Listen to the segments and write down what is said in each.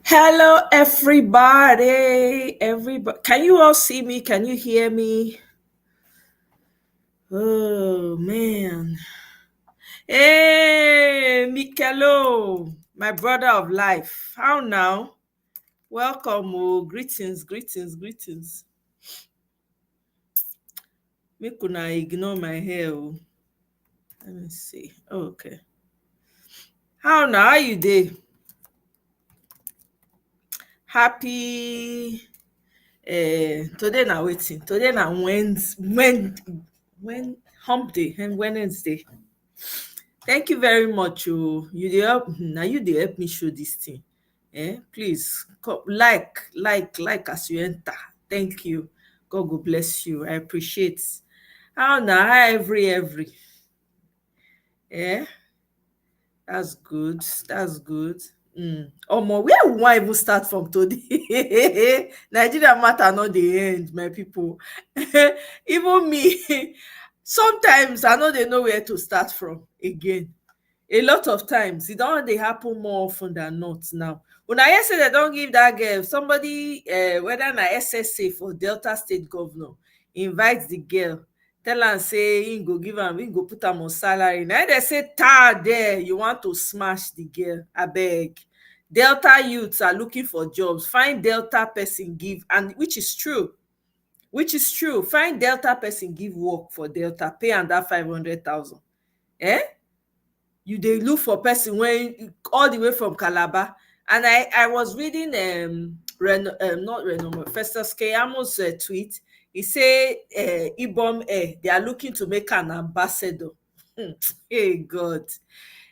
Hello, everybody. Everybody, can you all see me? Can you hear me? Oh man! Hey, Mikelo, my brother of life. How now? Welcome. Oh, greetings, greetings, greetings. Make una ignore my hair. Oh. Let me see. Oh, okay. How now? How you dey? Happy. Today na waiting. Today na when hump day and Wednesday. Thank you very much. Oh, you dey help. Now you dey help me show this thing. Please like as you enter. Thank you. God go bless you. I appreciate. How now? How every. Eh, that's good. That's good. Omo, where we wan even start from today? Nigeria matter no dey end, my people. Even me, sometimes I no dey know where to start from again. A lot of times e don dey happen more often than not now. Una hear say dem don give dat girl somebody, whether na SSA for Delta State governor, invite the girl, tell am say im go give am, im go put am on salary. Na im dem say tar there, you want to smash the girl. Abeg, Delta youths are looking for jobs, find Delta person give, and which is true, find Delta person give work for Delta, pay am dat 500,000. You dey look for person wey all the way from Calabar. And I was reading not Reno, Festus Keyamo's tweet. He say Ibom Air, they are looking to make an ambassador. Hey God.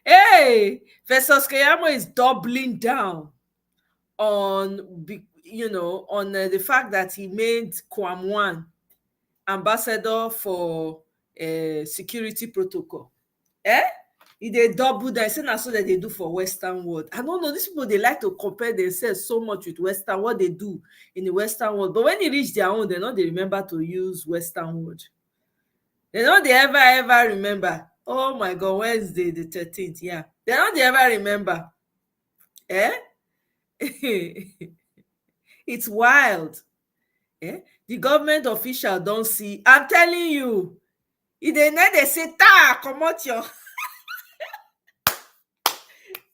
Hey, Festus Keyamo is doubling down on the fact that he made Kwamwan ambassador for security protocol. E dey double down. Say na so dem dey do for Western world. I don't know, these people dey like to compare themselves so much with Western, what they do in the Western world, but when e reach their own, dem no dey remember to use Western word. Dem no dey ever remember. Oh my God, Wednesday the 13th, yeah, dem no dey ever remember. It's wild. The government official don see, I'm telling you, e dey net dey say comot your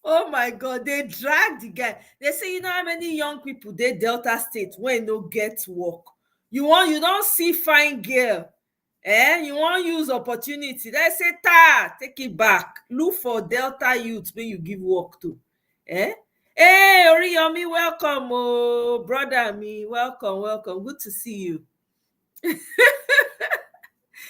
oh my God, they drag the guy. They say, you know how many young people dey Delta State wey no get work? You don't see fine girl, you wan use opportunity. They say, take it back. Look for Delta youth wey you give work to. Hey, Oriyomi, welcome. Oh, brother me, welcome. Good to see you.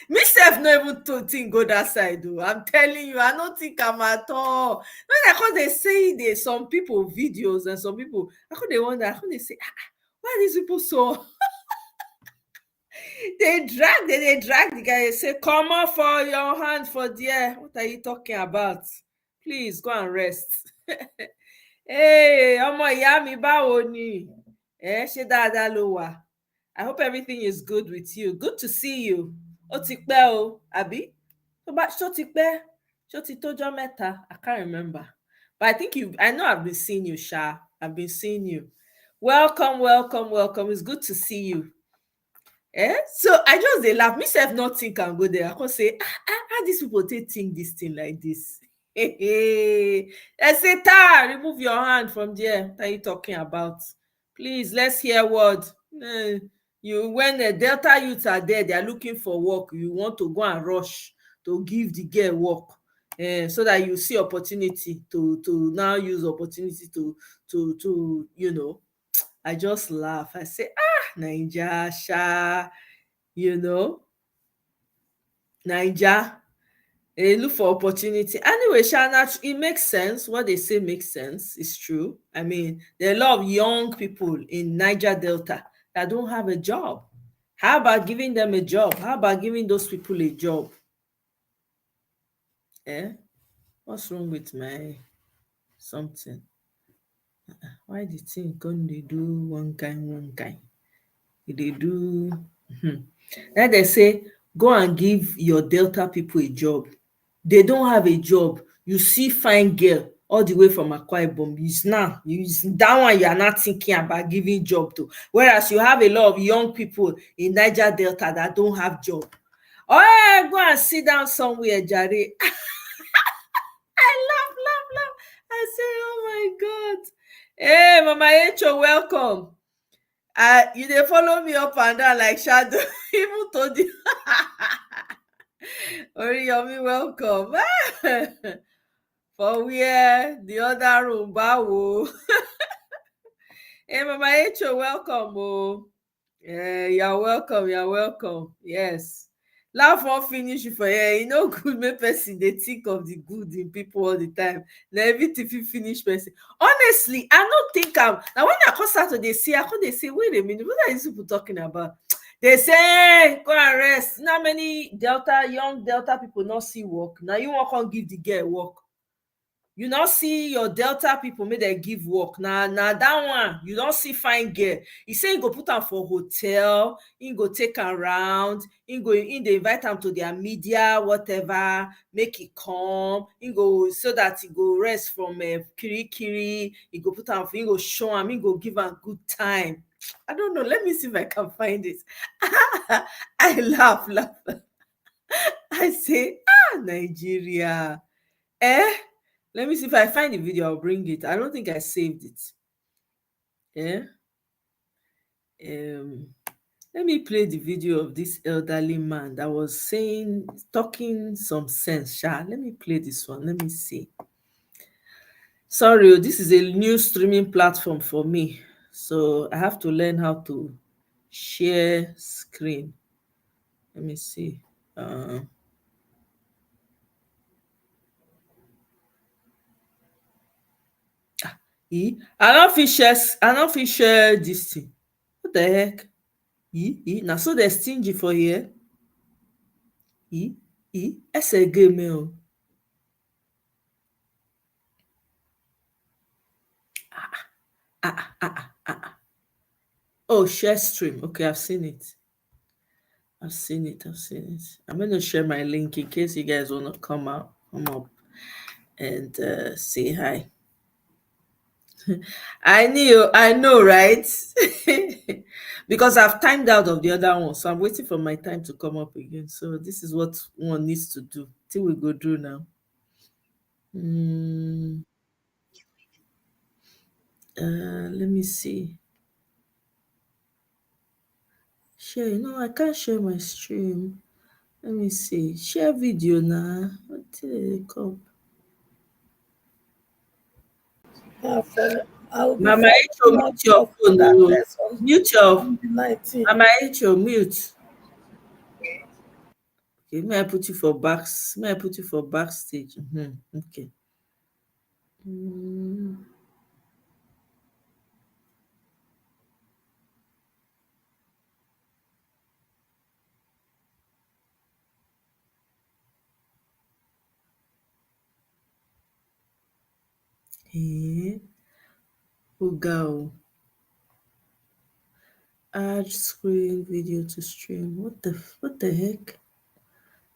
Me sef no even to think go that side. Oh, I'm telling you, I no think am at all. When I come dey say there's some people videos, and some people, I come dey wonder, I come dey say, why these people so they drag the guy. They say, come on for your hand for there. What are you talking about? Please go and rest. Hey, ọmọ ìyá mi, báwo ni? Ṣé dáadáa ló wà? I hope everything is good with you. Good to see you. Ó ti pẹ́ o, àbí? Ṣó ti pẹ́? Ṣó ti tójọ́ mẹ́ta? I can't remember. But I know I've been seeing you, Sha. I've been seeing you. Welcome. It's good to see you. So I just dey laugh. Me sef not think and go there. I can say, how these people think this thing like this? I say, remove your hand from there. What are you talking about? Please, let's hear word. You when the Delta youths are there, they are looking for work. You want to go and rush to give the girl work, so that you see opportunity to now use opportunity to I just laugh. I say, Naija, sha, you know, Naija. They look for opportunity. Anyway, Shana, it makes sense. What they say makes sense. It's true. I mean, there are a lot of young people in Niger Delta that don't have a job. How about giving them a job? How about giving those people a job? Eh? What's wrong with my something? Why the thing come dey do one kind? E dey do. Like they say, go and give your Delta people a job. They don't have a job. You see fine girl all the way from Akwa Ibom, that one you are not thinking about giving job to, whereas you have a lot of young people in Niger Delta that don't have job. Go and sit down somewhere, jare. I laugh. I say, oh my God. Hey, Mama Echo, welcome. You dey follow me up and down like shadow. Even to the Oriyomi, welcome. For where the other room, bawo. Hey, Mama Echo, welcome. You're welcome. Yes. Laugh won't finish you for here. You know, good make person they think of the good in people all the time. Now everything fit finish person. Honestly, I don't think now when I come start to they say, wait a minute, what are these people talking about? They say go and rest. Now many young Delta people not see work. Now you won't come give the girl work. You not see your Delta people make dem give work. Now that one you don't see fine girl. He say he go put am for hotel, he go take am round, he dey invite am to their media, whatever, make e come, he go so that he go rest from kirikiri, he go put am, he go show am, he go give am good time. I don't know. Let me see if I can find it. I laugh. I say, Nigeria. Let me see if I find the video. I'll bring it. I don't think I saved it. Let me play the video of this elderly man that was talking some sense. Let me play this one. Let me see. Sorry, this is a new streaming platform for me, so I have to learn how to share screen. Let me see. I don't fit share this thing. What the heck? Now so they're stingy for here. Game o. Oh, share stream. Okay, I've seen it. I'm going to share my link in case you guys want to come up and say hi. I know, right? Because I've timed out of the other one, so I'm waiting for my time to come up again. So this is what one needs to do. Till we go through now. Let me see. Share. No, I can't share my stream. Let me see. Share video now. What did they come? Mama Echo, mute your phone. Mute your. Mama Echo, mute. Okay, may I put you for backstage? Okay. Go. Add screen video to stream. What the heck?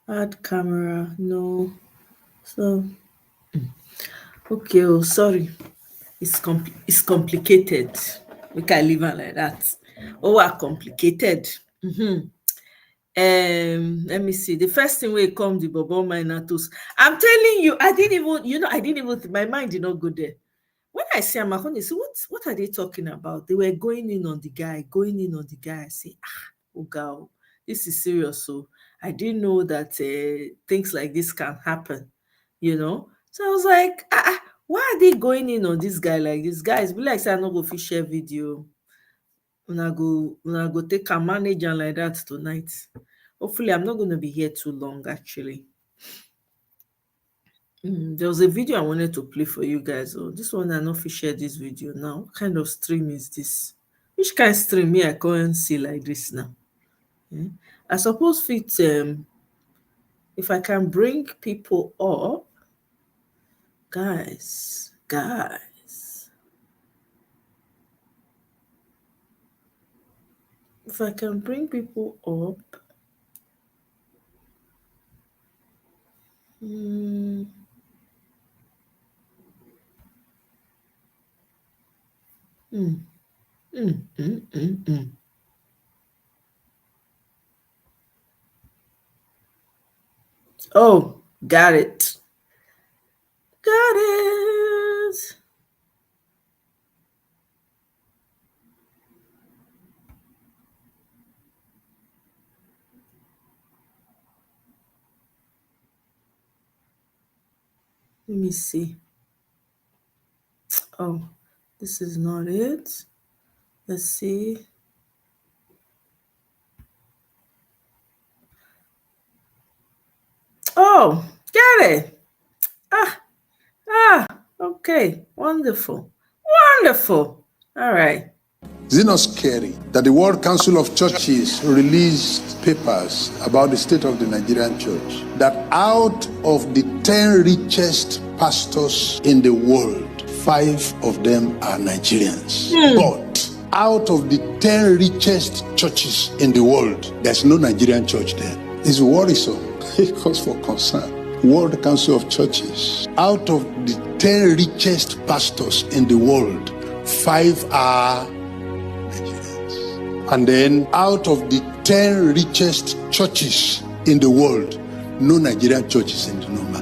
Add camera. No. So okay. Oh, sorry. It's complicated. We can leave it like that. Complicated. Let me see. The first thing will come the Bobo Minatus. I'm telling you, I didn't even my mind did not go there. When I see him, I say, what are they talking about? They were going in on the guy, I say, oh God, this is serious. So I didn't know that things like this can happen, you know. So I was like, why are they going in on this guy like this? Guys, be like say I no go fit share video. Una go take a manager like that tonight. Hopefully, I'm not going to be here too long, actually. There was a video I wanted to play for you guys. Oh, this one I know if you share this video now. What kind of stream is this? Which kind of stream me I can't see like this now? I suppose fit if I can bring people up, guys. If I can bring people up. Oh, got it. Got it. Let me see. Oh, this is not it. Let's see. Oh, got it. Okay. Wonderful. All right. Is it not scary that the World Council of Churches released papers about the state of the Nigerian church? That out of the 10 richest pastors in the world, 5 of them are Nigerians. But out of the 10 richest churches in the world, there's no Nigerian church there. It's worrisome. It calls for concern. World Council of Churches. Out of the 10 richest pastors in the world, 5 are Nigerians. And then out of the 10 richest churches in the world, no Nigerian church is in the number.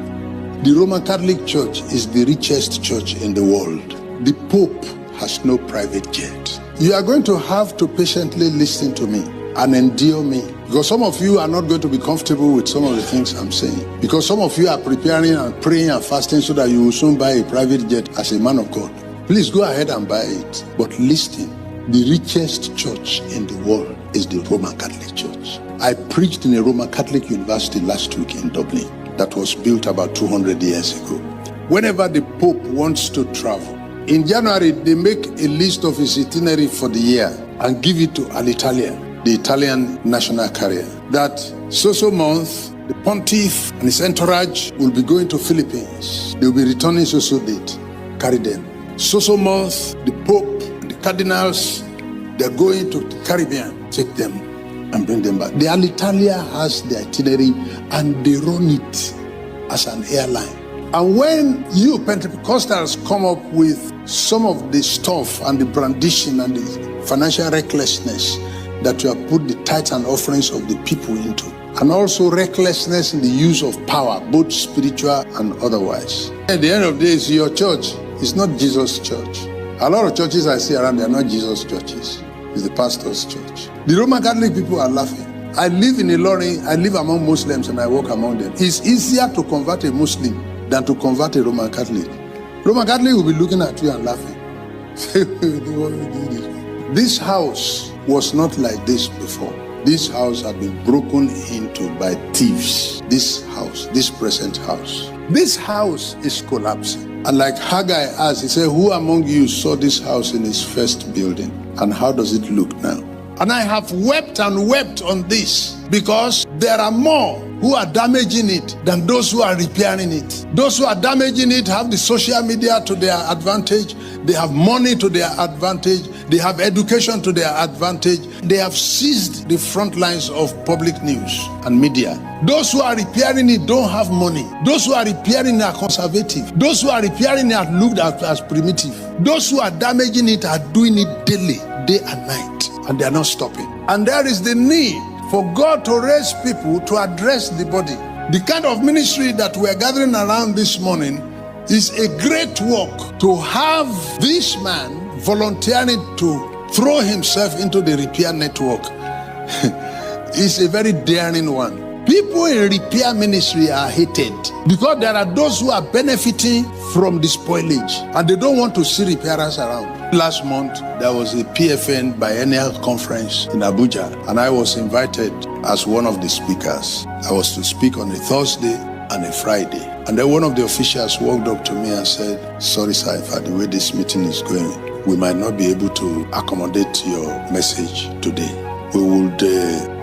The Roman Catholic Church is the richest church in the world. The Pope has no private jet. You are going to have to patiently listen to me and endure me, because some of you are not going to be comfortable with some of the things I'm saying, because some of you are preparing and praying and fasting so that you will soon buy a private jet as a man of God. Please go ahead and buy it, but listen. The richest church in the world is the Roman Catholic Church. I preached in a Roman Catholic university last week in Dublin that was built about 200 years ago. Whenever the Pope wants to travel, in January they make a list of his itinerary for the year and give it to Alitalia, the Italian national carrier, that so month, the pontiff and his entourage will be going to Philippines. They will be returning so date. Carry them. So month, the Pope and the cardinals, they're going to the Caribbean. Take them and bring them back. The Alitalia has the itinerary and they run it as an airline. And when you Pentecostals come up with some of the stuff and the brandishing and the financial recklessness that you have put the tithes and offerings of the people into, and also recklessness in the use of power, both spiritual and otherwise. At the end of the day, it's your church. It's not Jesus' church. A lot of churches I see around, they are not Jesus' churches. It's the pastor's church. The Roman Catholic people are laughing. I live in Ilorin, I live among Muslims and I walk among them. It's easier to convert a Muslim than to convert a Roman Catholic. Roman Catholic will be looking at you and laughing. This house was not like this before. This house had been broken into by thieves. This house, this present house. This house is collapsing. And like Haggai asked, he said, who among you saw this house in its first building? And how does it look now? And I have wept and wept on this, because there are more who are damaging it than those who are repairing it. Those who are damaging it have the social media to their advantage. They have money to their advantage. They have education to their advantage. They have seized the front lines of public news and media. Those who are repairing it don't have money. Those who are repairing it are conservative. Those who are repairing it are looked at as primitive. Those who are damaging it are doing it daily, day and night, and they are not stopping. And there is the need for God to raise people to address the body. The kind of ministry that we are gathering around this morning It's a great work to have this man volunteering to throw himself into the repair network. It's a very daring one. People in repair ministry are hated because there are those who are benefiting from the spoilage and they don't want to see repairers around. Last month, there was a PFN biennial conference in Abuja, and I was invited as one of the speakers. I was to speak on a Thursday and a Friday. And then one of the officials walked up to me and said, "Sorry, sir, for the way this meeting is going, we might not be able to accommodate your message today. We would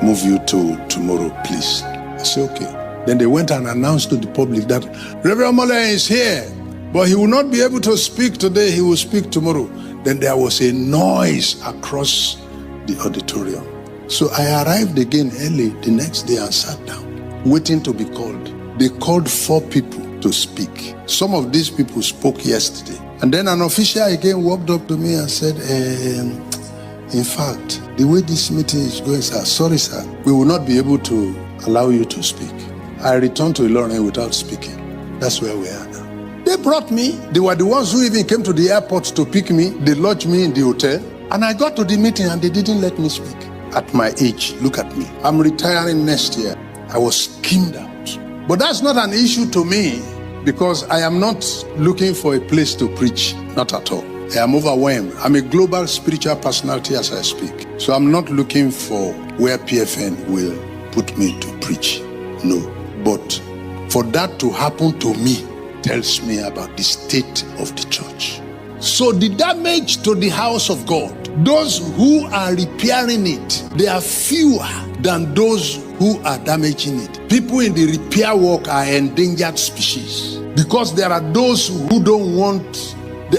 move you to tomorrow, please." I said, "Okay." Then they went and announced to the public that Reverend Mole is here, but he will not be able to speak today, he will speak tomorrow. Then there was a noise across the auditorium. So I arrived again early the next day and sat down, waiting to be called. They called 4 people to speak. Some of these people spoke yesterday. And then an official again walked up to me and said, in fact, the way this meeting is going, sir, sorry, sir, we will not be able to allow you to speak. I returned to Ilorin without speaking. That's where we are now. They brought me. They were the ones who even came to the airport to pick me. They lodged me in the hotel. And I got to the meeting and they didn't let me speak. At my age, look at me. I'm retiring next year. I was skimmed out. But that's not an issue to me because I am not looking for a place to preach. Not at all. I am overwhelmed. I'm a global spiritual personality as I speak. So I'm not looking for where PFN will put me to preach. No. But for that to happen to me tells me about the state of the church. So the damage to the house of God, those who are repairing it, they are fewer than those who are damaging it. People in the repair work are endangered species because there are those who don't want.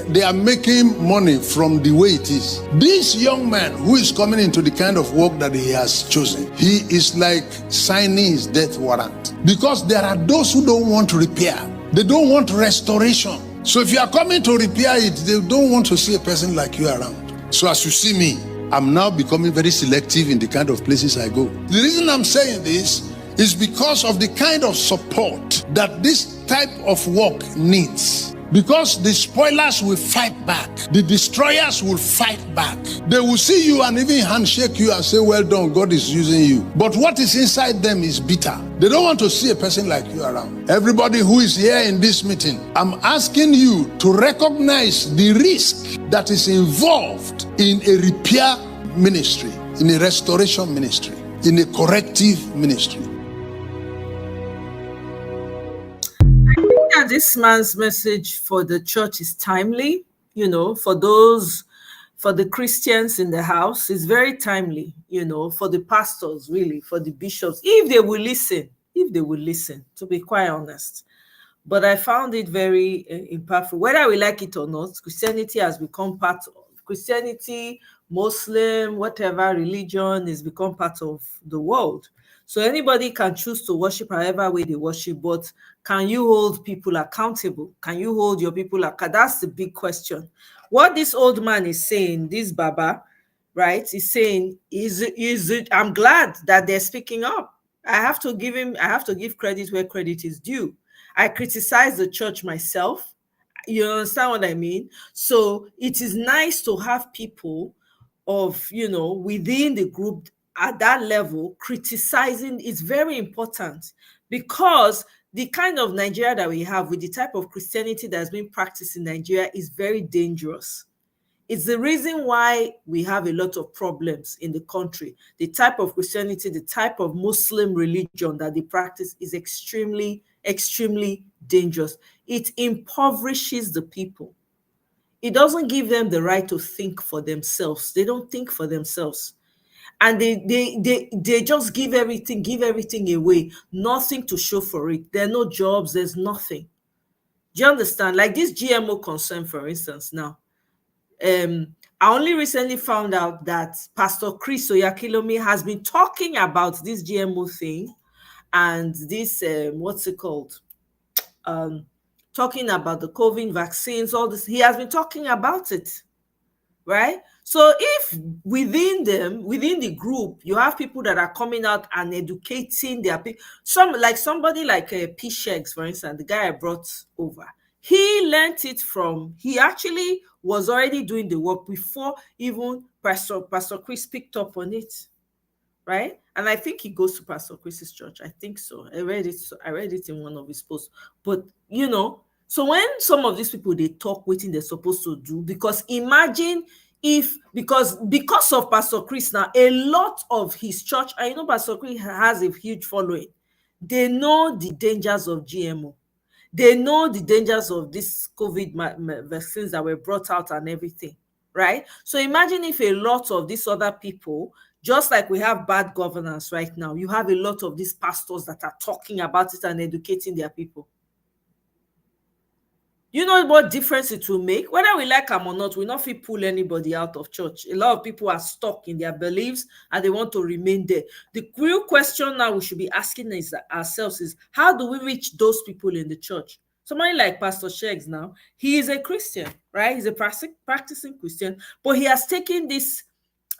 They are making money from the way it is. This young man who is coming into the kind of work that he has chosen, he is like signing his death warrant because there are those who don't want repair. They don't want restoration. So if you are coming to repair it, they don't want to see a person like you around. So as you see me, I'm now becoming very selective in the kind of places I go. The reason I'm saying this is because of the kind of support that this type of work needs. Because the spoilers will fight back. The destroyers will fight back. They will see you and even handshake you and say, "Well done, God is using you." But what is inside them is bitter. They don't want to see a person like you around. Everybody who is here in this meeting, I'm asking you to recognize the risk that is involved in a repair ministry, in a restoration ministry, in a corrective ministry. This man's message for the church is timely, for the Christians in the house, is very timely, for the pastors, really, for the bishops, if they will listen, to be quite honest. But I found it very impactful. Whether we like it or not, Christianity has become part of Christianity, Muslim, whatever religion has become part of the world. So anybody can choose to worship however way they worship, but can you hold people accountable? Can you hold your people accountable? That's the big question. What this old man is saying, this Baba, right, is saying, I'm glad that they're speaking up. I have to give credit where credit is due. I criticize the church myself. You understand what I mean? So it is nice to have people of, within the group at that level criticizing. Is very important because the kind of Nigeria that we have with the type of Christianity that's been practiced in Nigeria is very dangerous. It's the reason why we have a lot of problems in the country. The type of Christianity, the type of Muslim religion that they practice is extremely, extremely dangerous. It impoverishes the people. It doesn't give them the right to think for themselves. They don't think for themselves. And they just give everything away, nothing to show for it. There are no jobs, there's nothing. Do you understand? Like this GMO concern, for instance, now. I only recently found out that Pastor Chris Oyakhilome has been talking about this GMO thing and this, talking about the COVID vaccines, all this. He has been talking about it, right? So if within the group, you have people that are coming out and educating their people, somebody like P. Shegs, for instance, the guy I brought over, He learned it from, he actually was already doing the work before even Pastor Chris picked up on it, right? And I think he goes to Pastor Chris's church. I think so. I read it in one of his posts. But so when some of these people they talk what they're supposed to do, because imagine if because of Pastor Chris now, a lot of his church, and Pastor Chris has a huge following. They know the dangers of GMO. They know the dangers of this COVID vaccines that were brought out and everything, right? So imagine if a lot of these other people, just like we have bad governance right now, you have a lot of these pastors that are talking about it and educating their people. You know what difference it will make? Whether we like them or not, we not fit pull anybody out of church. A lot of people are stuck in their beliefs and they want to remain there. The real question now we should be asking ourselves is, how do we reach those people in the church? Somebody like Pastor Sheggs now, he is a Christian, right? He's a practicing Christian, but he has taken this,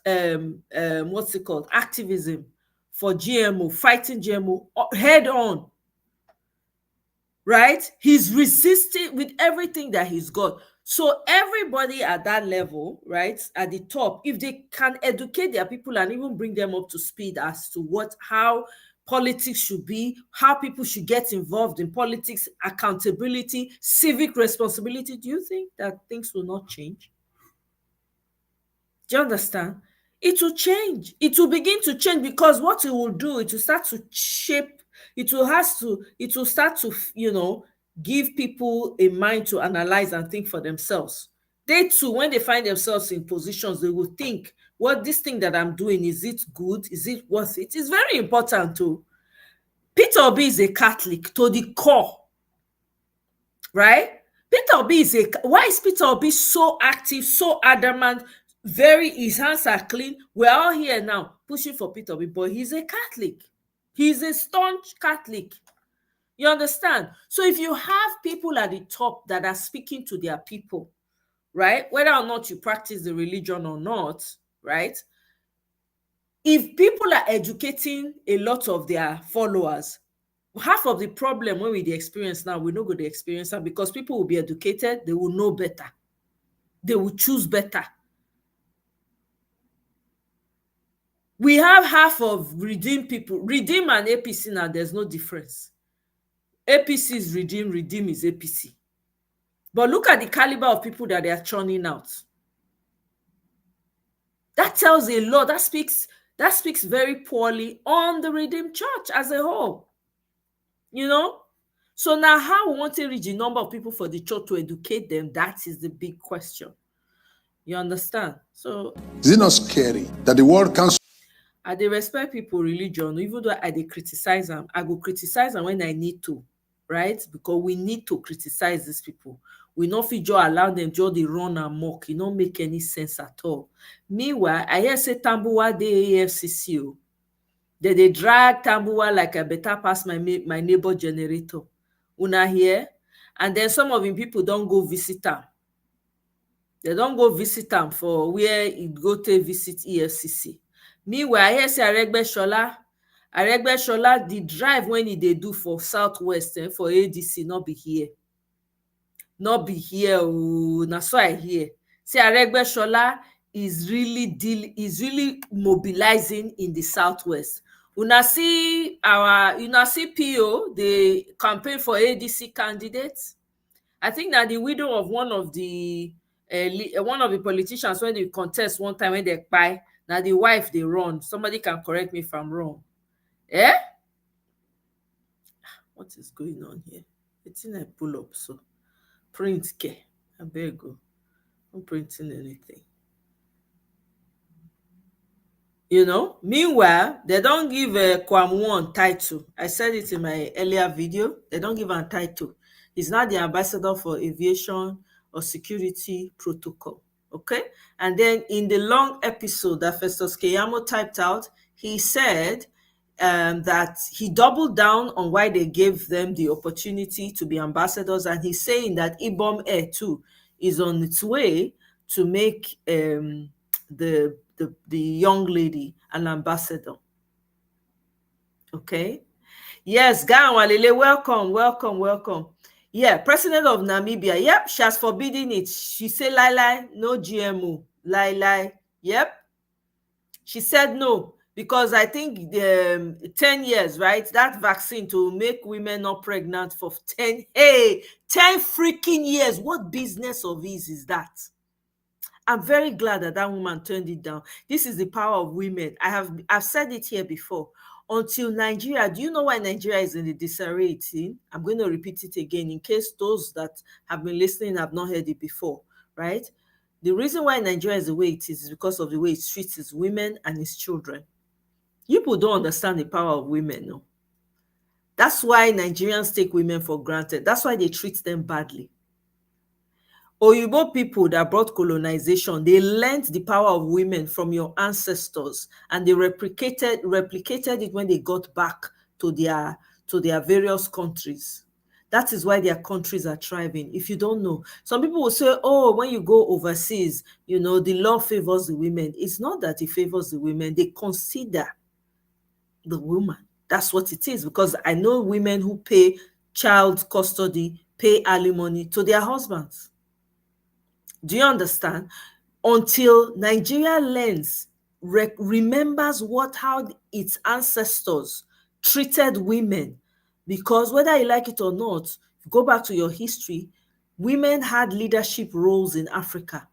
what's it called? Activism for GMO, fighting GMO head on. Right? He's resisting with everything that he's got. So everybody at that level, right, at the top, if they can educate their people and even bring them up to speed as to how politics should be, how people should get involved in politics, accountability, civic responsibility, do you think that things will not change? Do you understand? It will change. It will begin to change, because what it will do, it will start to shape. It will start to, give people a mind to analyze and think for themselves. They too, when they find themselves in positions, they will think, what this thing that I'm doing, is it good? Is it worth it? It's very important too. Peter Obi is a Catholic to the core, right? Peter Obi why is Peter Obi so active, so adamant? His hands are clean. We're all here now pushing for Peter Obi, but he's a Catholic. He's a staunch Catholic. You understand? So if you have people at the top that are speaking to their people, right, whether or not you practice the religion or not, right, if people are educating a lot of their followers, half of the problem when we the experience now, we know go the experience now, because people will be educated, they will know better, they will choose better. We have half of Redeem people. Redeem and APC now, there's no difference. APC is Redeem is APC. But look at the caliber of people that they are churning out. That tells a lot. That speaks very poorly on the Redeem Church as a whole. So now, how we want to reach the number of people for the church to educate them, that is the big question. You understand? So is it not scary that the World Council? I dey respect people religion, even though I dey criticize them. I go criticize them when I need to, right? Because we need to criticize these people. We no fit just allow them just dey run amok. It no make any sense at all. Meanwhile, I hear say Tambuwal dey AFCC o. They drag Tambuwal like I better pass my neighbor generator. Una hear? And then some of the people don't go visit them. They don't go visit them for where it go to visit EFCC. Meanwhile, I hear say Aregbesola, the drive when they do for Southwest for ADC, not be here. Not be here. Na so I hear. Say Aregbesola is really mobilizing in the Southwest. Una see PO, the campaign for ADC candidates. I think that the widow of one of the politicians, when they contest one time when they buy, now the wife they run. Somebody can correct me if I'm wrong. What is going on here? It's in a pull up, so print care. I better go. I'm printing anything. Meanwhile, they don't give Kwam1 title. I said it in my earlier video. They don't give a title. He's not the ambassador for aviation or security protocol. Okay? And then in the long episode that Festus Keyamo typed out, he said that he doubled down on why they gave them the opportunity to be ambassadors. And he's saying that Ibom Air too is on its way to make the young lady an ambassador. Okay? Yes, Ganwalele, welcome. Yeah, president of Namibia. Yep, she has forbidden it. She said, lie, no GMO. Lie. Yep. She said no, because I think 10 years, right? That vaccine to make women not pregnant for 10 freaking years. What business of his is that? I'm very glad that that woman turned it down. This is the power of women. I've said it here before. Until Nigeria, do you know why Nigeria is in the disarray it's in? I'm going to repeat it again in case those that have been listening have not heard it before, right? The reason why Nigeria is the way it is because of the way it treats its women and its children. You people don't understand the power of women, no? That's why Nigerians take women for granted. That's why they treat them badly. Oyibo people that brought colonization, they learned the power of women from your ancestors, and they replicated it when they got back to their various countries. That is why their countries are thriving. If you don't know, some people will say, oh, when you go overseas, the law favors the women. It's not that it favors the women. They consider the woman. That's what it is, because I know women who pay child custody, pay alimony to their husbands. Do you understand? Until Nigeria learns, remembers how its ancestors treated women, because whether you like it or not, if you go back to your history, women had leadership roles in Africa.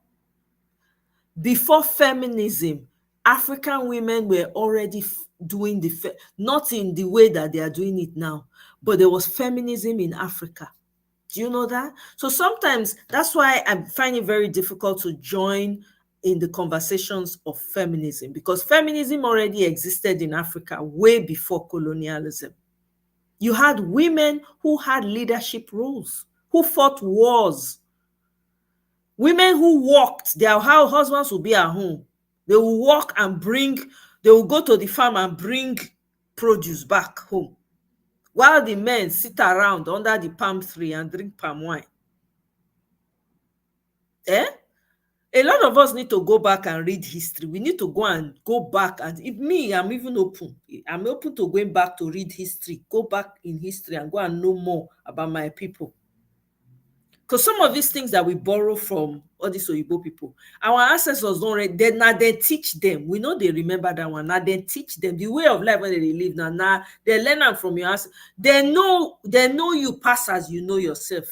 Before feminism, African women were already doing not in the way that they are doing it now, but there was feminism in Africa. Do you know that? So sometimes that's why I find it very difficult to join in the conversations of feminism, because feminism already existed in Africa way before colonialism. You had women who had leadership roles, who fought wars. Women who walked, their husbands would be at home. They will walk and they will go to the farm and bring produce back home, while the men sit around under the palm tree and drink palm wine. A lot of us need to go back and read history. We need to go back and I'm even open. I'm open to going back to read history, go back in history and go and know more about my people. Because some of these things that we borrow from all these Oyibo people, our ancestors don't read. They teach them. We know they remember that one. Now they teach them the way of life when they live. Now they learn them from your ancestors. They know you pass as you know yourself.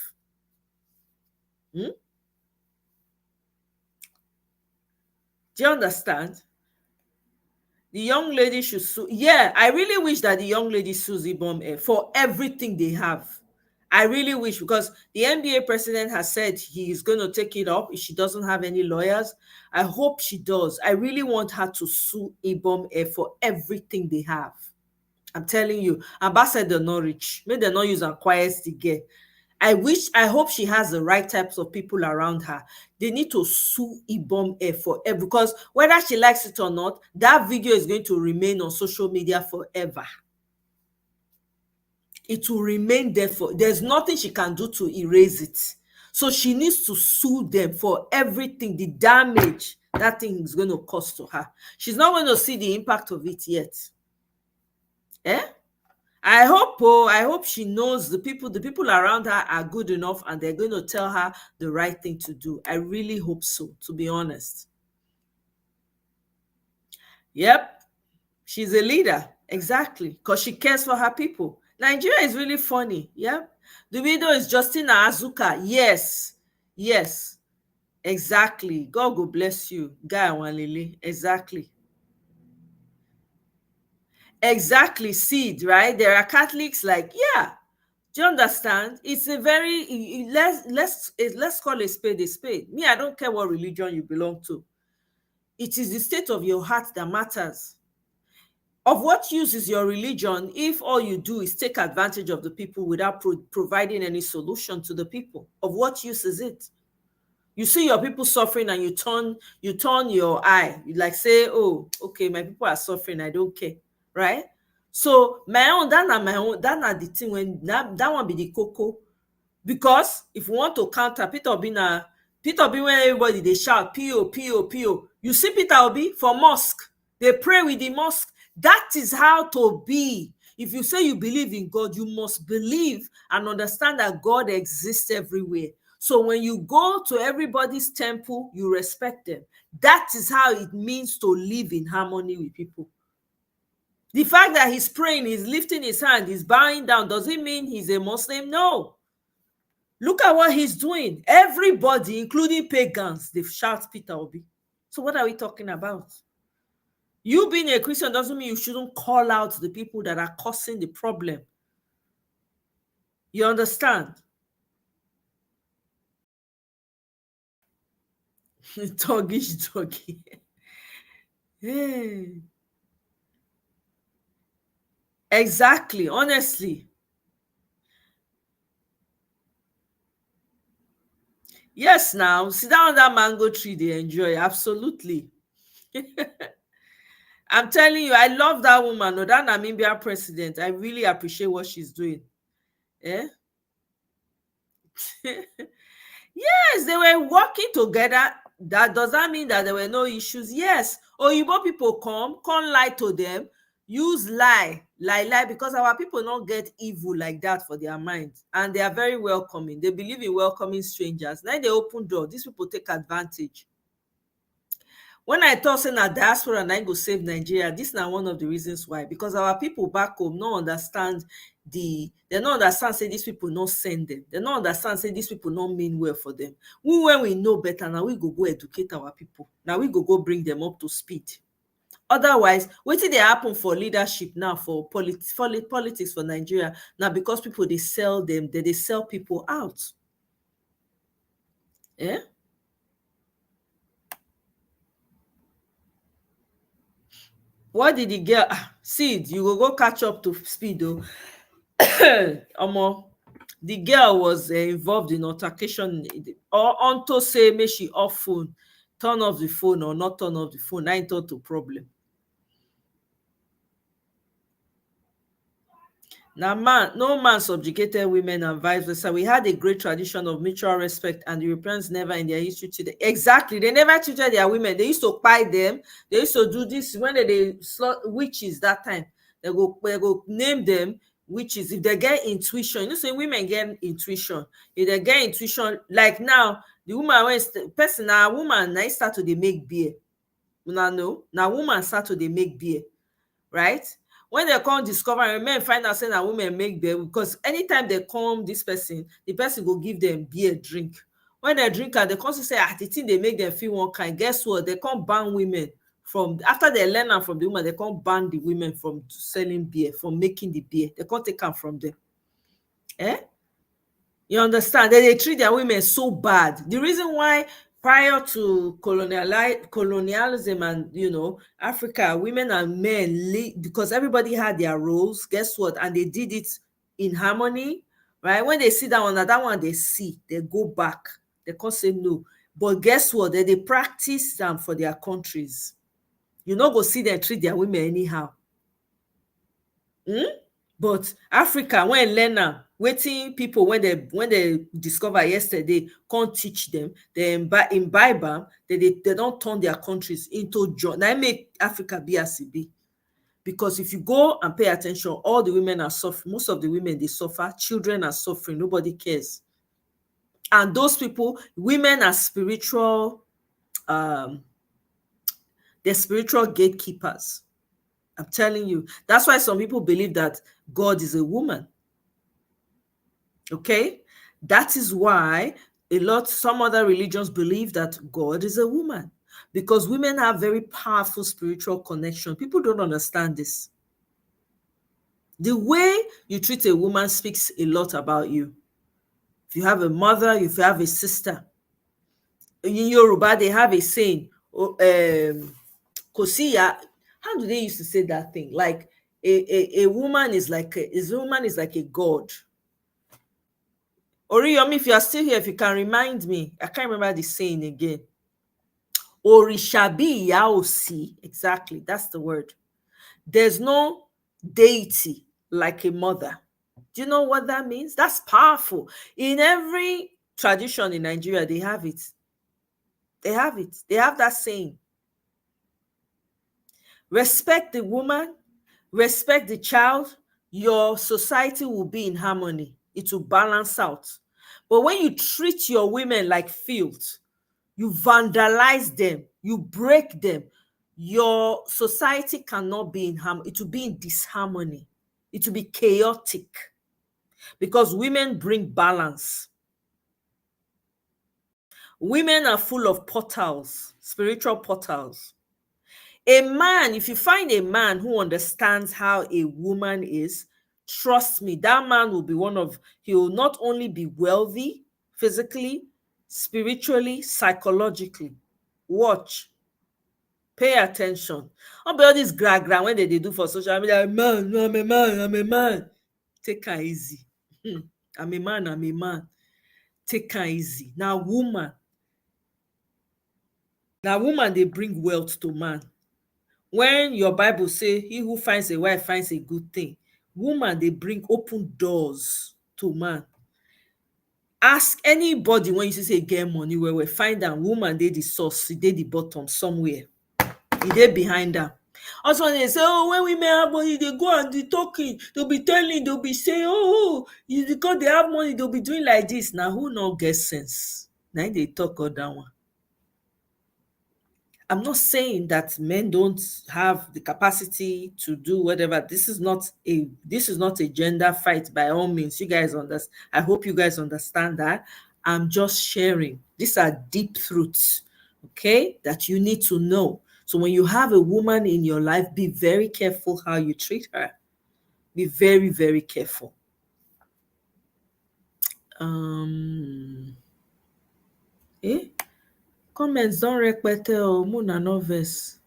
Do you understand? The young lady should sue. Yeah, I really wish that the young lady sues Ibom for everything they have. I really wish, because the NBA president has said he is going to take it up if she doesn't have any lawyers. I hope she does. I really want her to sue Ibom for everything they have. I'm telling you, Ambassador Norwich, may they not use and quiet the girl. I hope she has the right types of people around her. They need to sue Ibom forever, because whether she likes it or not, that video is going to remain on social media forever. It will remain there there's nothing she can do to erase it. So she needs to sue them for everything, the damage that thing is going to cause to her. She's not going to see the impact of it yet. I hope she knows the people around her are good enough and they're going to tell her the right thing to do. I really hope so, to be honest. Yep, she's a leader, exactly, because she cares for her people. Nigeria is really funny. Yep, the video is Justina Azuka. Yes, exactly. God go bless you, Guy Wanlele. Exactly, seed, right? There are Catholics like, yeah. Do you understand? It's a very let's call a spade a spade. Me, I don't care what religion you belong to. It is the state of your heart that matters. Of what use is your religion if all you do is take advantage of the people without providing any solution to the people? Of what use is it? You see your people suffering and you turn your eye. You like say, oh, okay, my people are suffering, I don't care, right? So that na the thing, when that one be the cocoa. Because if we want to counter Peter Obi, when everybody they shout P.O. P.O. P.O. You see Peter Obi for mosque, they pray with the mosque. That is how to be. If you say you believe in God, you must believe and understand that God exists everywhere. So when you go to everybody's temple, you respect them. That is how it means to live in harmony with people. The fact that he's praying, he's lifting his hand, he's bowing down, does it mean he's a Muslim? No. Look at what he's doing. Everybody, including pagans, they shout Peter Obi. So what are we talking about? You being a Christian doesn't mean you shouldn't call out the people that are causing the problem. You understand? Doggy. Hey. Exactly, honestly. Yes, now sit down on that mango tree, they enjoy. Absolutely. I'm telling you, I love that woman, or that Namibia president. I really appreciate what she's doing. Yeah. Yes, they were working together. That does that mean that there were no issues? Yes. Oyibo people come lie to them, use lie, because our people don't get evil like that for their minds, and they are very welcoming. They believe in welcoming strangers. Now they open door, these people take advantage. When I talk say na diaspora na go save Nigeria, this na one of the reasons why. Because our people back home no understand they no understand say these people no send them. They no understand say these people no mean well for them. When we know better, now we go educate our people. Now we go bring them up to speed. Otherwise, wetin dey happen for leadership now for politics for Nigeria na because people dey sell them, they sell people out. Yeah. What did the girl Seed, you go catch up to speed though. Omo, the girl was involved in altercation, or unto say make she off phone, turn off the phone or not turn off the phone. I ain't thought to problem. Now, no man subjugated women and vice versa. We had a great tradition of mutual respect, and the Europeans never in their history today. Exactly. They never treated their women. They used to buy them. They used to do this when they slot witches that time. They go name them witches. If they get intuition, you know, say women get intuition. If they get intuition, like now, the woman woman now start to they make beer. Now woman start to they make beer, right? When they come discover, men find out saying that women make beer, because anytime they come this person, the person will give them beer drink. When they drink and they come to say the thing they make them feel one kind, guess what? They can't ban women from, after they learn them from the woman, they can't ban the women from selling beer, from making the beer. They can't take them from them. You understand? They treat their women so bad. The reason why prior to colonialism and Africa, women and men, because everybody had their roles, guess what? And they did it in harmony, right? When they see that one, they go back. They can't say no. But guess what? They practice them for their countries. You not go see them treat their women anyhow. But Africa, when learn waiting people, when they discover yesterday, can't teach them, they imbibe them, they don't turn their countries into joy. Now make Africa be as it be. Because if you go and pay attention, all the women are suffering. Most of the women, they suffer. Children are suffering. Nobody cares. And those people, women are spiritual, they're spiritual gatekeepers. I'm telling you. That's why some people believe that God is a woman. Okay? That is why some other religions believe that God is a woman. Because women have very powerful spiritual connection. People don't understand this. The way you treat a woman speaks a lot about you. If you have a mother, if you have a sister. In Yoruba, they have a saying, Kosiya. How do they used to say that thing? Like a woman is like a god. Oriyomi, if you are still here, if you can remind me, I can't remember the saying again. Orishabi yaosi, exactly, that's the word. There's no deity like a mother. Do you know what that means? That's powerful. In every tradition in Nigeria, they have it. They have it. They have that saying. Respect the woman, respect the child, your society will be in harmony. It will balance out. But when you treat your women like filth, you vandalize them, you break them, your society cannot be in harmony. It will be in disharmony. It will be chaotic because women bring balance. Women are full of portals, spiritual portals. A man, if you find a man who understands how a woman is, trust me, that man will be he will not only be wealthy physically, spiritually, psychologically. Watch. Pay attention. Not be all this gra when they do for social media. Man, no, I'm a man, I'm a man. Take her easy. I'm a man, I'm a man. Take her easy. Now, woman, they bring wealth to man. When your Bible say, he who finds a wife finds a good thing, woman, they bring open doors to man. Ask anybody when you say get money, where we find that woman, they the source, they the bottom somewhere. They behind them. Also, they say, oh, when women have money, they go and be talking. They'll be telling, they'll be saying, oh, because they have money, they'll be doing like this. Now, who not get sense? Now they talk all that one. I'm not saying that men don't have the capacity to do whatever. This is not a gender fight by all means. You guys understand. I hope you guys understand that. I'm just sharing. These are deep truths, okay, that you need to know. So when you have a woman in your life, be very careful how you treat her. Be very, very careful. Comments don't repeat Muna novice.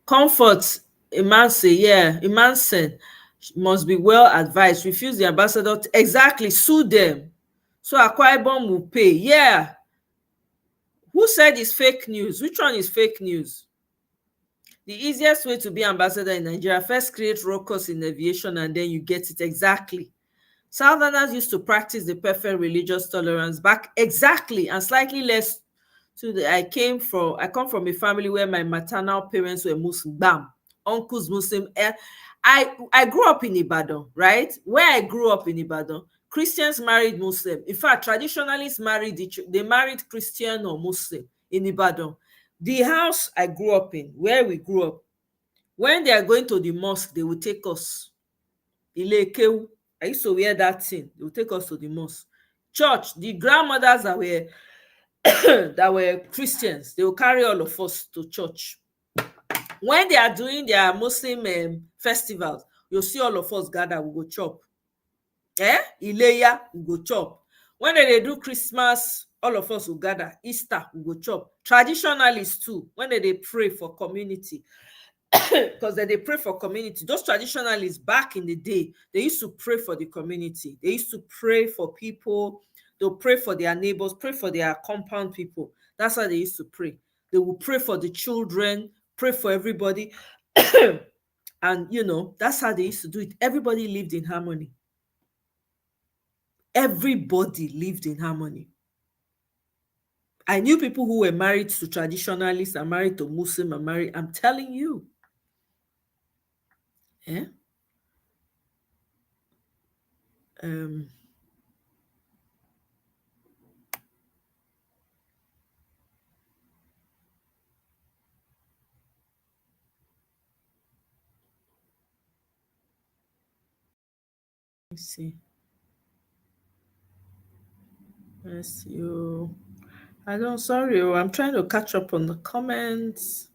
Comfort, Emanson must be well advised. Refuse the ambassador exactly, sue them. So Akwa Ibom will pay. Yeah. Who said it's fake news? Which one is fake news? The easiest way to be ambassador in Nigeria, first create ruckus in aviation and then you get it. Exactly. Southerners used to practice the perfect religious tolerance back exactly and slightly less. I come from a family where my maternal parents were Muslim. Bam, uncles Muslim. I grew up in Ibadan, right? Where I grew up in Ibadan, Christians married Muslim. In fact, traditionalists married Christian or Muslim in Ibadan. The house I grew up in, where we grew up, when they are going to the mosque, they will take us. Ile-Kewu. I used to wear that thing. They will take us to the mosque. Church, the grandmothers that were Christians, they will carry all of us to church. When they are doing their Muslim festivals, you'll see all of us gather, we go chop. Ileya, we go chop. When they do Christmas, all of us will gather. Easter, we go chop. Traditionalists too, when they pray for community, because they pray for community. Those traditionalists back in the day, they used to pray for the community. They used to pray for people. They'll pray for their neighbors, pray for their compound people. That's how they used to pray. They will pray for the children, pray for everybody. And, that's how they used to do it. Everybody lived in harmony. Everybody lived in harmony. I knew people who were married to traditionalists and married to Muslim and married. I'm telling you. Yeah. Let's see. Yes, you. Sorry, I'm trying to catch up on the comments.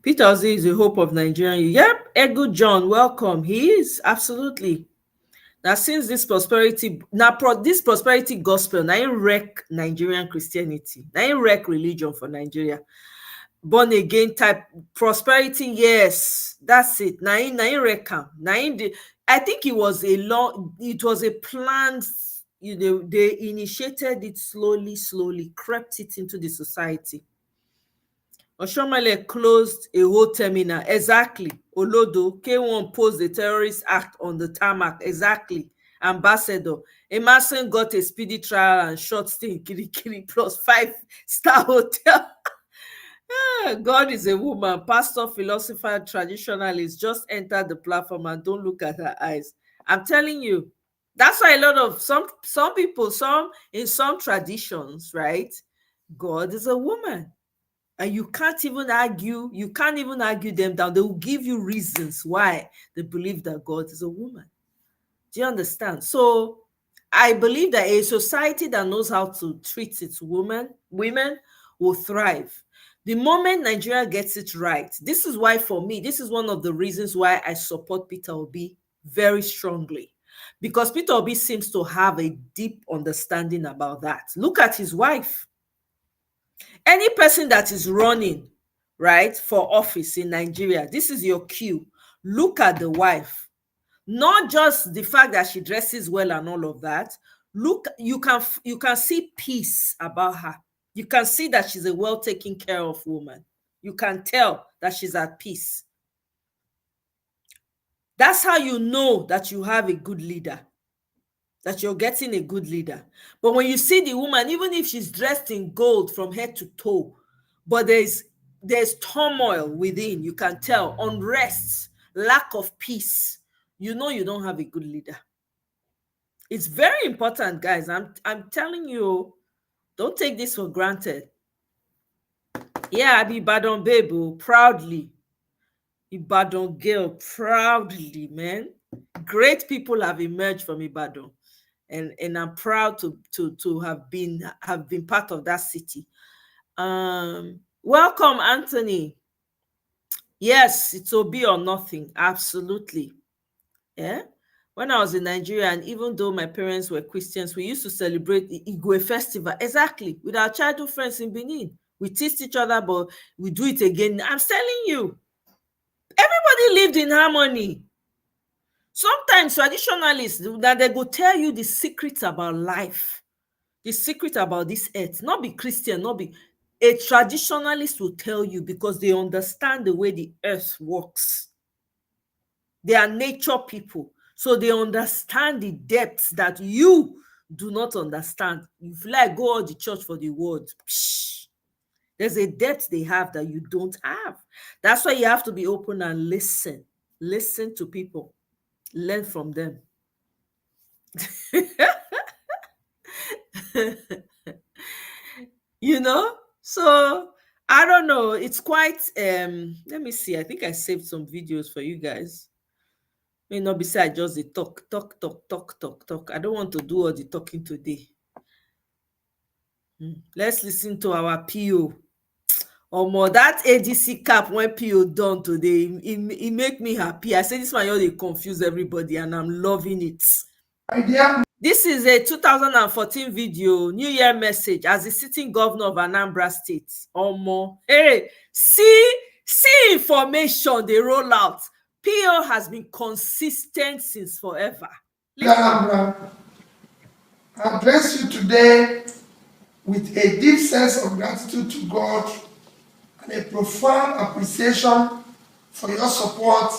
Peter Ozi is the hope of Nigeria. Yep, Egu John, welcome. He is, absolutely. Now, since this prosperity gospel, now it wreck Nigerian Christianity. Now it wreck religion for Nigeria. Born again type prosperity, yes, that's it. Now it wreck am. I think it was a planned, they initiated it slowly, crept it into the society. Oshomole closed a whole terminal. Exactly. Olodo, K1 posed the terrorist act on the tarmac. Exactly. ambassador. Emerson got a speedy trial and short stay in Kirikiri plus 5-star hotel. God is a woman. Pastor, philosopher, traditionalist just entered the platform and don't look at her eyes. I'm telling you, that's why a lot of some people, some in some traditions, right? God is a woman. And you can't even argue them down. They will give you reasons why they believe that God is a woman. Do you understand? So I believe that a society that knows how to treat its women will thrive. The moment Nigeria gets it right, this is why, for me, this is one of the reasons why I support Peter Obi very strongly. Because Peter Obi seems to have a deep understanding about that. Look at his wife. Any person that is running, right, for office in Nigeria, this is your cue. Look at the wife. Not just the fact that she dresses well and all of that. Look, you can see peace about her. You can see that she's a well taken care of woman. You can tell that she's at peace. That's how you know that you have a good leader, that you're getting a good leader. But when you see the woman, even if she's dressed in gold from head to toe, but there's turmoil within, you can tell, unrest, lack of peace, you know you don't have a good leader. It's very important, guys. I'm telling you, don't take this for granted. Yeah, I be Ibadan babe, proudly. Ibadan girl, proudly, man. Great people have emerged from Ibadan. And I'm proud to have been part of that city. Welcome, Anthony. Yes, it will be or nothing. Absolutely. Yeah. When I was in Nigeria, and even though my parents were Christians, we used to celebrate the Igwe festival, exactly, with our childhood friends in Benin. We teased each other, but we do it again. I'm telling you, everybody lived in harmony. Sometimes traditionalists, that they go tell you the secrets about life, the secret about this earth. Not be Christian, not be a traditionalist will tell you, because they understand the way the earth works. They are nature people. So they understand the depths that you do not understand. If you like, go to the church for the word. Psh, there's a depth they have that you don't have. That's why you have to be open and listen. Listen to people. Learn from them. You know? So I don't know. It's quite let me see. I think I saved some videos for you guys. May not be say I just the talk. I don't want to do all the talking today. Let's listen to our PO. Omo, that ADC cap when PO done today, it make me happy. I say this one, they confuse everybody, and I'm loving it. Idea. This is a 2014 video, New Year message as the sitting governor of Anambra State. Omo, hey, see information they roll out. PO has been consistent since forever. I address you today with a deep sense of gratitude to God and a profound appreciation for your support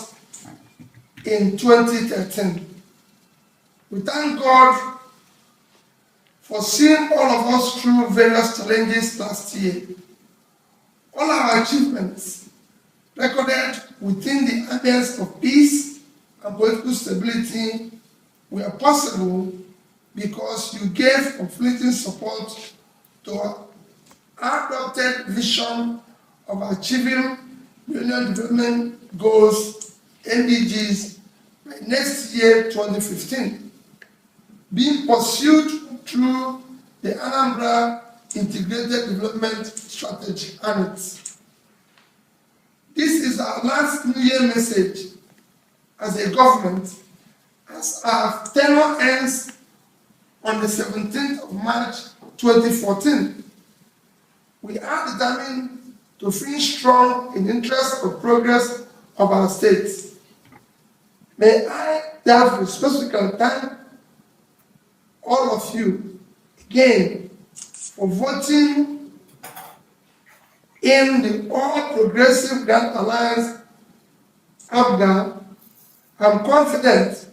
in 2013. We thank God for seeing all of us through various challenges last year. All our achievements recorded within the ambience of peace and political stability were possible because you gave unflinching support to our adopted vision of achieving Millennium Development Goals, MDGs, by next year, 2015, being pursued through the Anambra Integrated Development Strategy, ANIT. This is our last New Year message as a government, as our tenure ends on the 17th of March 2014. We are determined to finish strong in the interest of progress of our state. May I therefore specifically thank all of you again for voting in the All Progressive Grand Alliance, APGA. I'm confident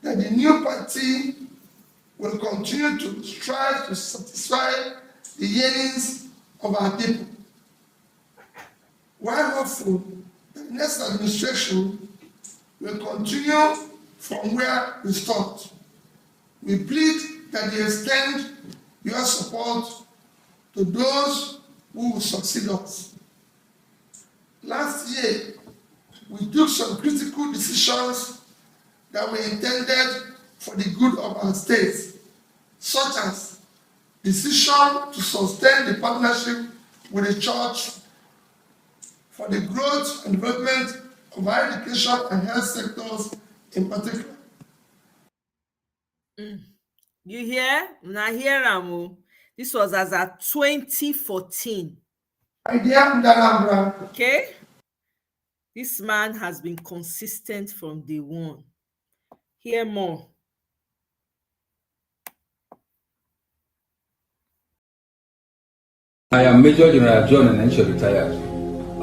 that the new party will continue to strive to satisfy the yearnings of our people, while hopeful that the next administration will continue from where we stopped. We plead that you extend your support to those who will succeed us. Last year, we took some critical decisions that were intended for the good of our state, such as decision to sustain the partnership with the church for the growth and development of our education and health sectors in particular. You hear? Now hear Amu. This was as at 2014. Idea Ndarambra. Okay? This man has been consistent from day one. Hear more. I am Major General John Enenche, retired.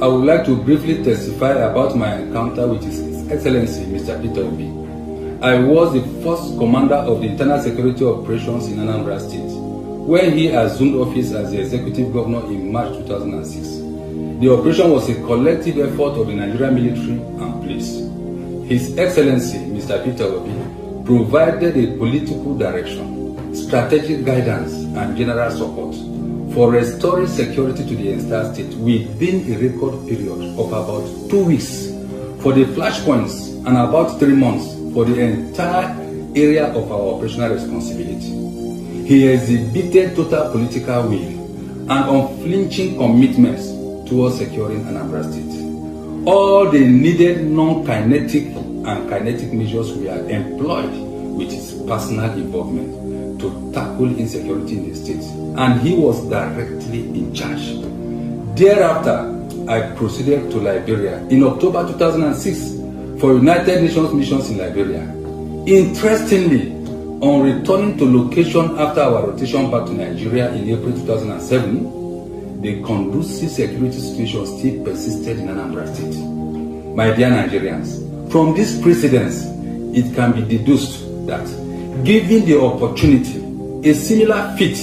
I would like to briefly testify about my encounter with His Excellency Mr. Peter Obi. I was the first commander of the Internal Security Operations in Anambra State, when he assumed office as the executive governor in March 2006. The operation was a collective effort of the Nigerian military and police. His Excellency Mr. Peter Obi provided a political direction, strategic guidance, and general support for restoring security to the entire state within a record period of about 2 weeks for the flashpoints and about 3 months for the entire area of our operational responsibility. He exhibited total political will and unflinching commitments towards securing Anambra State. All the needed non-kinetic and kinetic measures were employed with his personal involvement to tackle insecurity in the state, and he was directly in charge. Thereafter, I proceeded to Liberia in October 2006 for United Nations missions in Liberia. Interestingly, on returning to location after our rotation back to Nigeria in April 2007, the conducive security situation still persisted in Anambra State. My dear Nigerians, from this precedence, it can be deduced that given the opportunity, a similar feat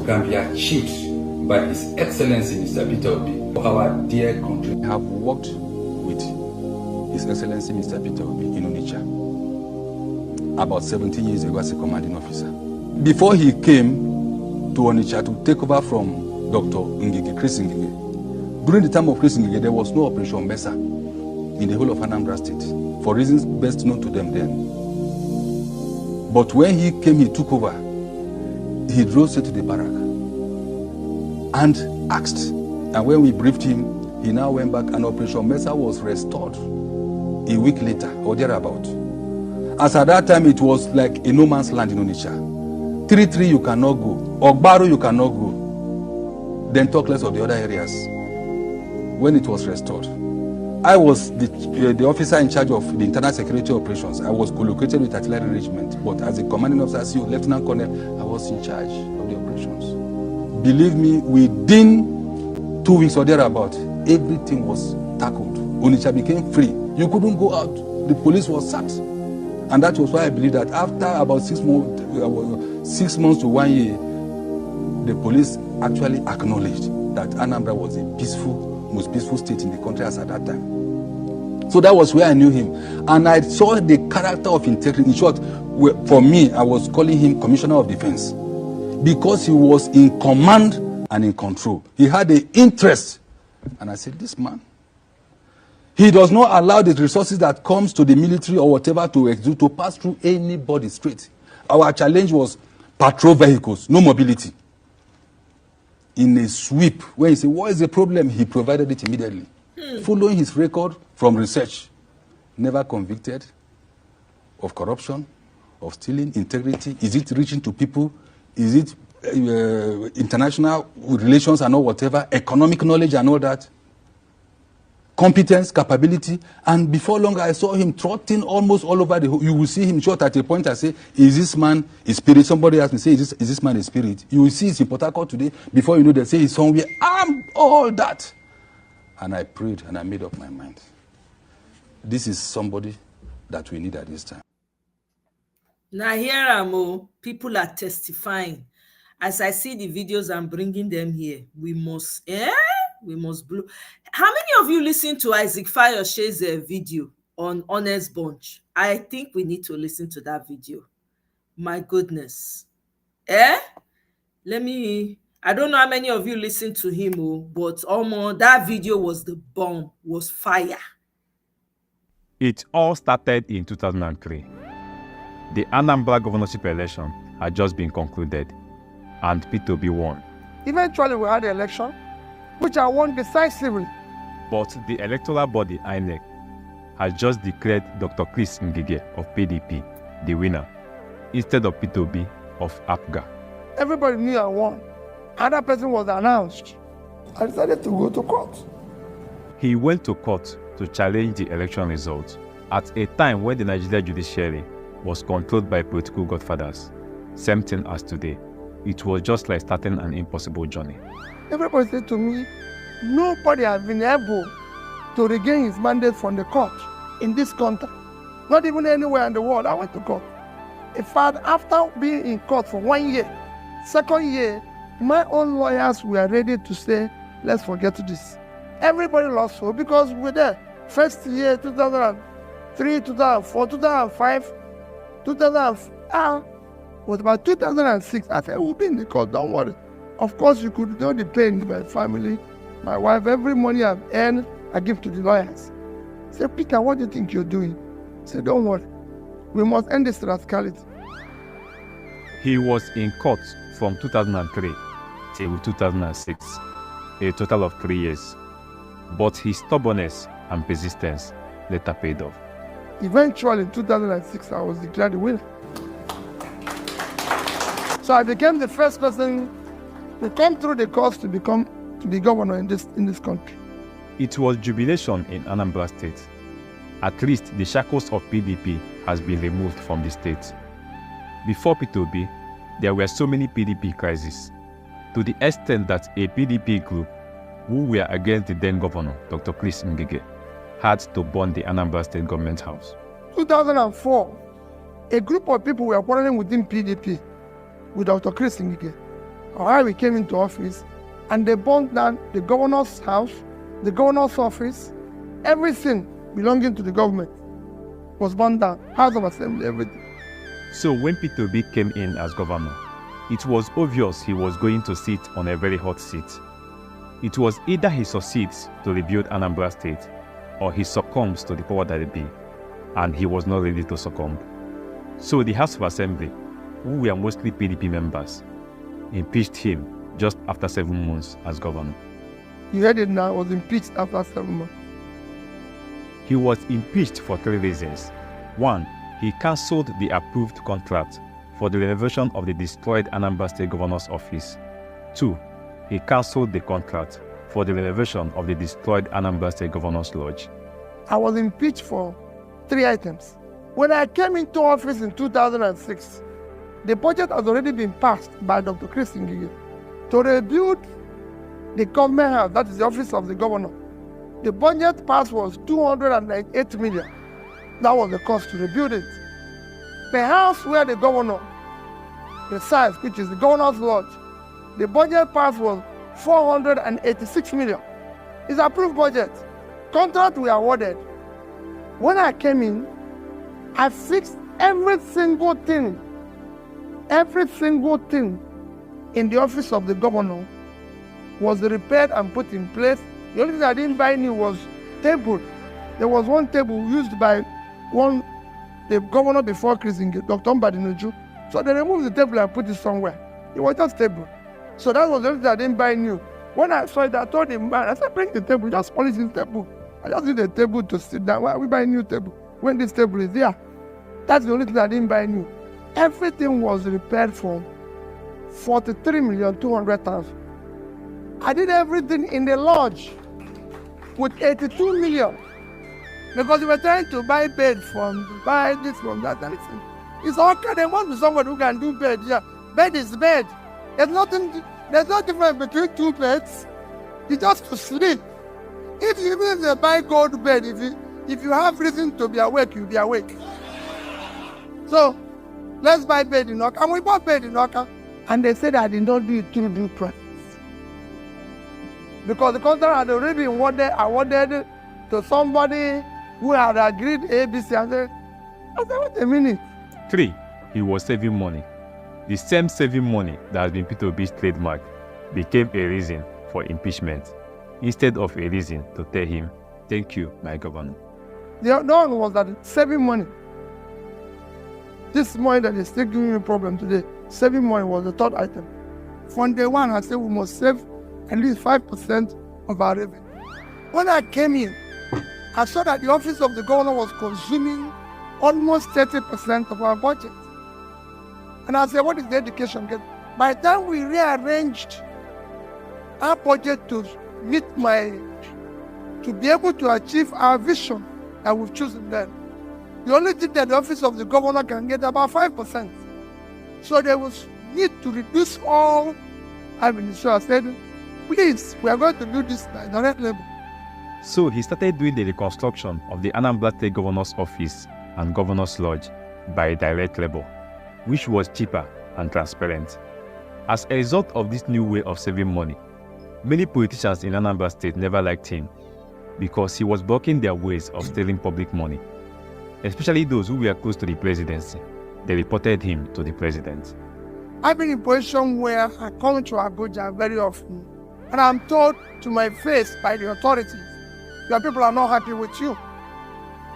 can be achieved by His Excellency Mr. Peter Obi, our dear country. I have worked with His Excellency Mr. Peter Obi in Onitsha about 17 years ago as a commanding officer. Before he came to Onitsha to take over from Dr. Ngige, Chris Ngige, during the time of Chris Ngige, there was no Operation Mesa in the whole of Anambra State, for reasons best known to them then. But when he came, he took over. He drove straight to the barrack and asked. And when we briefed him, he now went back and Operation Mesa was restored a week later or thereabout. As at that time, it was like a no man's land in Onitsha. 33 you cannot go. Ogbaru you cannot go. Then talk less of the other areas. When it was restored, I was the officer in charge of the internal security operations. I was co-located with artillery regiment, but as a commanding officer, Lieutenant Colonel, I was in charge of the operations. Believe me, within 2 weeks or thereabout, everything was tackled. Onitsha became free. You couldn't go out. The police was sacked. And that was why I believe that after about 6 months to 1 year, the police actually acknowledged that Anambra was a most peaceful state in the country as at that time. So that was where I knew him. And I saw the character of integrity. In short, for me, I was calling him Commissioner of Defense, because he was in command and in control. He had the interest. And I said, this man, he does not allow the resources that comes to the military or whatever to pass through anybody straight. Our challenge was patrol vehicles, no mobility. In a sweep, when he said, what is the problem? He provided it immediately. Following his record from research, never convicted of corruption, of stealing, integrity. Is it reaching to people? Is it international relations and all whatever, economic knowledge and all that? Competence, capability, and before long I saw him trotting almost all over the whole. You will see him short at a point. I say, is this man a spirit? Somebody asked me, say, is this man a spirit? You will see he's in Port Harcourt today. Before you know, they say he's somewhere. I'm all that. And I prayed and I made up my mind. This is somebody that we need at this time. Now here am oh, people are testifying. As I see the videos, I'm bringing them here. We must blow. How many of you listen to Isaac Fayoshe's video on Honest Bunch? I think we need to listen to that video. My goodness. Let me. I don't know how many of you listen to him, but almost that video was the bomb, was fire. It all started in 2003. The Anambra governorship election had just been concluded, and Peter Obi won. Eventually, we had the election, which I won decisively. But the electoral body, INEC, has just declared Dr. Chris Ngige of PDP the winner, instead of Peter Obi of APGA. Everybody knew I won. Another person was announced. I decided to go to court. He went to court to challenge the election results at a time when the Nigerian judiciary was controlled by political godfathers. Same thing as today. It was just like starting an impossible journey. Everybody said to me, nobody has been able to regain his mandate from the court in this country. Not even anywhere in the world. I went to court. In fact, after being in court for 1 year, second year, my own lawyers were ready to say, let's forget this. Everybody lost hope because we were there. First year, 2003, 2004, 2005, 2000, was about 2006. I said, we'll be in the court, don't worry. Of course, you could know the pain, my family, my wife, every money I've earned, I give to the lawyers. I said, Peter, what do you think you're doing? I said, don't worry. We must end this rascality. He was in court from 2003 till 2006, a total of 3 years. But his stubbornness and persistence later paid off. Eventually, in 2006, I was declared the winner. So I became the first person to come through the courts to be governor in this country. It was jubilation in Anambra State. At least the shackles of PDP has been removed from the state. Before Peter Obi, there were so many PDP crises, to the extent that a PDP group who were against the then governor, Dr. Chris Ngige, had to burn the Anambra State government house. 2004, a group of people were quarreling within PDP with Dr. Chris Ngige. How we came into office, and they burned down the governor's house, the governor's office, everything belonging to the government was burned down, House of Assembly, everything. So when Peter Obi came in as governor, it was obvious he was going to sit on a very hot seat. It was either he succeeds to rebuild Anambra State or he succumbs to the power that it be, and he was not ready to succumb. So the House of Assembly, who were mostly PDP members, impeached him just after 7 months as governor. You heard it now, was impeached after 7 months. He was impeached for 3 reasons. 1, he cancelled the approved contract for the renovation of the destroyed Anambra State Governor's office. 2, he cancelled the contract for the renovation of the destroyed Anambra State Governor's Lodge. I was impeached for 3 items. When I came into office in 2006, the budget has already been passed by Dr. Chris Ngige to rebuild the government house, that is the office of the governor. The budget passed was 298 million. That was the cost to rebuild it. The house where the governor resides, which is the governor's lodge, the budget passed was 486 million. It's approved budget. Contract we awarded. When I came in, I fixed every single thing in the office of the governor was repaired and put in place. The only thing I didn't buy new was table. There was one table used by the governor before Chris Ngige, Dr. Mbadinuju. So they removed the table and put it somewhere. It was just table. So that was the only thing I didn't buy new. When I saw it, I told the man, I said, bring the table, just polish this table. I just need a table to sit down. Why are we buying a new table when this table is there? That's the only thing I didn't buy new. Everything was repaired for 43,200,000. I did everything in the lodge with 82 million. Because we were trying to buy bed buy this from that. Anything. It's okay, there must be somebody who can do bed. Yeah, bed is bed. There's no difference between 2 beds. It's just to sleep. Even if they buy gold bed, if you have reason to be awake, you'll be awake. So let's buy bed in Awka. And we bought bed in Awka. And they said I did not do it through due process. Because the contract had already been awarded to somebody who had agreed ABC. I said, wait a minute. 3. He was saving money. The same saving money that has been Peter Obi's trademark became a reason for impeachment, instead of a reason to tell him, thank you, my governor. The other one was that saving money. This money that is still giving me a problem today, saving money was the third item. From day one, I said we must save at least 5% of our revenue. When I came in, I saw that the office of the governor was consuming almost 30% of our budget. And I said, what is the education get? By the time we rearranged our budget to be able to achieve our vision that we've chosen then, the only thing that the office of the governor can get about 5%. So there was need to reduce all avenues. So I said, please, we are going to do this by direct labor. So he started doing the reconstruction of the Anambra State Governor's Office and Governor's Lodge by direct labor, which was cheaper and transparent. As a result of this new way of saving money, many politicians in Anambra State never liked him because he was blocking their ways of stealing public money. Especially those who were close to the presidency. They reported him to the president. I've been in a position where I come to Abuja very often, and I'm told to my face by the authorities, your people are not happy with you.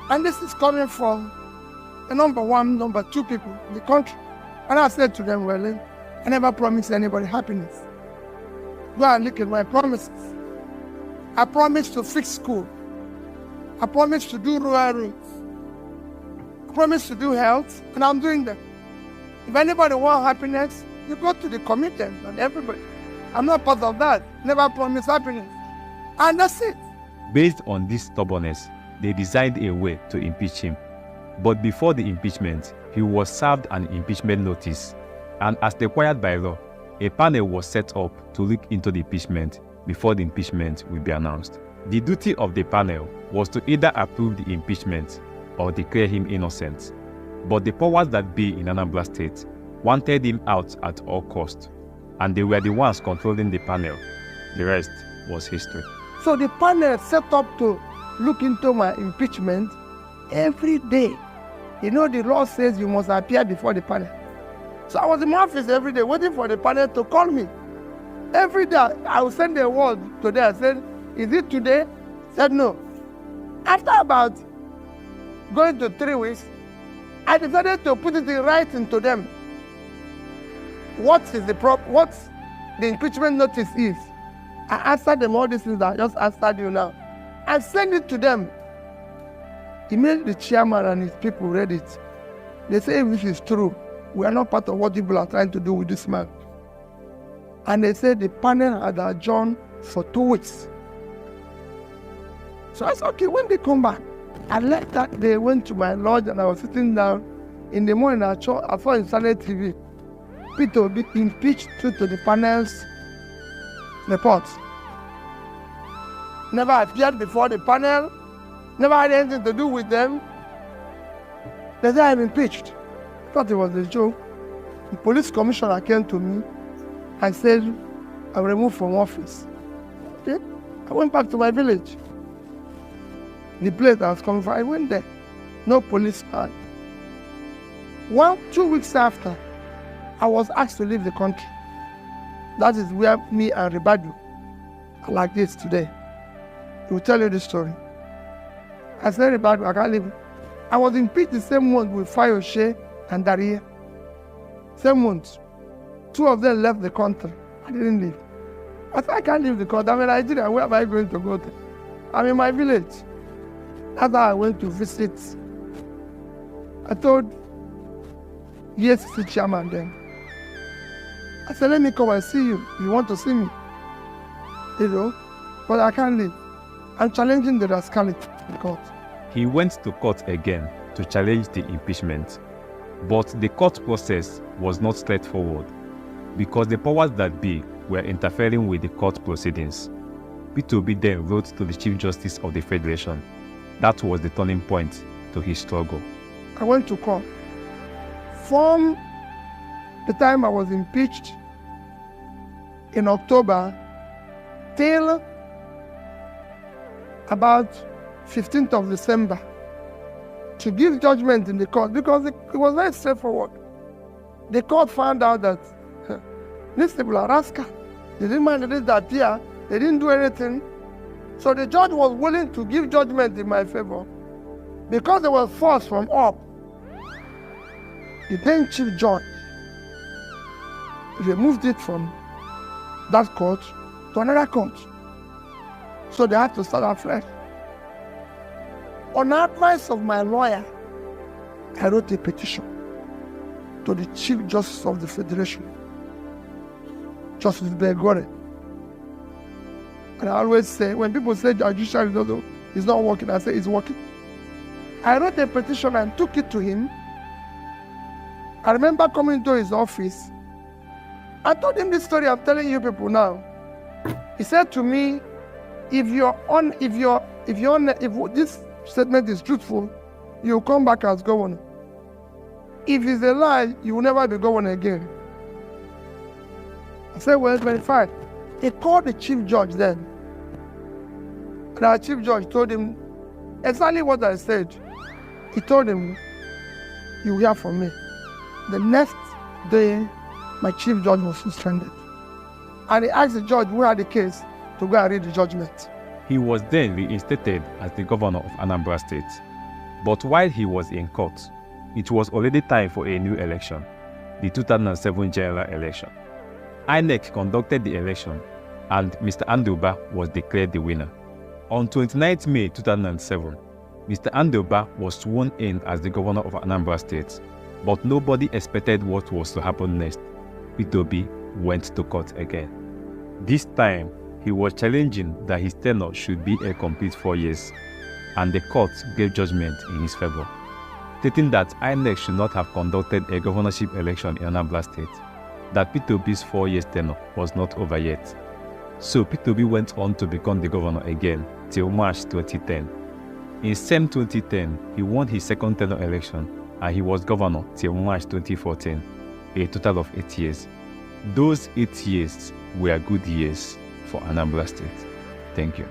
And this is coming from the number one, number two people in the country. And I said to them, well, I never promised anybody happiness. Go and look at my promises. I promised to fix school. I promised to do rural roads. I promised to do health, and I'm doing that. If anybody wants happiness, you go to the commitment and everybody. I'm not part of that. Never promised happiness. And that's it. Based on this stubbornness, they designed a way to impeach him. But before the impeachment, he was served an impeachment notice. And as required by law, a panel was set up to look into the impeachment before the impeachment will be announced. The duty of the panel was to either approve the impeachment or declare him innocent. But the powers that be in Anambra State wanted him out at all costs, and they were the ones controlling the panel. The rest was history. So the panel set up to look into my impeachment every day. You know, the law says you must appear before the panel. So I was in my office every day waiting for the panel to call me. Every day I would send a word to them. I said, is it today? Said no. After about going to 3 weeks, I decided to put it in writing to them. What the impeachment notice is. I answered them all these things that I just answered you now. And send it to them. Immediately the chairman and his people read it. They say, if this is true, we are not part of what people are trying to do with this man. And they said the panel had adjourned for 2 weeks. So I said, okay, when they come back, I left that day, went to my lodge, and I was sitting down. In the morning, I saw in Sunday TV, Peter will be impeached due to the panel's report. Never appeared before the panel, never had anything to do with them. They said I'm impeached. I thought it was a joke. The police commissioner came to me and said, I'm removed from office. Okay? I went back to my village. The place I was coming from, I went there. No policeman. 2 weeks after, I was asked to leave the country. That is where me and Ribadu are like this today. He will tell you the story. I said, Ribadu, I can't leave. I was impeached the same month with Fayose and Daria. Same month. 2 of them left the country. I didn't leave. I said, I can't leave the country. I'm in Nigeria. Where am I going to go to? I'm in my village. That's how I went to visit. I told EFCC chairman then. I said, let me come and see you. You want to see me? You know, but I can't leave. I'm challenging the rascality in court. He went to court again to challenge the impeachment. But the court process was not straightforward because the powers that be were interfering with the court proceedings. Peter Obi then wrote to the Chief Justice of the Federation. That was the turning point to his struggle. I went to court. from the time I was impeached in October till about 15th of December to give judgment in the court, because it was very straightforward. The court found out that these people are rascals. They didn't mind that year. They didn't do anything. So the judge was willing to give judgment in my favor because there was force from up. The then chief judge removed it from that court to another court. So they had to start afresh. On advice of my lawyer, I wrote a petition to the Chief Justice of the Federation, Justice Begore. And I always say, when people say judiciary is not working, I say it's working. I wrote a petition and took it to him. I remember coming to his office. I told him this story I'm telling you people now. He said to me, if this statement is truthful, you'll come back as governor. If it's a lie, you will never be governor again. I said, well, 25. He called the chief judge then. And our chief judge told him exactly what I said. He told him, you will hear from me. The next day, my chief judge was suspended. And he asked the judge who had the case to go and read the judgment. He was then reinstated as the governor of Anambra State. But while he was in court, it was already time for a new election, the 2007 general election. INEC conducted the election and Mr. Andoba was declared the winner. On 29 May 2007, Mr. Andoba was sworn in as the governor of Anambra State, but nobody expected what was to happen next. Peter Obi went to court again. This time, he was challenging that his tenure should be a complete 4 years, and the court gave judgment in his favor, stating that INEC should not have conducted a governorship election in Anambra State, that Peter Obi's 4 years tenure was not over yet. So Peter Obi went on to become the governor again till March 2010. In same 2010, he won his second tenure election and he was governor till March 2014, a total of 8 years. Those 8 years were good years for Anambra State. Thank you.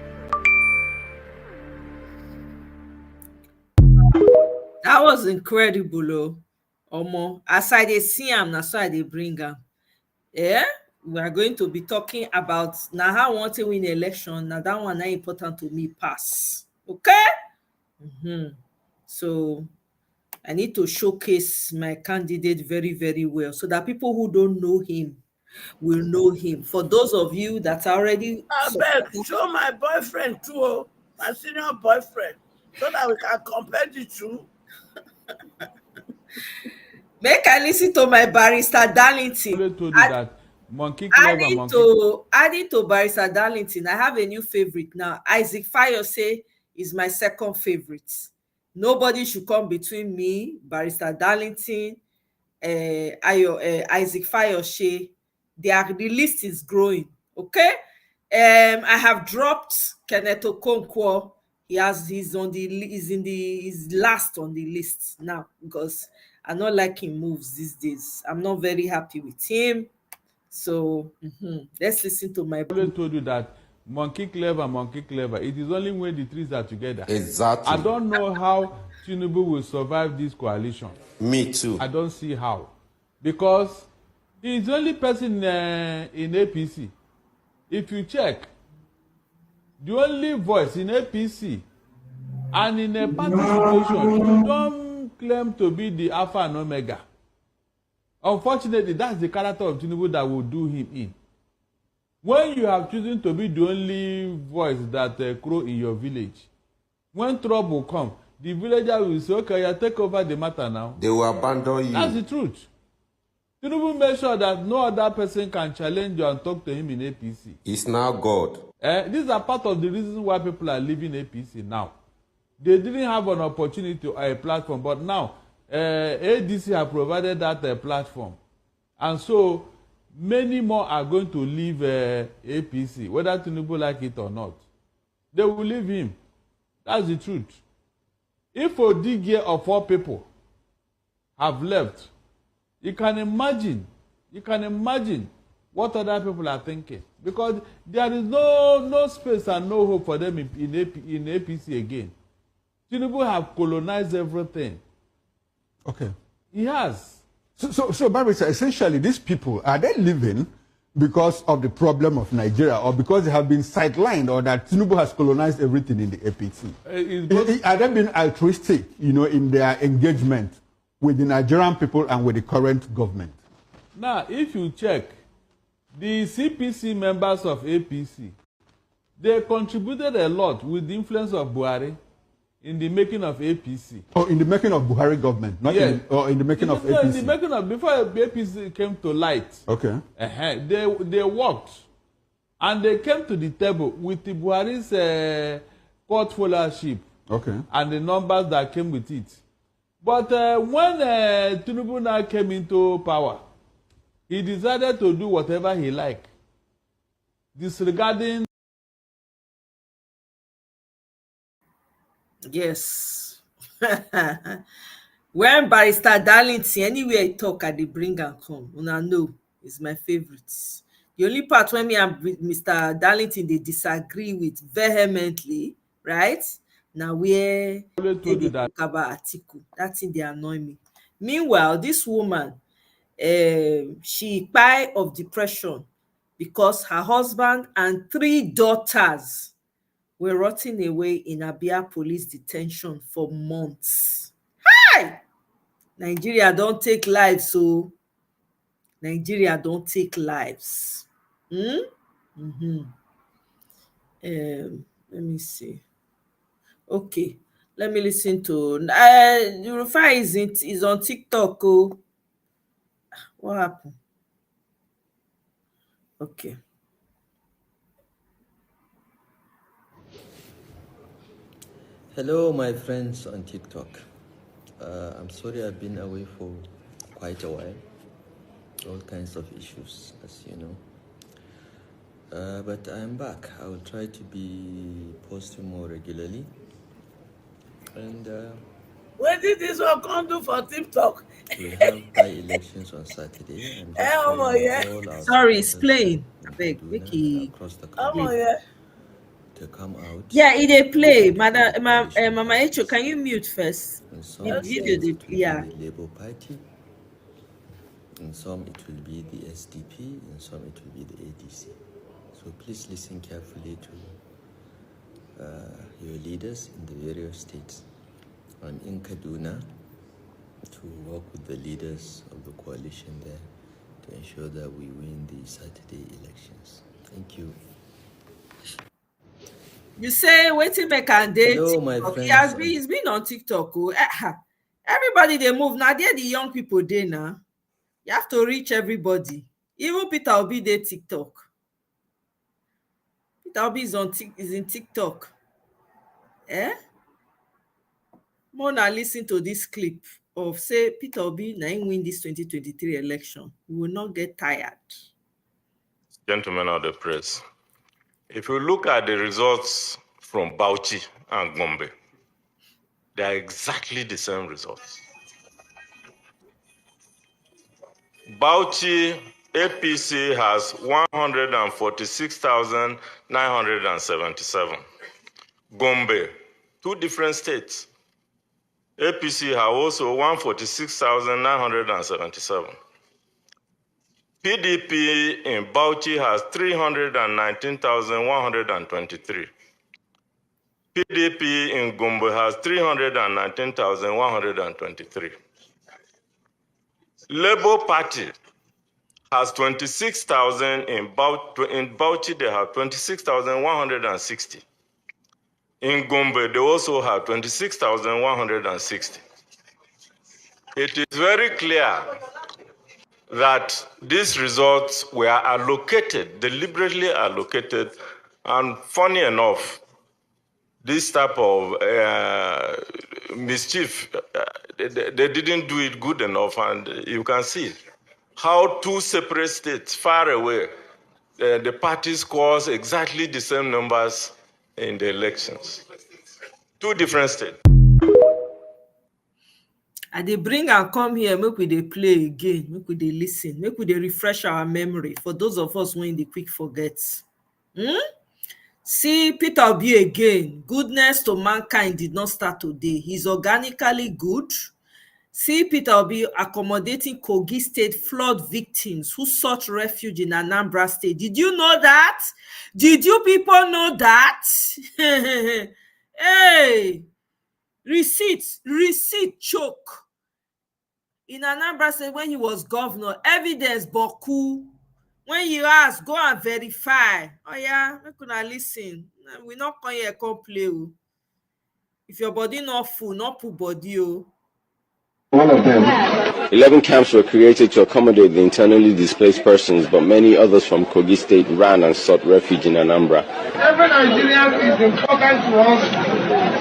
That was incredible, oh. Omo, as I dey see am, na so I dey bring am. Yeah, we are going to be talking about now how I want to win election. Now that one is important to me pass. Okay? So I need to showcase my candidate very, very well so that people who don't know him will know him. For those of you that are already show my boyfriend too, my senior boyfriend, so that we can compare the two. Make I listen to my barrister Darlington. I told you that monkey clever monkey. Adding to barrister Darlington, I have a new favorite now. Isaac Fayose is my second favorite. Nobody should come between me, barrister Darlington, Isaac Fayose. The list is growing. Okay. I have dropped Kenneth Okonkwo. He's last on the list now because I not like him moves these days. I'm not very happy with him. So let's listen to my. I always told you that monkey clever. It is only when the trees are together. Exactly. I don't know how Tinubu will survive this coalition. Me too. I don't see how, because he is the only person in APC. If you check, the only voice in APC and in a party situation, you don't claim to be the alpha and omega. Unfortunately, that's the character of Tinubu that will do him in. When you have chosen to be the only voice that crow in your village, when trouble comes, the villager will say, okay, you take over the matter now. They will abandon you. That's the truth. Tinubu made sure that no other person can challenge you and talk to him in APC. He's now God. These are part of the reasons why people are leaving APC now. They didn't have an opportunity or a platform, but now ADC have provided that platform. And so many more are going to leave APC, whether Tinubu like it or not. They will leave him. That's the truth. If Odigye of all people have left, You can imagine what other people are thinking, because there is no space and no hope for them in APC again. Tinubu have colonized everything. Okay. He has. So Barrister, essentially, these people, are they living because of the problem of Nigeria, or because they have been sidelined, or that Tinubu has colonized everything in the APC? Are they being altruistic, in their engagement with the Nigerian people and with the current government? Now, if you check, the CPC members of APC, they contributed a lot with the influence of Buhari in the making of APC. Oh, in the making of Buhari government, not yes. in the making of APC? In the making of, before APC came to light. Okay. They worked, and they came to the table with the Buhari's court followership. Okay. And the numbers that came with it. But when Tinubu now came into power, he decided to do whatever he liked, disregarding. Yes. When Barrister Darlington, anywhere he talk, I dey bring am come. Una know, is my favorite. The only part when me and Mr. Darlington they disagree with vehemently, right? Now where they talk about Atiku. That thing they annoy me. Meanwhile, this woman, she died of depression because her husband and 3 daughters were rotting away in Abia police detention for months. Hi! Nigeria don't take lives, so Nigeria don't take lives. Let me see. Okay, let me listen to Rufai is on TikTok. Oh, what happened? Okay. Hello, my friends on TikTok. I'm sorry I've been away for quite a while. All kinds of issues, as you know. But I'm back. I will try to be posting more regularly. And where did this one come do for TikTok? we have by-elections on Saturday. And sorry, explain. Beg, Vicky. Across the country. To come out. Yeah, it play. Mama Echo, can you mute first? The video, yeah. The Labour Party. In some it will be the SDP, in some it will be the ADC. So please listen carefully to your leaders in the various states. And in Kaduna, to work with the leaders of the coalition there to ensure that we win the Saturday elections. Thank you. You say waiting back and day. Hello, my friends. He's been on TikTok. Oh. Everybody they move now. They're the young people there now. You have to reach everybody. Even Peter Obi dey TikTok. Peter Obi is in TikTok. Mona listen to this clip of say Peter Obi na him win this 2023 election. We will not get tired. Gentlemen of the press, if you look at the results from Bauchi and Gombe, they are exactly the same results. Bauchi APC has 146,977. Gombe, 2 different states. APC have also 146,977. PDP in Bauchi has 319,123. PDP in Gombe has 319,123. Labour Party has 26,000 in Bauchi they have 26,160. In Gombe, they also have 26,160. It is very clear that these results were allocated, deliberately allocated, and funny enough, this type of mischief, they didn't do it good enough, and you can see how 2 separate states far away, the parties scores exactly the same numbers in the elections. 2 different states. I dey bring and come here, make we dey play again, make we dey listen, make we dey refresh our memory for those of us when they quick forget. See Peter Obi again. Goodness to mankind did not start today. He's organically good. See Peter Obi accommodating Kogi State flood victims who sought refuge in Anambra State. Did you know that? Did you people know that? Hey, receipt choke. In Anambra State when he was governor, evidence boku. When you ask, go and verify. Oh yeah, make una listen. We not come here come play. If your body not full, not put body. One of them. 11 camps were created to accommodate the internally displaced persons, but many others from Kogi State ran and sought refuge in Anambra. Every Nigerian is important to us.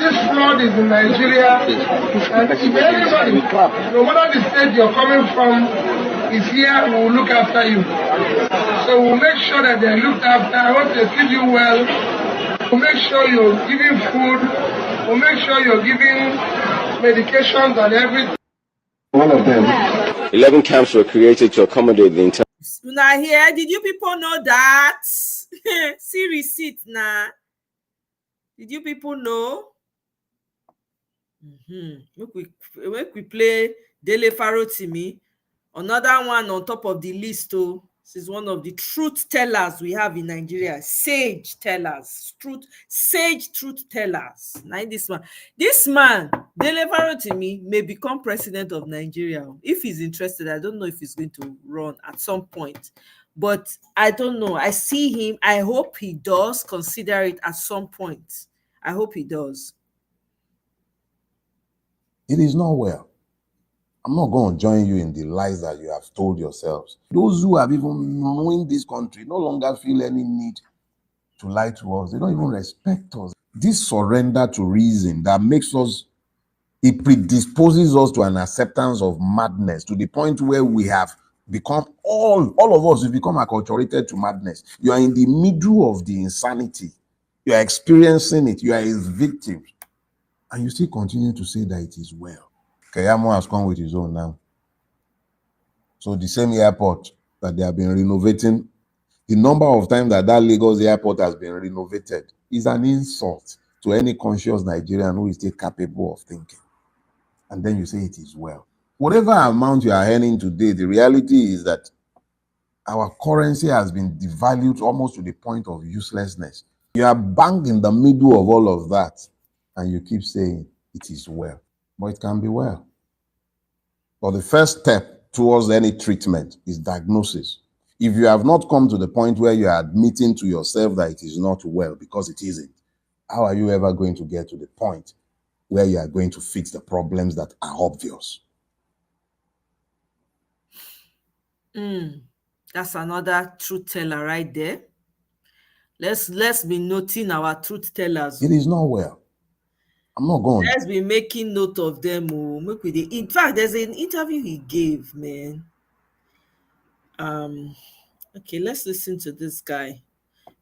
This flood is in Nigeria. And if anybody, no matter the state you're coming from, is here, we will look after you. So we'll make sure that they're looked after. I hope they feed you well. We'll make sure you're giving food. We'll make sure you're giving medications and everything. One of them. 11 camps were created to accommodate the entire. Now here, did you people know that? See receipt now. Did you people know? Make we play Dele Farotimi. Another one on top of the list. Oh, this is one of the truth tellers we have in Nigeria. Sage tellers, sage truth tellers. Now this man, Dele Farotimi, may become president of Nigeria if he's interested. I don't know if he's going to run at some point, but I don't know. I see him. I hope he does consider it at some point. I hope he does. It is not well. I'm not going to join you in the lies that you have told yourselves. Those who have even known this country no longer feel any need to lie to us. They don't even respect us. This surrender to reason that makes us, it predisposes us to an acceptance of madness to the point where we have become, all of us have become acculturated to madness. You are in the middle of the insanity. You are experiencing it. You are a victim. And you still continue to say that it is well. Keyamo has come with his own now. So the same airport that they have been renovating, the number of times that Lagos airport has been renovated is an insult to any conscious Nigerian who is still capable of thinking. And then you say it is well. Whatever amount you are earning today, the reality is that our currency has been devalued almost to the point of uselessness. You are banged in the middle of all of that, and you keep saying it is well. But it can be well. But the first step towards any treatment is diagnosis. If you have not come to the point where you are admitting to yourself that it is not well, because it isn't, how are you ever going to get to the point where you are going to fix the problems that are obvious? That's another truth teller right there. Let's be noting our truth tellers. It is not well. I'm not going. Let's be making note of them. In fact, there's an interview he gave, man. Okay, let's listen to this guy,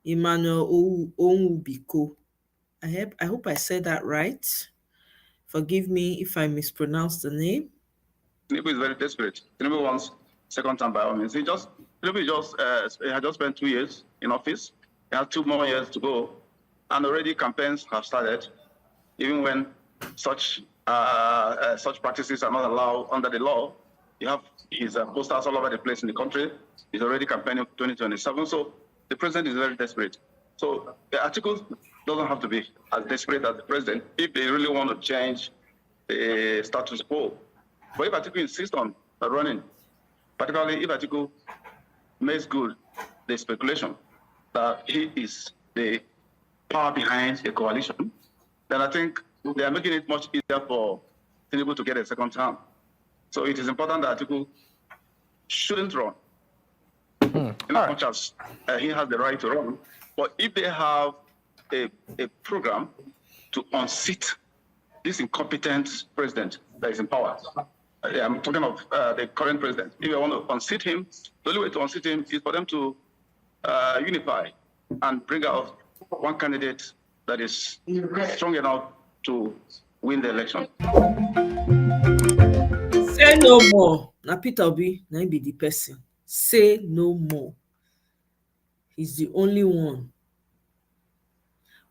Emmanuel Onwubiko. I hope I said that right. Forgive me if I mispronounced the name. Tinubu is very desperate. Tinubu wants second term by all means. He had just spent 2 years in office. He has 2 more years to go, and already campaigns have started. Even when such practices are not allowed under the law, you have his posters all over the place in the country. He's already campaigning 2027. So the president is very desperate. So the article doesn't have to be as desperate as the president if they really want to change the status quo. But if Atiku insists on running, particularly if Atiku makes good the speculation that he is the power behind a coalition, then I think they are making it much easier for Tinubu to get a second term. So it is important that Atiku shouldn't run, in as much as he has the right to run. But if they have a program to unseat this incompetent president that is in power, I'm talking of the current president. If they want to unseat him, the only way to unseat him is for them to unify and bring out one candidate that is strong enough to win the election. Say no more. Now Peter Obi, now be the person. Say no more. He's the only one.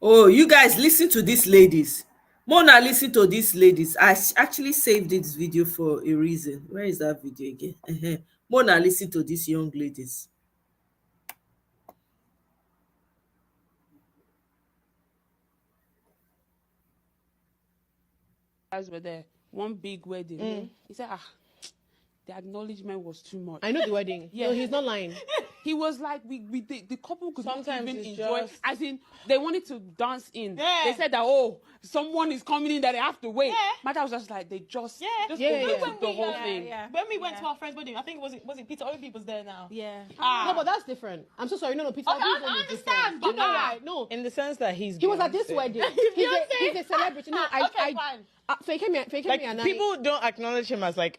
Oh, you guys listen to these ladies. Mona, listen to these ladies. I actually saved this video for a reason. Where is that video again? Mona, listen to these young ladies. Guys were there. One big wedding. He said, the acknowledgement was too much. I know the wedding. Yeah, no, he's not lying. He was like, the couple could sometimes not even enjoy. Just... As in, they wanted to dance in. Yeah. They said that, someone is coming in that they have to wait. Yeah. Mata was just like, they just the whole thing. Yeah. When we went to our friend's wedding, I think was it Peter Obi was there now? Yeah. No, but that's different. I'm so sorry. No, Peter Obi I understand, but no. In the sense that he was at this wedding. He's a celebrity. No, fine. People don't acknowledge him as like,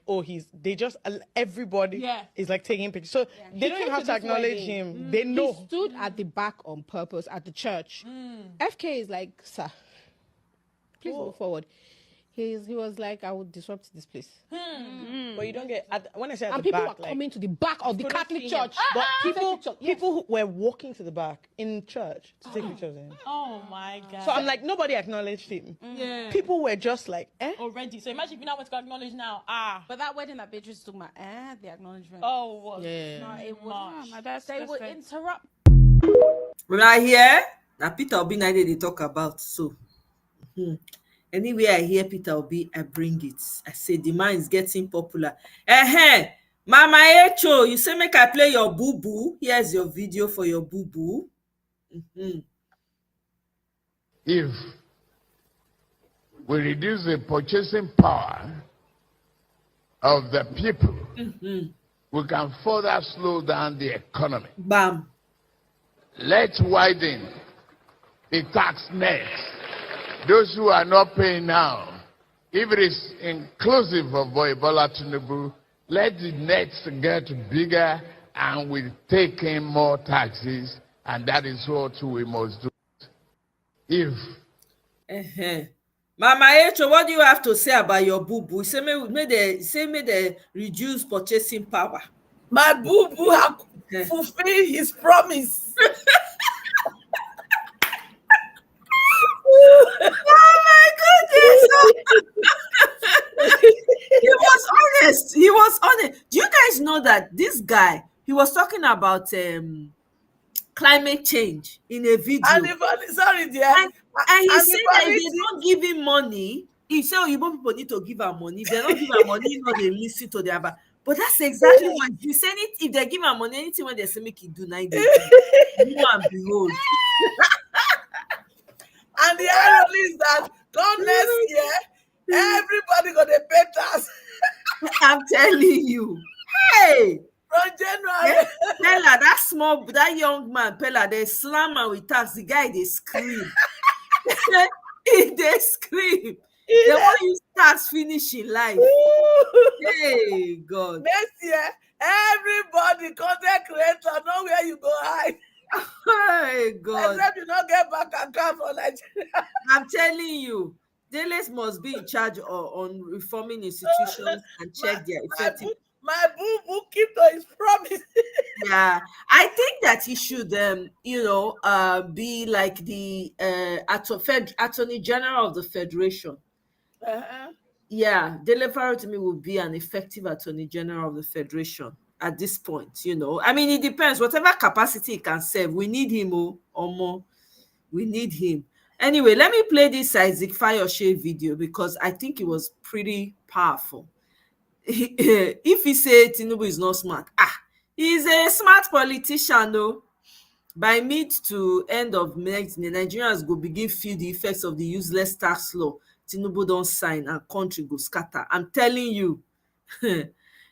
everybody is like taking pictures. So they don't even have to acknowledge him. They know. He stood at the back on purpose at the church. FK is like, sir, please move forward. He was like, I will disrupt this place. But you don't get, when I say at and the people back, are coming to the back of the Catholic church. But people who were walking to the back in church to take pictures of him. Oh my God. So I'm like, nobody acknowleded him. Yeah. People were just like, already. So imagine if you now went to acknowledge now. But that wedding that Beatrice took my the acknowledgement. Oh, what? Yeah. No, it was they would interrupt. Right here, now Peter Obi now they talk about. So anyway, I hear Peter Obi, I bring it. I say the man is getting popular. Mama Echo, you say make I play your boo-boo. Here's your video for your boo-boo. If we reduce the purchasing power of the people, we can further slow down the economy. Bam. Let's widen the tax net. Those who are not paying now, if it is inclusive of Bola Tinubu, let the nets get bigger and we take in more taxes, and that is what we must do. Mama Echo, what do you have to say about your boo-boo? Say may they reduce purchasing power. My boo-boo have fulfilled his promise. Oh my goodness! He was honest. Do you guys know that this guy, he was talking about climate change in a video? Sorry, dear. And he said that if they don't give him money, he said, Igbo people need to give him money. If they don't give him money, you know, they listen to their back. But that's exactly what he said. If they give him money, anything when they say make it do 90, you and behold. And the irony is that come next year, everybody gonna pay tax. I'm telling you. Hey! From January. Pella, that young man, Pella, they slam him with tax. The guy, they scream. They scream. They want you tax finishing life. Hey, God. Next year, everybody, content creator, know where you go hide. Hey, God. Except you not get back account for Nigeria. I'm telling you, Deles must be in charge on reforming institutions and check their effective. My boo-boo keep to his promise. Yeah, I think that he should, be like the Attorney General of the Federation. Yeah, Dele Farotimi will be an effective Attorney General of the Federation at this point. I mean, it depends. Whatever capacity he can serve, we need him or more. We need him. Anyway, let me play this Isaac Fayose video because I think it was pretty powerful. If he say Tinubu is not smart, he's a smart politician though. By mid to end of May, the Nigerians go begin feel the effects of the useless tax law Tinubu don't sign and country go scatter. I'm telling you.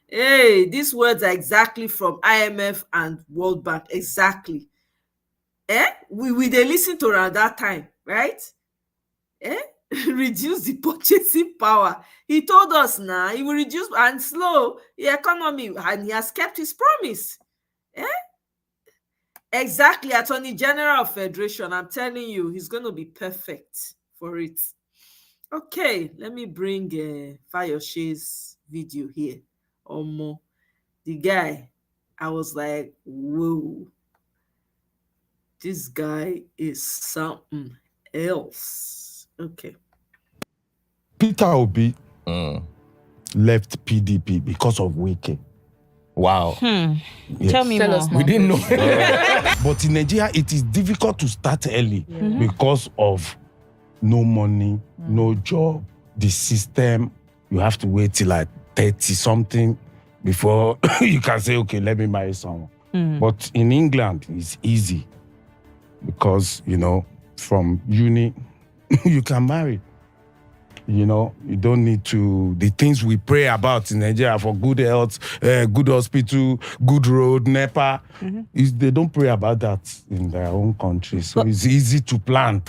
Hey, these words are exactly from IMF and World Bank. Exactly. We they listen to around that time, right? Reduce the purchasing power. He told us now he will reduce and slow the economy, and he has kept his promise. Exactly, Attorney General of Federation. I'm telling you, he's going to be perfect for it. Okay, let me bring Fayose's video here. The guy, I was like, whoa, this guy is something else. Okay. Peter Obi left PDP because of Wike. Wow. Yes. Tell me more. We didn't know. But in Nigeria, it is difficult to start early because of no money, no job, the system. You have to wait till like 30 something before you can say, okay, let me marry someone. But in England, it's easy because, you know, from uni, you can marry. You know, you don't need to, the things we pray about in Nigeria for good health, good hospital, good road, NEPA, they don't pray about that in their own country. So it's easy to plan.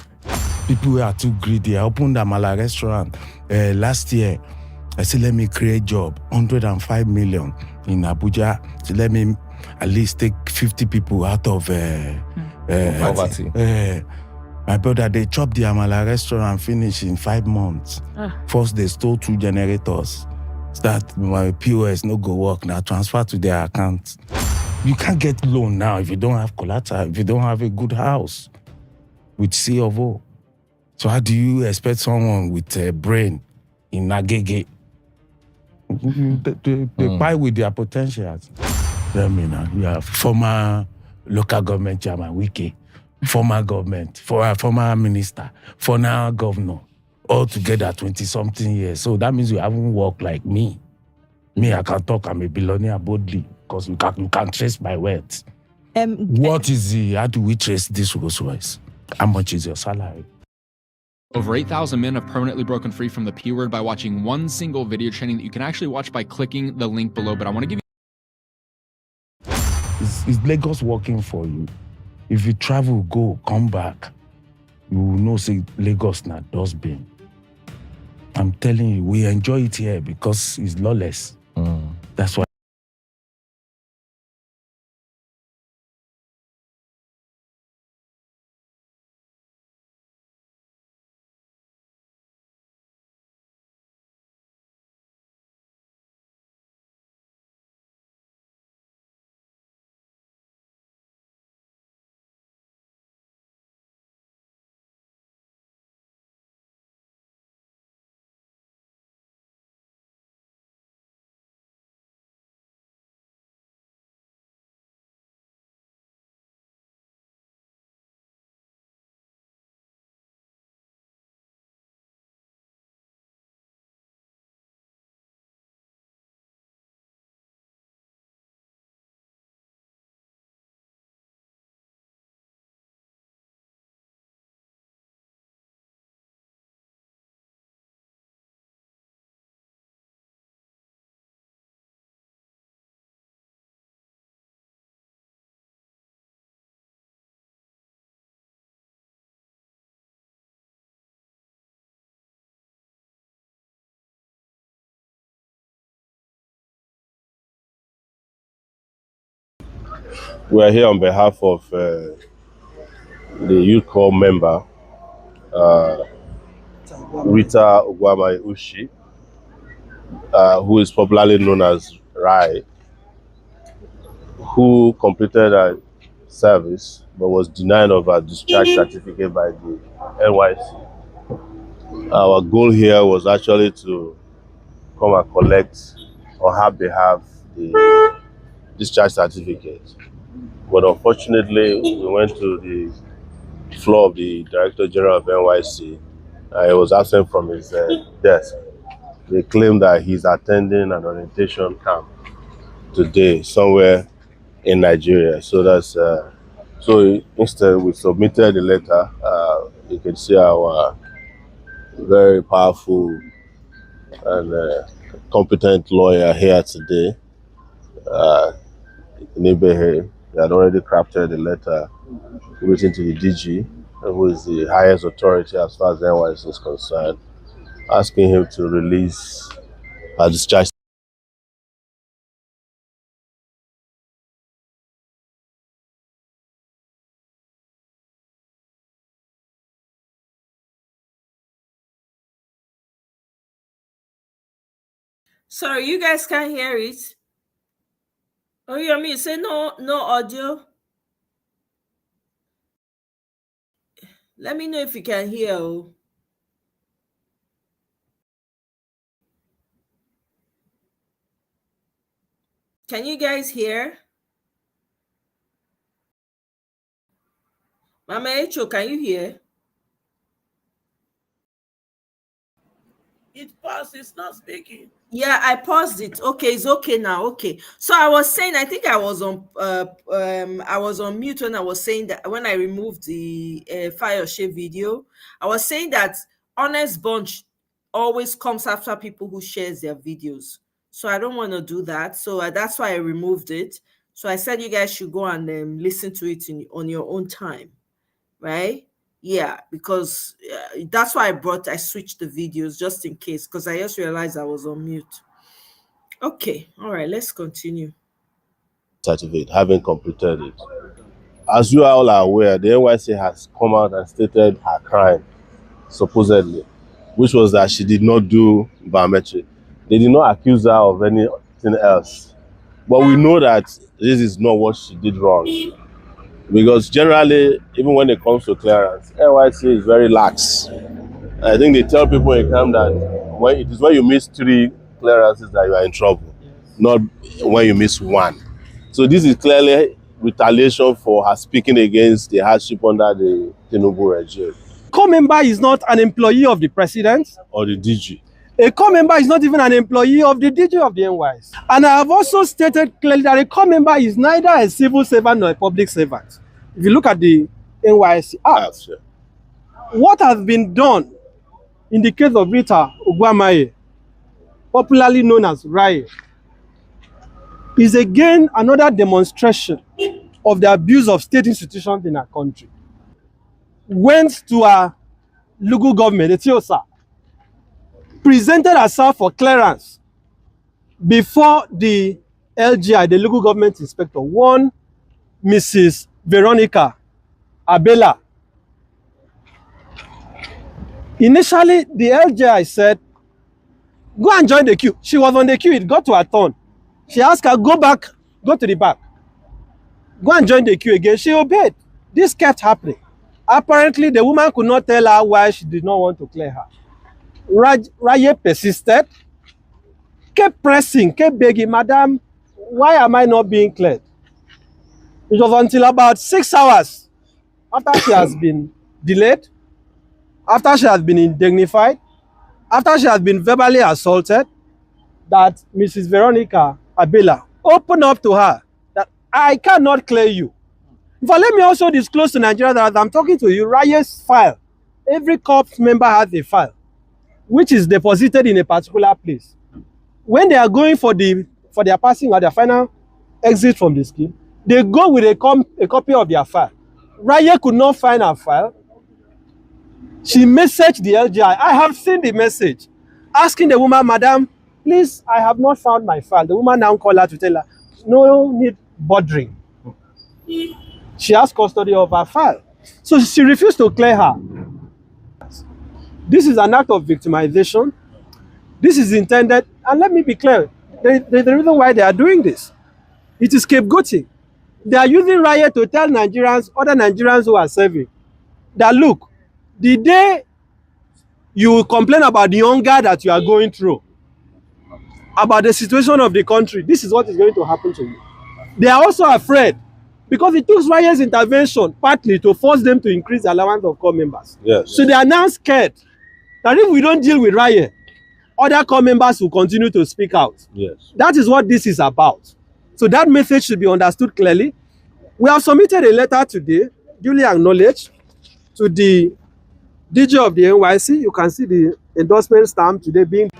People are too greedy. I opened a Amala restaurant last year. I said, let me create job, 105 million in Abuja. So let me at least take 50 people out of poverty. My brother, they chopped the Amala restaurant finish in 5 months. First, they stole 2 generators. Start my POS no go work now, transfer to their account. You can't get loan now if you don't have collateral, if you don't have a good house with C of O. So how do you expect someone with a brain in Agege? They buy with their potentials. I mean, you have former local government chairman, Wike, former government, former minister, former governor, all together 20-something years. So that means you haven't worked like me. Me, I can talk, I'm a billionaire boldly, because you can trace my wealth. What is how do we trace this Rolls Royce? How much is your salary? Over 8,000 men have permanently broken free from the P word by watching one single video training that you can actually watch by clicking the link below. But I want to give you... Is Lagos working for you? If you travel, go, come back, you will know, say, Lagos not dustbin. I'm telling you, we enjoy it here because it's lawless. That's why. We are here on behalf of the youth corps member, Rita Ogwamai Ushi, who is popularly known as Rai, who completed her service but was denied of her discharge certificate by the NYC. Our goal here was actually to come and collect on her behalf the discharge certificate. But unfortunately, we went to the floor of the Director General of NYC. He was absent from his desk. They claim that he's attending an orientation camp today somewhere in Nigeria. So that's so instead we submitted the letter. You can see our very powerful and competent lawyer here today. Nibehe, they had already crafted a letter written to the DG, who is the highest authority as far as NYC is concerned, asking him to release a discharge. Sorry, you guys can't hear it. Oh, you mean say no audio? Let me know if you can hear. Oh. Can you guys hear? Mama Echo, can you hear? It paused, it's not speaking. Yeah, I paused it. Okay, it's okay now. Okay. So I was saying, I think I was on mute when I was saying that when I removed the Fayose video, I was saying that Honest Bunch always comes after people who shares their videos. So I don't want to do that. So that's why I removed it. So I said you guys should go and listen to it on your own time, right? Yeah, because that's why I switched the videos just in case, because I just realized I was on mute. Okay, all right, let's continue. Certificate, having completed it. As you all are aware, the NYSC has come out and stated her crime, supposedly, which was that she did not do biometric. They did not accuse her of anything else. But we know that this is not what she did wrong. Because generally, even when it comes to clearance, NYSC is very lax. I think they tell people in camp that when you miss 3 clearances that you are in trouble, not when you miss 1. So this is clearly retaliation for her speaking against the hardship under the Tinubu regime. A core member is not an employee of the president or the DG. A core member is not even an employee of the DG of the NYSC. And I have also stated clearly that a core member is neither a civil servant nor a public servant. If you look at the NYSC Act, what has been done in the case of Rita Ogwamaye, popularly known as Raye, is again another demonstration of the abuse of state institutions in our country. Went to our local government, Etiosa, presented herself for clearance before the LGI, the local government inspector, one Mrs. Veronica Abela. Initially, the LGI said, go and join the queue. She was on the queue, it got to her turn. She asked her, go to the back. Go and join the queue again. She obeyed. This kept happening. Apparently, the woman could not tell her why she did not want to clear her. Raye persisted, kept pressing, kept begging, Madam, why am I not being cleared? It was until about 6 hours after she has been delayed, after she has been indignified, after she has been verbally assaulted, that Mrs. Veronica Abela opened up to her that I cannot clear you. But let me also disclose to Nigeria that as I'm talking to you, Raye's file, every corps member has a file, which is deposited in a particular place. When they are going for their passing or their final exit from the scheme, they go with a copy of their file. Raye could not find her file. She messaged the LGI. I have seen the message, asking the woman, Madam, please, I have not found my file. The woman now called her to tell her, no need bothering. She has custody of her file. So she refused to clear her. This is an act of victimization. This is intended, and let me be clear, the reason why they are doing this, it is scapegoating. They are using Raye to tell Nigerians, other Nigerians who are serving, that look, the day you will complain about the hunger that you are going through, about the situation of the country, this is what is going to happen to you. They are also afraid, because it took Raye's intervention partly to force them to increase the allowance of corps members. Yes. So they are now scared that if we don't deal with Raye, other corps members will continue to speak out. Yes. That is what this is about. So that message should be understood clearly. We have submitted a letter today, duly acknowledged, to the DG of the NYSC. You can see the endorsement stamp today being.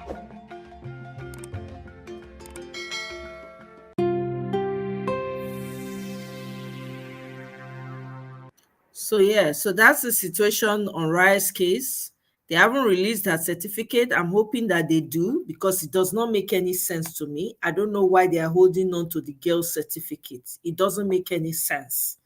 So yeah, so that's the situation on Raye's case. They haven't released her certificate. I'm hoping that they do, because it does not make any sense to me. I don't know why they are holding on to the girl's certificate. It doesn't make any sense.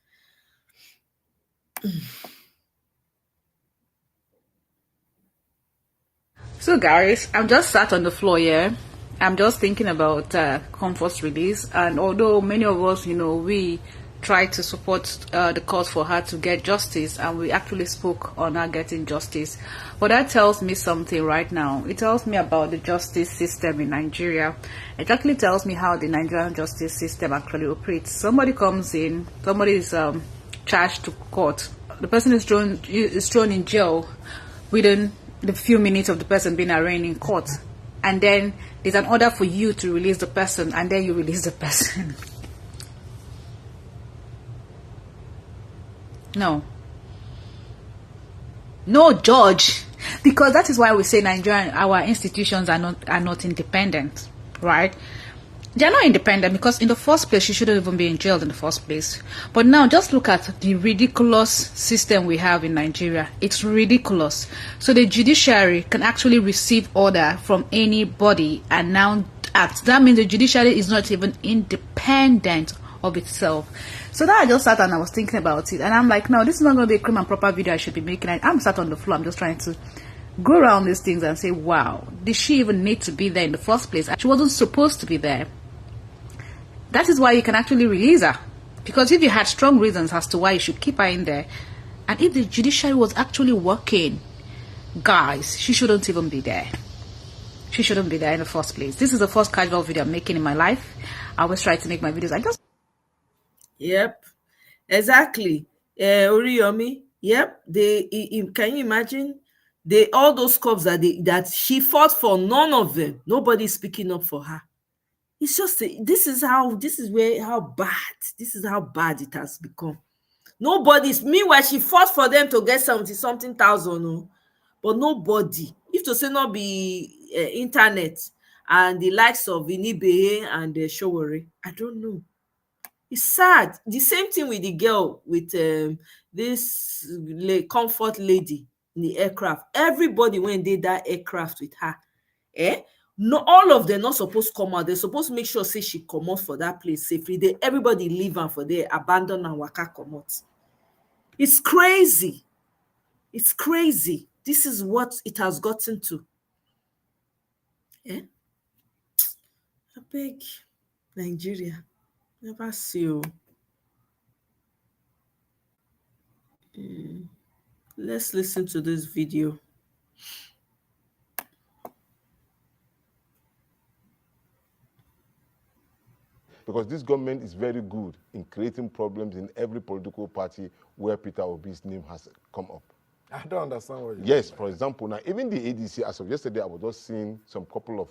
So guys, I'm just sat on the floor here I'm just thinking about Comfort's release, and although many of us, we try to support the cause for her to get justice, and we actually spoke on her getting justice, but that tells me something right now. It tells me about the justice system in Nigeria. It actually tells me how the Nigerian justice system actually operates. Somebody comes in, somebody is charged to court, the person is thrown in jail within the few minutes of the person being arraigned in court, and then there's an order for you to release the person, and then you release the person. No, judge, because that is why we say Nigerian, our institutions are not independent, right? They're not independent because in the first place, you shouldn't even be in jail in the first place. But now just look at the ridiculous system we have in Nigeria. It's ridiculous. So the judiciary can actually receive order from anybody and now act. That means the judiciary is not even independent of itself. So that I just sat and I was thinking about it, and I'm like, no, this is not going to be a prim and proper video I should be making. I'm sat on the floor. I'm just trying to go around these things and say, wow, did she even need to be there in the first place? She wasn't supposed to be there. That is why you can actually release her, because if you had strong reasons as to why you should keep her in there, and if the judiciary was actually working, guys, she shouldn't even be there. She shouldn't be there in the first place. This is the first casual video I'm making in my life. I always try to make my videos. Yep, exactly. Oriyomi. Yep. Can you imagine? All those cops that she fought for, none of them. Nobody's speaking up for her. It's just this is how bad it has become. Meanwhile, she fought for them to get 70-something thousand, but nobody. If to say not be internet and the likes of Inibe and Showore, I don't know. It's sad. The same thing with the girl with this Comfort lady in the aircraft. Everybody went did that aircraft with her. No, all of them not supposed to come out. They're supposed to make sure say she come out for that place safely. Everybody leave her for there, abandon and waka come out. It's crazy. It's crazy. This is what it has gotten to. I beg, Nigeria. Never see you. Let's listen to this video. Because this government is very good in creating problems in every political party where Peter Obi's name has come up. I don't understand what you mean. Yes, for example, now even the ADC, as of yesterday, I was just seeing some couple of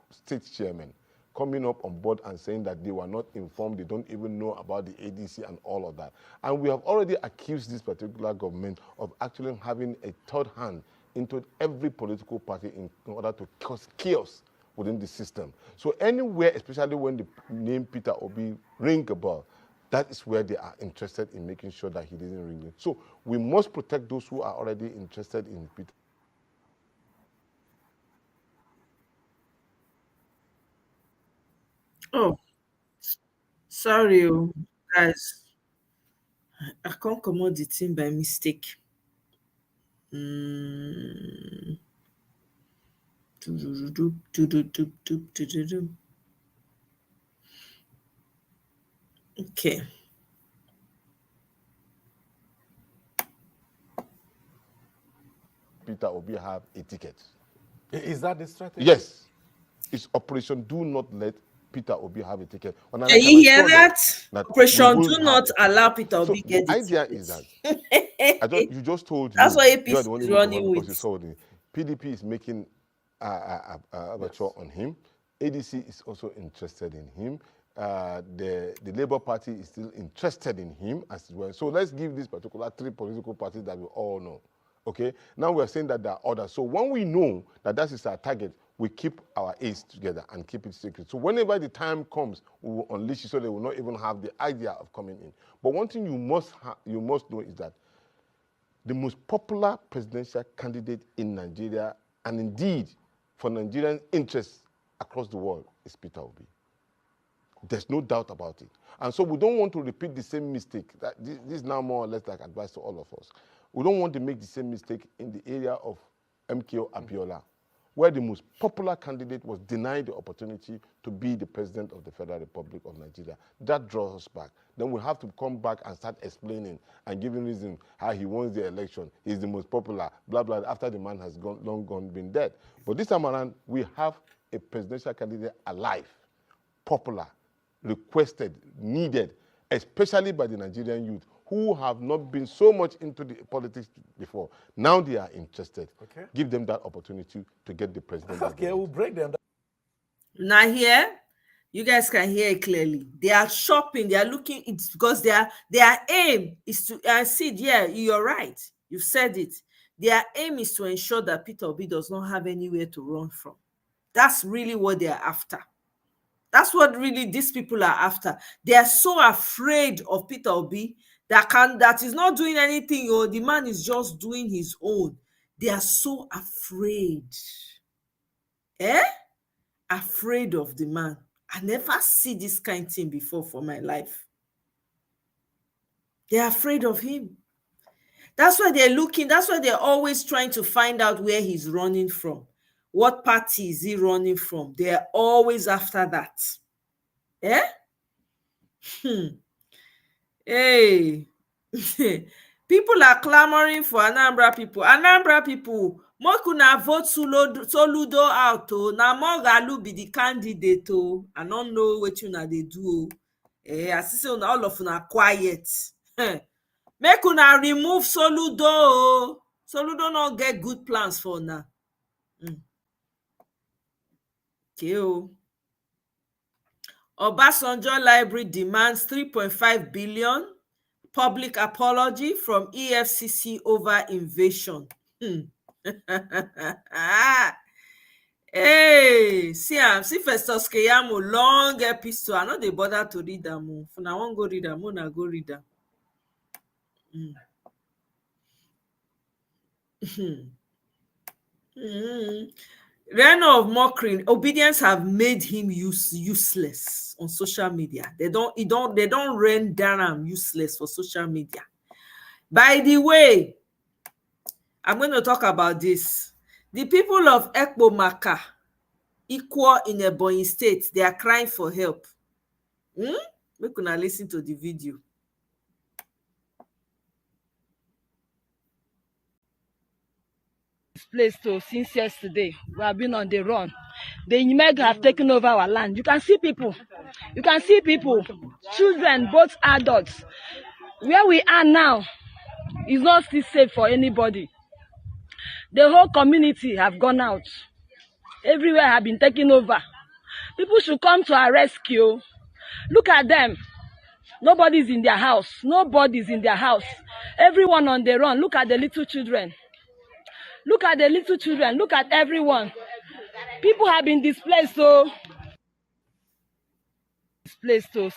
state chairmen coming up on board and saying that they were not informed, they don't even know about the ADC and all of that. And we have already accused this particular government of actually having a third hand into every political party in order to cause chaos within the system. So anywhere, especially when the name Peter Obi ring a bell, that is where they are interested in making sure that he didn't ring it. So we must protect those who are already interested in Peter. Oh, sorry, guys. I can't come out the thing by mistake. Okay. Peter Obi have a ticket. Is that the strategy? Yes. It's Operation Do Not Let Peter Obi have a ticket. Can you hear that? Operation Do Not Allow Peter Obi get the the idea ticket. is that you just told That's you, why you are the APC one is who running because you with. saw it. PDP is making a on him. ADC is also interested in him. The Labour Party is still interested in him as well. So let's give these particular three political parties that we all know. Okay, now we're saying that there are others. So when we know that that is our target, we keep our aides together and keep it secret. So whenever the time comes, we will unleash it so they will not even have the idea of coming in. But one thing you must know is that the most popular presidential candidate in Nigeria, and indeed for Nigerian interests across the world, is Peter Obi. There's no doubt about it. And so we don't want to repeat the same mistake. This is now more or less like advice to all of us. We don't want to make the same mistake in the area of MKO Abiola. where the most popular candidate was denied the opportunity to be the president of the Federal Republic of Nigeria. That draws us back. Then we have to come back and start explaining and giving reason how he won the election. He's the most popular, blah, blah, after the man has long gone, been dead. But this time around, we have a presidential candidate alive, popular, requested, needed, especially by the Nigerian youth who have not been so much into the politics before. Now they are interested. Okay. Give them that opportunity to get the president. Okay, we'll break them down. Now here, you guys can hear it clearly. They are shopping. They are looking. It's because their aim is to. I see. Yeah, you're right. You said it. Their aim is to ensure that Peter Obi does not have anywhere to run from. That's really what they are after. That's what really these people are after. They are so afraid of Peter Obi that is not doing anything, or the man is just doing his own. They are so afraid. Afraid of the man. I never see this kind of thing before for my life. They're afraid of him. That's why they're looking, that's why they're always trying to find out where he's running from. What party is he running from? They're always after that. Hey. People are clamoring for Anambra people. Anambra people, Mokuna vote Soludo out. Na Mogalu be the candidate. I don't know what you they do. I see all of una quiet. Make una remove Soludo. Soludo not get good plans for now. Okay. Obasanjo Library demands 3.5 billion public apology from EFCC over invasion. Hey, see Festus Keyamo long episode. I know they bother to read them. If I won't go read them, I go read them. Reno of mockery, obedience have made him useless on social media. They don't render him useless for social media. By the way, I'm going to talk about this. The people of Ekpomaka, Ikwo in Ebonyi State, they are crying for help. We can listen to the video. Place to since yesterday. We have been on the run. The Imed have taken over our land. You can see people. Children, both adults. Where we are now is not still safe for anybody. The whole community have gone out. Everywhere have been taken over. People should come to our rescue. Look at them. Nobody's in their house. Everyone on the run. Look at the little children. Look at everyone. People have been displaced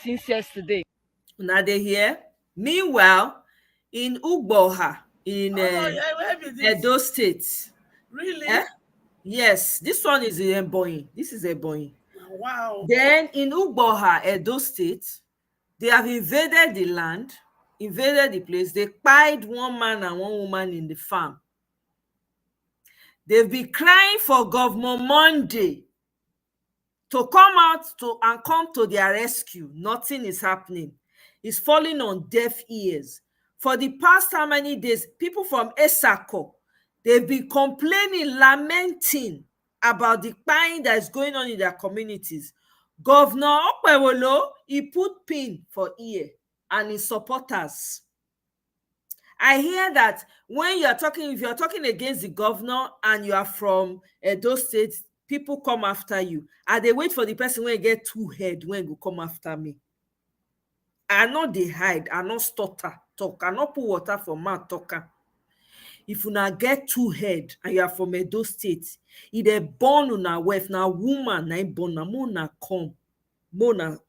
since yesterday. Now they here. Meanwhile, in Ugboha, in Edo State. Really? Yes, this one is in Ebonyi. This is Ebonyi. Wow. Then in Ugboha, Edo State, they have invaded the land, invaded the place. They killed one man and one woman in the farm. They've been crying for Governor Monday to come out and come to their rescue. Nothing is happening. It's falling on deaf ears. For the past how many days, people from Esako, they've been complaining, lamenting about the pain that is going on in their communities. Governor Okpewolo, he put pin for ear and his supporters. I hear that when you are talking, if you are talking against the governor and you are from Edo State, people come after you. And they wait for the person when you get two head when you come after me. I know they hide, I know stutter, talk, I know put water for mouth talker. If you now get two head and you are from Edo State, if they born on a wife, now woman, now born, now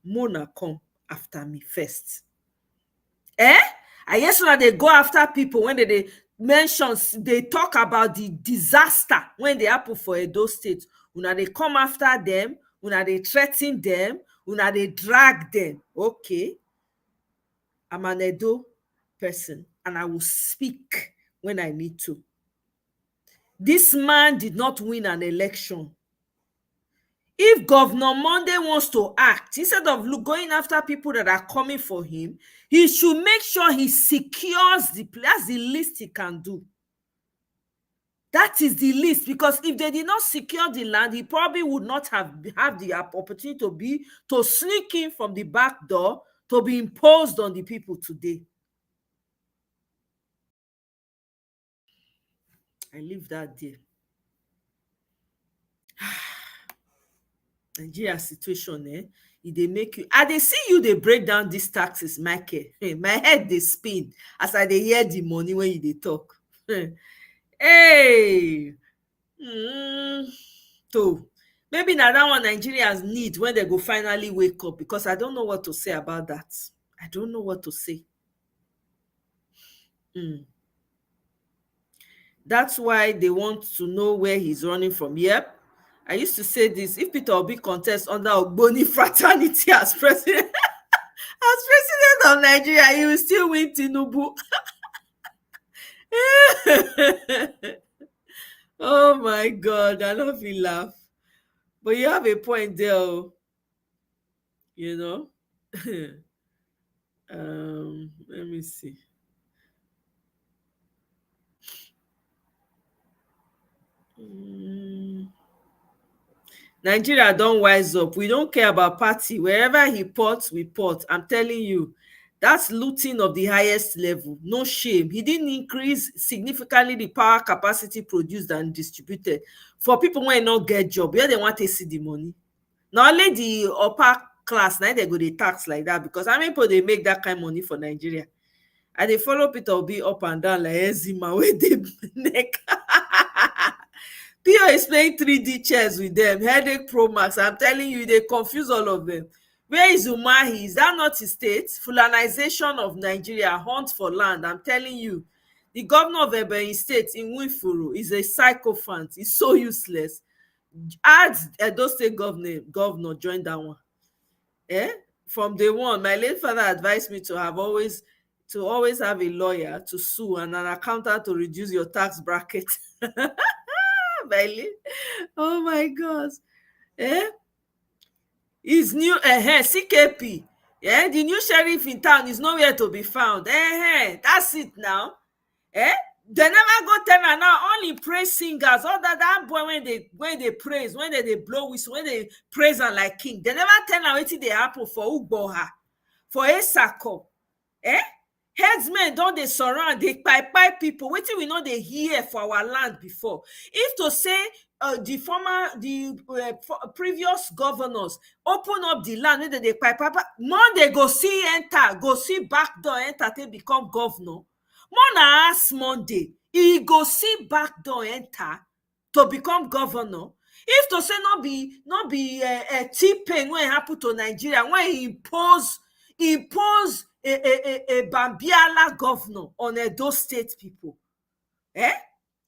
Mona come after me first. I guess when they go after people, when they mention, they talk about the disaster when they happen for Edo State. When they come after them, when they threaten them, when they drag them. Okay, I'm an Edo person and I will speak when I need to. This man did not win an election. If Governor Monday wants to act, instead of going after people that are coming for him, he should make sure he secures the place. That's the least he can do. That is the least, because if they did not secure the land, he probably would not have the opportunity to sneak in from the back door to be imposed on the people today. I leave that there. Nigeria situation, if they make you, they see you, they break down these taxes, Michael. Hey, my head they spin as I they hear the money when they talk. Hey, so maybe now that one Nigerians need when they go finally wake up, because I don't know what to say about that. I don't know what to say. That's why they want to know where he's running from. Yep. I used to say this: if Peter Obi contests under Ogboni fraternity as president, of Nigeria, he will still win Tinubu. Oh my God, I love you laugh. But you have a point there, you know. Let me see. Nigeria don't wise up. We don't care about party. Wherever he ports, we port. I'm telling you, that's looting of the highest level. No shame. He didn't increase significantly the power capacity produced and distributed for people when not get job. Where they want to see the money. Not only the upper class, now they go the tax like that, because how many people they make that kind of money for Nigeria? And they follow Peter Obi up and down like Ezima with the neck. Pio is playing 3D chess with them. Headache Pro Max. I'm telling you, they confuse all of them. Where is Umahi? Is that not his state? Fulanization of Nigeria, hunt for land. I'm telling you, the governor of Ebonyi State in Winfuru is a sycophant. He's so useless. Add Edo State governor join that one. From day one, my late father advised me to always have a lawyer to sue and an accountant to reduce your tax bracket. Oh my God. His new CKP. The new sheriff in town is nowhere to be found. That's it now. They never go tell her now. Only praise singers. All that boy when they praise, when they blow whistle, when they praise her like king. They never tell her what they happen for Ugboha, for Esako. Headsmen don't they surround, they pipe people. Wait till we know they hear for our land before. If to say the previous governors open up the land, whether they pipe, Monday go see enter, go see back door enter to become governor. Mona ask Monday, he go see back door enter to become governor. If to say not be T-Pain when it happen to Nigeria, when he impose a Bambiala governor on those state people.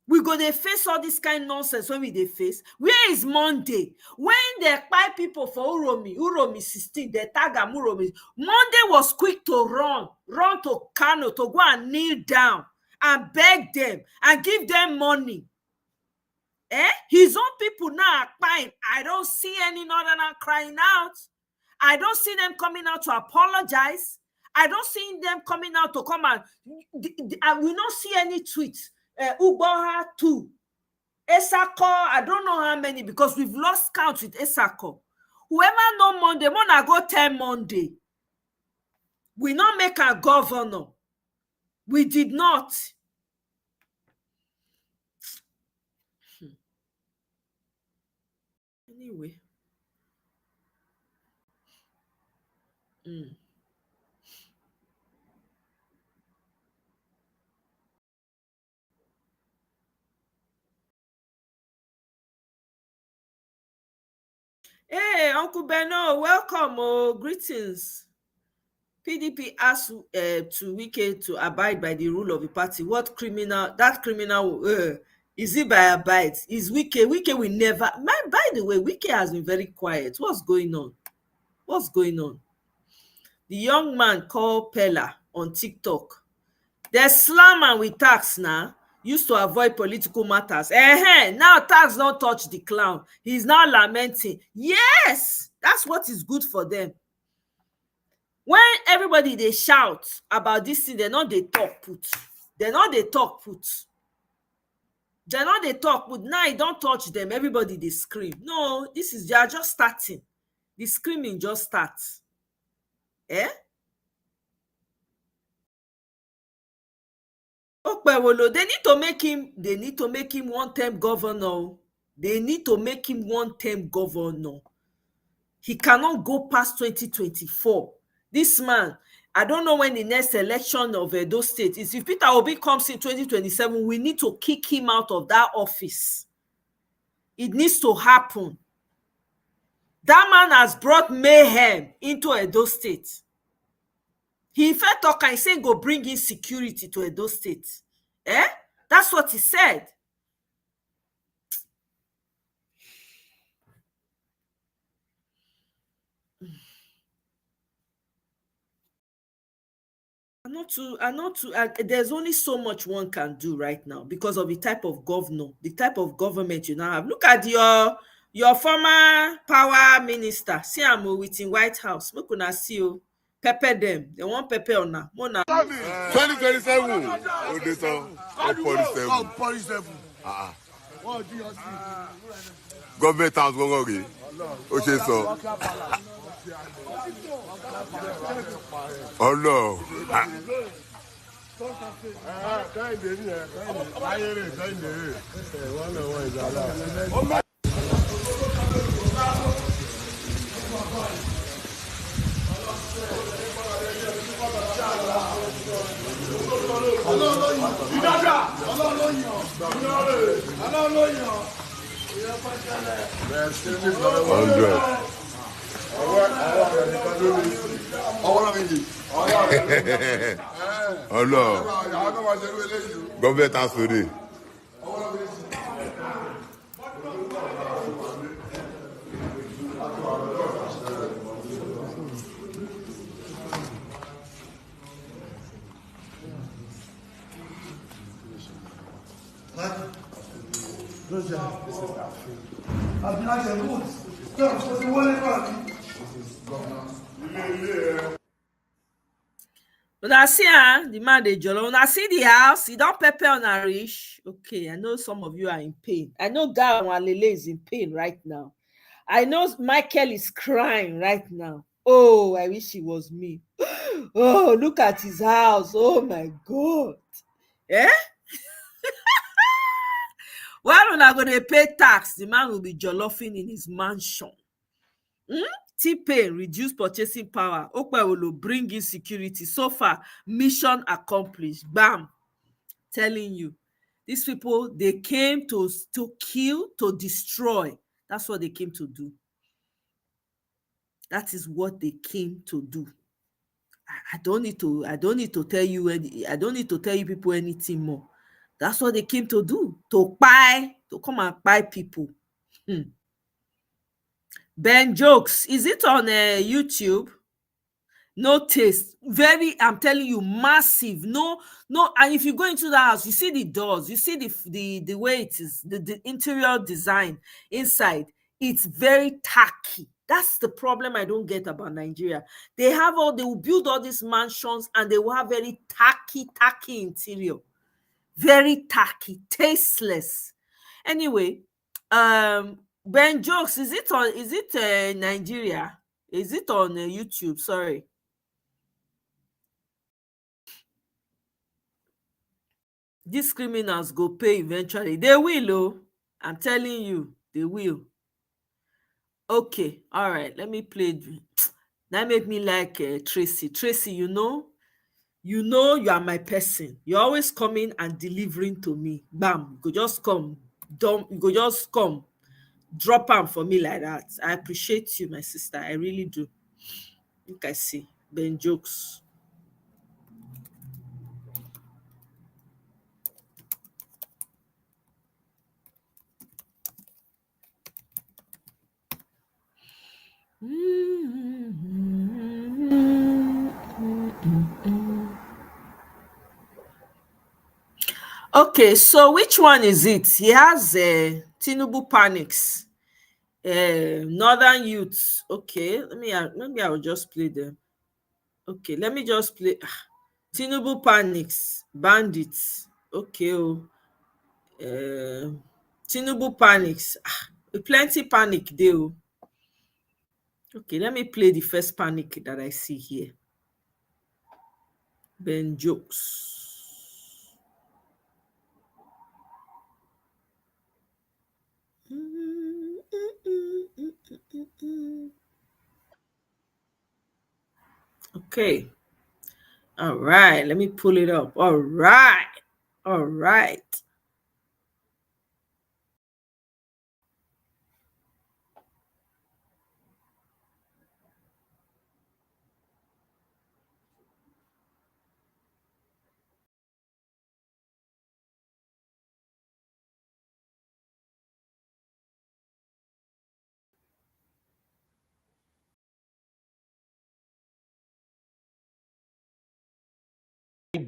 We go they face all this kind of nonsense when they face. Where is Monday? When they buy people for Uromi 16, they tag Uromi. Monday was quick to run to Kano to go and kneel down and beg them and give them money. His own people now are crying. I don't see any northerner crying out. I don't see them coming out to apologize. I don't see them coming out to come and I will not see any tweets. Ugboha 2. Esako, I don't know how many because we've lost count with Esako. Whoever know Monday, Mona go tell Monday. We not make a governor. We did not. Anyway. Hey, Uncle Beno, welcome. Greetings. PDP asked to Wike to abide by the rule of the party. What criminal? That criminal is it by abide? Is Wike? Wike will never. By the way, Wike has been very quiet. What's going on? What's going on? The young man called Pella on TikTok. They slam and with tax now. used to avoid political matters. Now tax don't touch the clown. He's now lamenting. Yes, that's what is good for them. When everybody they shout about this thing, they're not they talk put. They're not they talk put. They're not they talk put. Now it don't touch them. Everybody they scream. No, they are just starting. The screaming just starts. Eh? Okpewolo, they need to make him one-term governor. They need to make him one-term governor. He cannot go past 2024. This man, I don't know when the next election of Edo State is. If Peter Obi comes in 2027, we need to kick him out of that office. It needs to happen. That man has brought mayhem into Edo State. He felt talk and say go bring insecurity to Edo State. That's what he said. There's only so much one can do right now because of the type of governor, the type of government you now have. Look at your former power minister. See him with in White House. Make una see you. Pepper them. They want pepper on now. 2027. Oh, this one. 47. Government house going on. Okay, so. Oh no. Oh no. Government house today. Una see the man dey jollo. Una see the house. He don't pepper on a reach. Okay, I know some of you are in pain. I know Gawalele is in pain right now. I know Michael is crying right now. Oh, I wish it was me. Oh, look at his house. Oh my God. Eh? While una going to pay tax, the man will be jollofing in his mansion. T-Pain reduce purchasing power. Okpewolo bring in security. So far, mission accomplished. Bam. Telling you. These people, they came to kill, to destroy. That's what they came to do. That is what they came to do. I don't need to tell you I don't need to tell you people anything more. That's what they came to do. To come and buy people. Ben Jokes, is it on YouTube? No taste. I'm telling you, massive. No. And if you go into the house, you see the doors, you see the way it is, the interior design inside. It's very tacky. That's the problem I don't get about Nigeria. They will build all these mansions and they will have very tacky interior. Very tacky, tasteless. Anyway, Ben Jokes, is it Nigeria? Is it on YouTube? Sorry. These criminals go pay eventually. They will, oh. I'm telling you, they will. Okay, all right. Let me play. That make me like Tracy. Tracy, you know you are my person. You're always coming and delivering to me. Bam, you could just come. You could just come. Drop them for me like that. I appreciate you, my sister. I really do. I think I see. Ben Jokes. Okay, so which one is it? He has Tinubu panics, Northern Youths. Okay, maybe I will just play them. Okay, let me just play Tinubu panics, bandits. Okay, Tinubu panics. Plenty panic there. Okay, let me play the first panic that I see here. Ben Jokes. Okay. All right, let me pull it up. All right.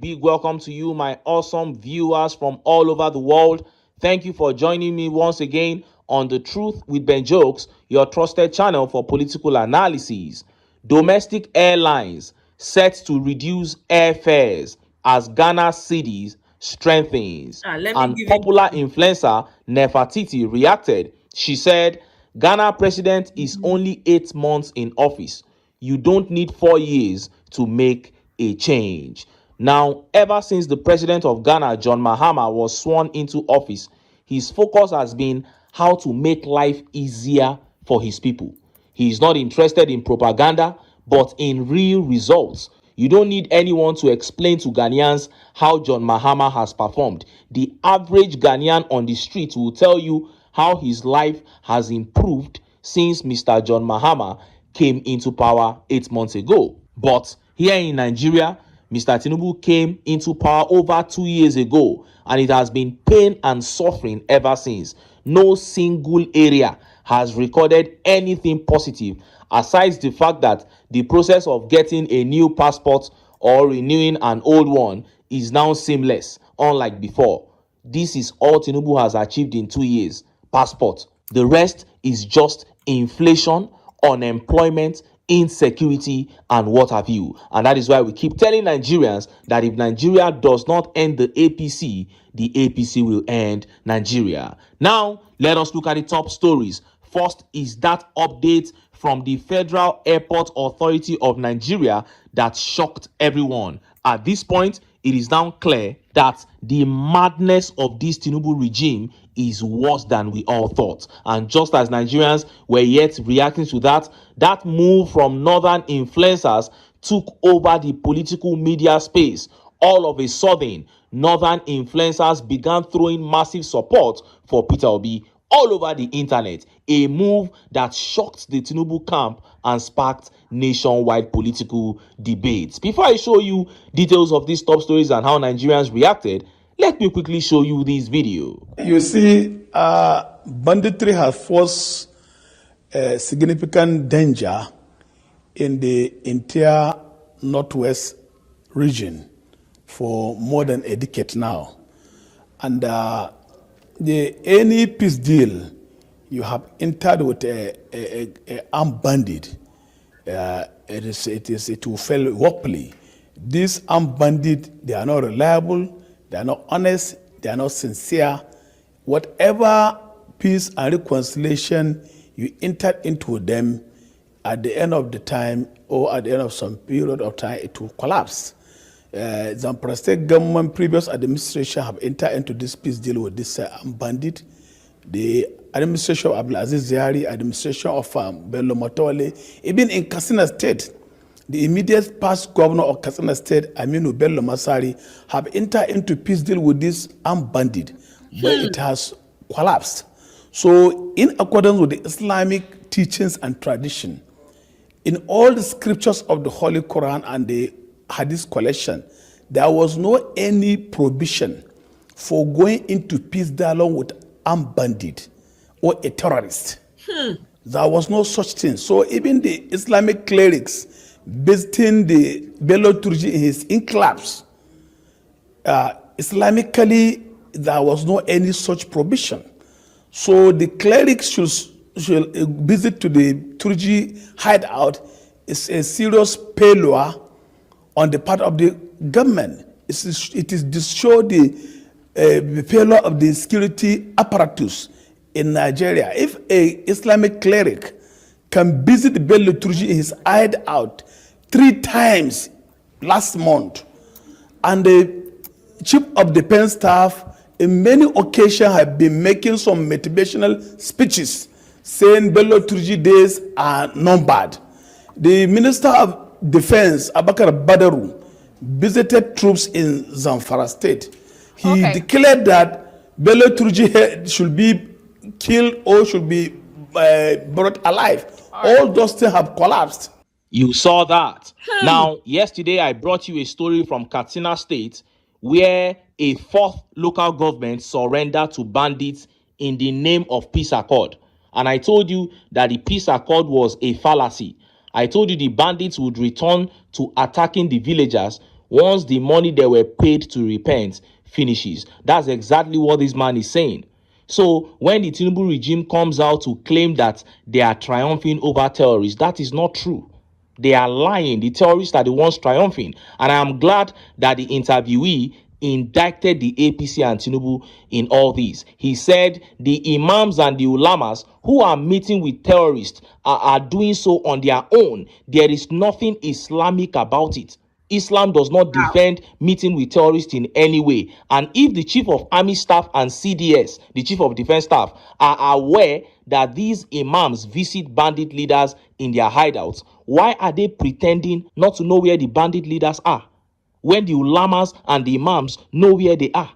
Big welcome to you, my awesome viewers from all over the world. Thank you for joining me once again on The Truth with Ben Jokes, your trusted channel for political analysis. Domestic airlines set to reduce airfares as Ghana cedis strengthens. And popular influencer Nefertiti reacted. She said, Ghana president is only 8 months in office. You don't need 4 years to make a change. Now, ever since the president of Ghana, John Mahama, was sworn into office, his focus has been how to make life easier for his people. He is not interested in propaganda, but in real results. You don't need anyone to explain to Ghanaians how John Mahama has performed. The average Ghanaian on the street will tell you how his life has improved since Mr. John Mahama came into power 8 months ago. But here in Nigeria, Mr. Tinubu came into power over 2 years ago, and it has been pain and suffering ever since. No single area has recorded anything positive, aside the fact that the process of getting a new passport or renewing an old one is now seamless, unlike before. This is all Tinubu has achieved in 2 years. Passport. The rest is just inflation, unemployment, insecurity, and what have you. And that is why we keep telling Nigerians that if Nigeria does not end the APC will end Nigeria. Now, let us look at the top stories. First is that update from the Federal Airport Authority of Nigeria that shocked everyone. At this point, it is now clear that the madness of this Tinubu regime is worse than we all thought. And just as Nigerians were yet reacting to that move from northern influencers took over the political media space. All of a sudden, northern influencers began throwing massive support for Peter Obi all over the internet, a move that shocked the Tinubu camp and sparked nationwide political debates. Before I show you details of these top stories and how Nigerians reacted, let me quickly show you this video. You see, banditry has forced significant danger in the entire northwest region for more than a decade now. And any peace deal you have entered with a armed bandit, it will fail woefully. These armed bandits, they are not reliable, they are not honest, they are not sincere. Whatever peace and reconciliation you enter into them, at the end of the time or at the end of some period of time, it will collapse. Zamfara State government, previous administration have entered into this peace deal with this bandit. The administration of Abdulaziz Yari, administration of Bello Motole, even in Katsina State, the immediate past governor of Katsina State, Aminu Bello Masari, have entered into peace deal with this armed bandit, but it has collapsed. So, in accordance with the Islamic teachings and tradition, in all the scriptures of the Holy Quran and the Hadith collection, there was no any prohibition for going into peace dialogue with armed bandit or a terrorist. There was no such thing. So even the Islamic clerics visiting the Bello Turji in his enclaves, Islamically there was no any such provision. So the clerics should visit to the Turji hideout is a serious failure on the part of the government. It is to show the failure of the security apparatus in Nigeria. If a Islamic cleric can visit Bello Turji in his hideout 3 times last month, and the chief of defense staff in many occasions have been making some motivational speeches saying Bello Turji days are numbered. The Minister of Defense, Abakar Badaru, visited troops in Zamfara State. He declared that Bello Turji should be killed or should be brought alive. All those things have collapsed. You saw that. Now, yesterday I brought you a story from Katsina State where a 4th local government surrendered to bandits in the name of peace accord. And I told you that the peace accord was a fallacy. I told you the bandits would return to attacking the villagers once the money they were paid to repent finishes. That's exactly what this man is saying. So when the Tinubu regime comes out to claim that they are triumphing over terrorists, that is not true. They are lying. The terrorists are the ones triumphing. And I am glad that the interviewee indicted the APC and Tinubu in all this. He said the imams and the ulamas who are meeting with terrorists are doing so on their own. There is nothing Islamic about it. Islam does not defend meeting with terrorists in any way. And if the chief of army staff and CDS, the chief of defense staff, are aware that these imams visit bandit leaders in their hideouts, why are they pretending not to know where the bandit leaders are when the ulamas and the imams know where they are?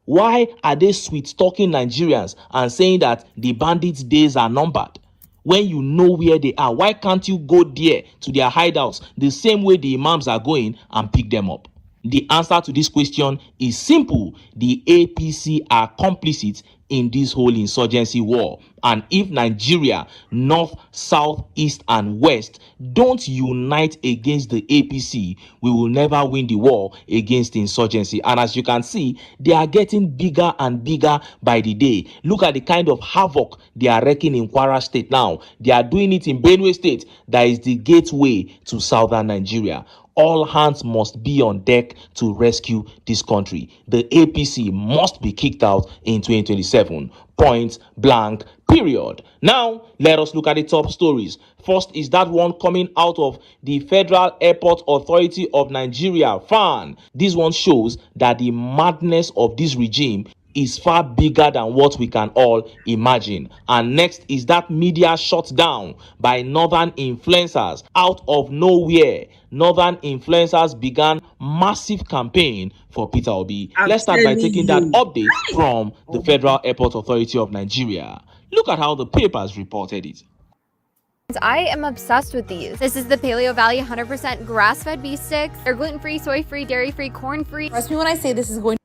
Why are they sweet-talking Nigerians and saying that the bandits' days are numbered when you know where they are? Why can't you go there to their hideouts the same way the imams are going and pick them up? The answer to this question is simple. The APC are complicit in this whole insurgency war. And if Nigeria, north, south, east, and west don't unite against the APC, we will never win the war against insurgency. And as you can see, they are getting bigger and bigger by the day. Look at the kind of havoc they are wreaking in Kwara State now. They are doing it in Benue State. That is the gateway to southern Nigeria. All hands must be on deck to rescue this country. The APC must be kicked out in 2027. Point blank, period. Now, let us look at the top stories. First is that one coming out of the Federal Airport Authority of Nigeria, FAAN. This one shows that the madness of this regime is far bigger than what we can all imagine. And next is that media shut down by northern influencers. Out of nowhere, northern influencers began massive campaign for Peter Obi. Let's start by taking that update from the Federal Airport Authority of Nigeria. Look at how the papers reported it. I am obsessed with these. This is the Paleo Valley 100% grass-fed beef sticks. They're gluten-free, soy-free, dairy-free, corn-free. Trust me when I say this is going.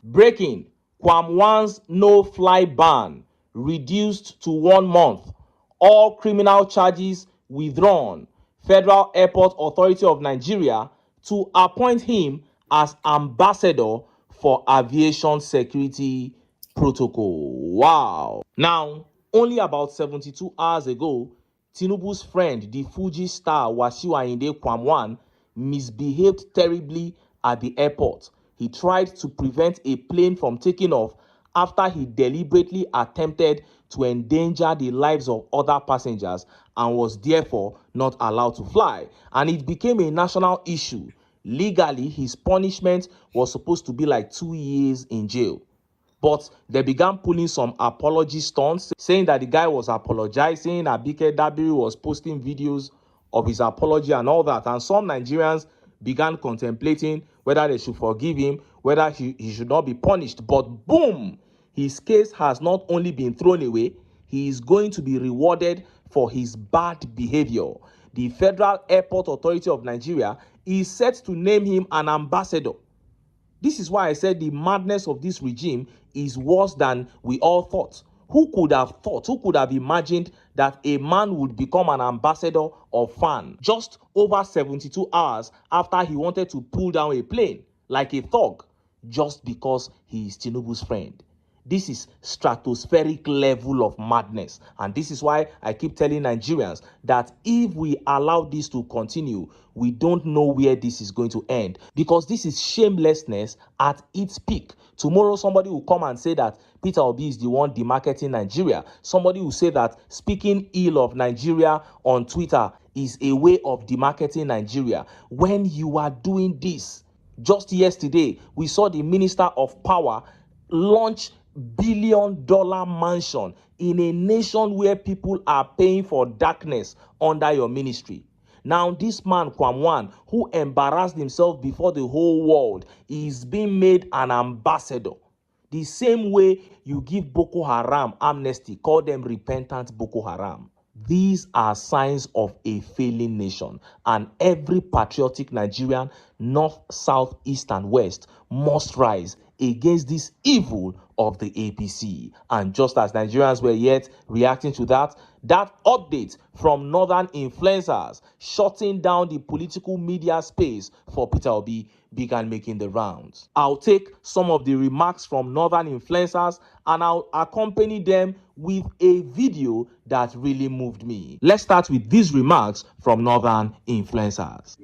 Breaking. Kwam1's no-fly ban reduced to 1 month. All criminal charges withdrawn. Federal Airport Authority of Nigeria to appoint him as ambassador for aviation security protocol. Wow. Now, only about 72 hours ago, Tinubu's friend, the Fuji star Wasiu Ayinde Kwam1, misbehaved terribly at the airport. He tried to prevent a plane from taking off after he deliberately attempted to endanger the lives of other passengers and was therefore not allowed to fly. And it became a national issue. Legally, his punishment was supposed to be like 2 years in jail. But they began pulling some apology stunts, saying that the guy was apologizing, Abike Dabiri was posting videos of his apology and all that. And some Nigerians began contemplating whether they should forgive him, whether he should not be punished. But boom, his case has not only been thrown away, he is going to be rewarded for his bad behavior. The Federal Airport Authority of Nigeria is set to name him an ambassador. This is why I said the madness of this regime is worse than we all thought. Who could have thought, who could have imagined that a man would become an ambassador of FAAN just over 72 hours after he wanted to pull down a plane like a thug? just because he is Tinubu's friend. This is stratospheric level of madness. And this is why I keep telling Nigerians that if we allow this to continue, we don't know where this is going to end. Because this is shamelessness at its peak. Tomorrow, somebody will come and say that Peter Obi is the one demarketing Nigeria. Somebody will say that speaking ill of Nigeria on Twitter is a way of demarketing Nigeria. When you are doing this, just yesterday, we saw the Minister of Power launch billion-dollar mansion in a nation where people are paying for darkness under your ministry. Now, this man, Kwamwan, who embarrassed himself before the whole world, is being made an ambassador. The same way you give Boko Haram amnesty, call them repentant Boko Haram. These are signs of a failing nation, and every patriotic Nigerian, north, south, east, and west, must rise against this evil of the APC. And just as Nigerians were yet reacting to that update from northern influencers shutting down the political media space for Peter Obi began making the rounds. I'll take some of the remarks from northern influencers and I'll accompany them with a video that really moved me. Let's start with these remarks from northern influencers.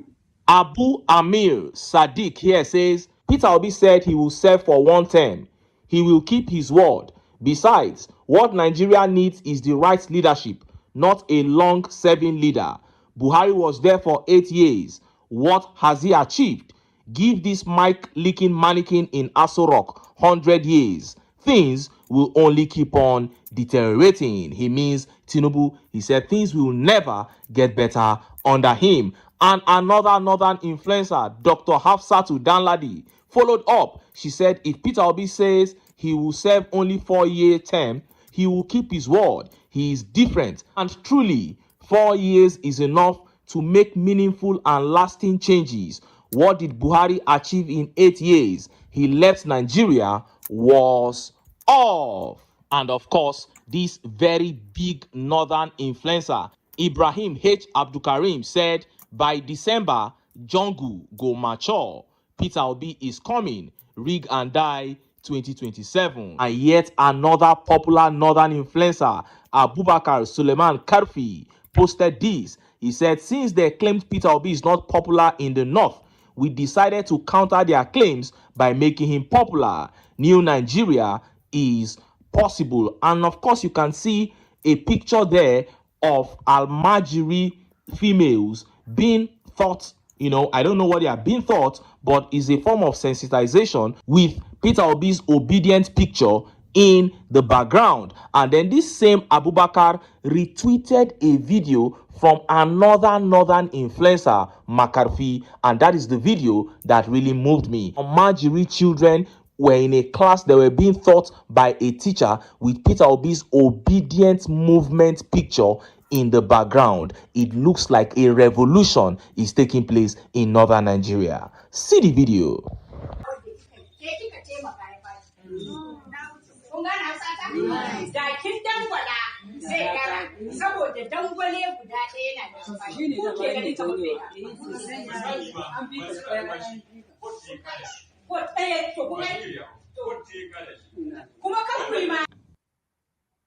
Abu Amir Sadiq here says, Peter Obi said he will serve for one term. He will keep his word. Besides, what Nigeria needs is the right leadership, not a long-serving leader. Buhari was there for 8 years. What has he achieved? Give this mic-licking mannequin in Aso Rock 100 years. Things will only keep on deteriorating. He means Tinubu. He said things will never get better under him. And another northern influencer, Dr. Hafsatu Danladi, followed up. She said if Peter Obi says he will serve only 4-year term, he will keep his word. He is different. And truly, 4 years is enough to make meaningful and lasting changes. What did Buhari achieve in 8 years? He left Nigeria was off. And of course, this very big northern influencer, Ibrahim H. Abdulkarim, said by December, jungle go mature. Peter Obi is coming. Rig and die 2027. And yet another popular northern influencer, Abubakar Suleiman Karfi, posted this. He said, since they claimed Peter Obi is not popular in the north, we decided to counter their claims by making him popular. New Nigeria is possible. And of course, you can see a picture there of Almajiri females being thought, I don't know what they are being thought, but is a form of sensitization with Peter Obi's obedient picture in the background. And then this same Abubakar retweeted a video from another northern influencer, Makarfi, and that is the video that really moved me. Almajiri children were in a class that were being taught by a teacher with Peter Obi's obedient movement picture in the background. It looks like a revolution is taking place in northern Nigeria. See the video.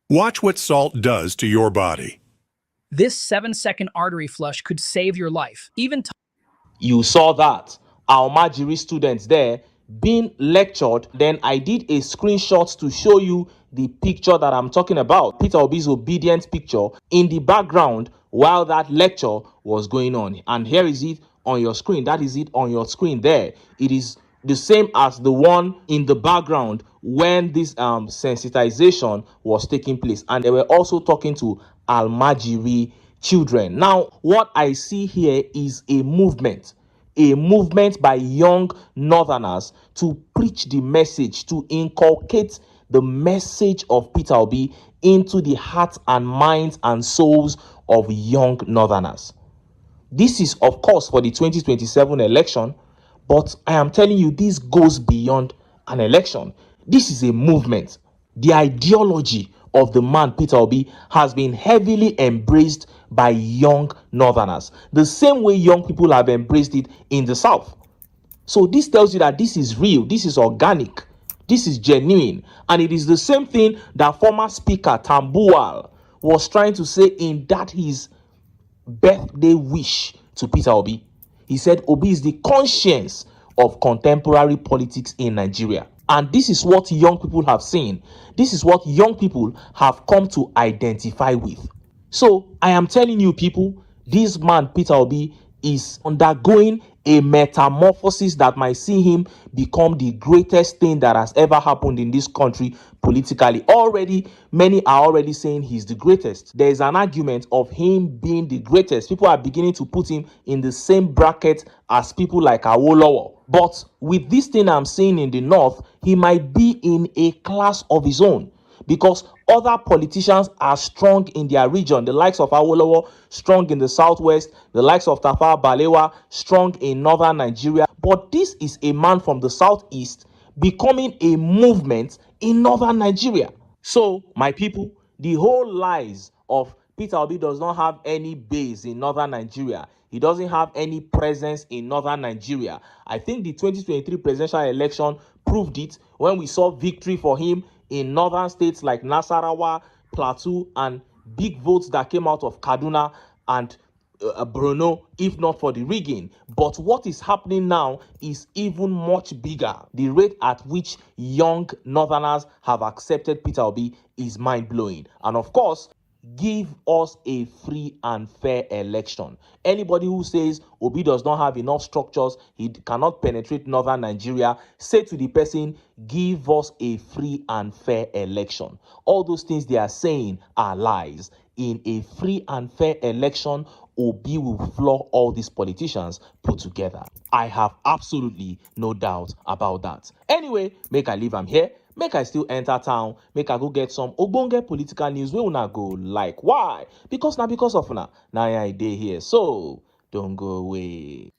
Watch what salt does to your body. This 7-second artery flush could save your life. You saw that. Almajiri students there being lectured. Then I did a screenshot to show you the picture that I'm talking about. Peter Obi's obedient picture in the background while that lecture was going on. And here is it on your screen. That is it on your screen there. It is the same as the one in the background when this sensitization was taking place. And they were also talking to Almajiri children. Now, what I see here is a movement by young northerners to preach the message, to inculcate the message of Peter Obi into the hearts and minds and souls of young northerners. This is, of course, for the 2027 election, but I am telling you, this goes beyond an election. This is a movement. The ideology of the man Peter Obi has been heavily embraced by young northerners, the same way young people have embraced it in the south. So this tells you that this is real, this is organic, this is genuine. And it is the same thing that former speaker Tambuwal was trying to say in that his birthday wish to Peter Obi. He said Obi is the conscience of contemporary politics in Nigeria. And this is what young people have seen. This is what young people have come to identify with. So I am telling you people, this man Peter Obi is undergoing a metamorphosis that might see him become the greatest thing that has ever happened in this country politically. Already, many are already saying he's the greatest. There is an argument of him being the greatest. People are beginning to put him in the same bracket as people like Awolowo. But with this thing I'm seeing in the north, he might be in a class of his own, because other politicians are strong in their region. The likes of Awolowo, strong in the southwest. The likes of Tafawa Balewa, strong in northern Nigeria. But this is a man from the southeast becoming a movement in northern Nigeria. So, my people, the whole lies of Peter Obi does not have any base in northern Nigeria. He doesn't have any presence in northern Nigeria. I think the 2023 presidential election proved it when we saw victory for him in northern states like Nasarawa, Plateau, and big votes that came out of Kaduna and Borno, if not for the rigging. But what is happening now is even much bigger. The rate at which young northerners have accepted Peter Obi is mind-blowing. And of course, give us a free and fair election. Anybody who says Obi does not have enough structures, he cannot penetrate northern Nigeria, say to the person, give us a free and fair election. All those things they are saying are lies. In a free and fair election, Obi will floor all these politicians put together. I have absolutely no doubt about that. Anyway, make I leave am here. Make I still enter town. Make I go get some ogbonge political news wey una go like. Why? Because of una. Now I dey here. So don't go away.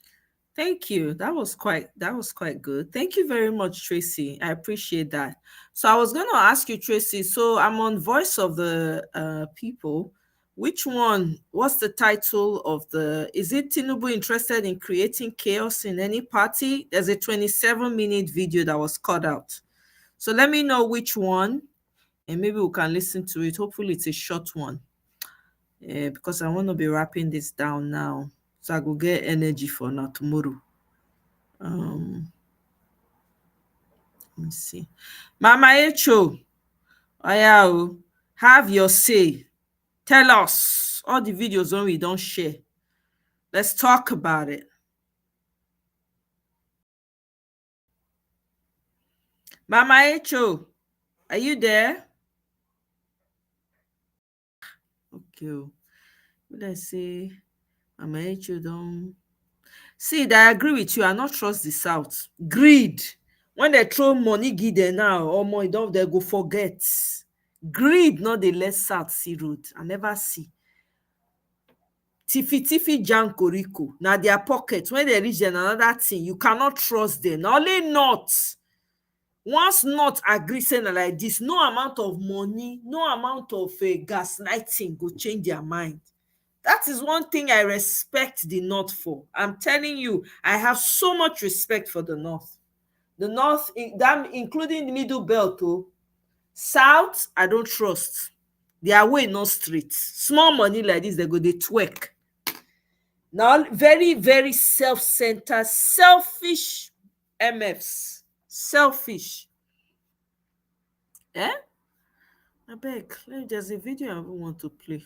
Thank you. That was quite good. Thank you very much, Tracy. I appreciate that. So I was going to ask you, Tracy. So I'm on Voice of the People. Which one? What's the title of the? Is it Tinubu interested in creating chaos in any party? There's a 27-minute video that was cut out. So let me know which one, and maybe we can listen to it. Hopefully it's a short one, because I want to be wrapping this down now, so I will get energy for now tomorrow. Let me see. Mama Echo, Ayao, have your say. Tell us all the videos when we don't share. Let's talk about it. Mama Echo, are you there? Okay. Let's say Mama Echo don't. See, I agree with you. I not trust the South. Greed. When they throw money, give them now, or more, they go forget. Greed, not the less South see road. I never see. Tiffy Jankoriko. Now their pockets, when they reach another thing, you cannot trust them. Only not. Once not agree saying like this, no amount of money, no amount of gaslighting go change their mind. That is one thing I respect the North for. I'm telling you, I have so much respect for the North. The North, including the Middle Belt, too. South, I don't trust. Their way no straight. Small money like this, they go they twerk. Now, very, very self-centered, selfish MFs. Selfish. I beg. There's a video I want to play.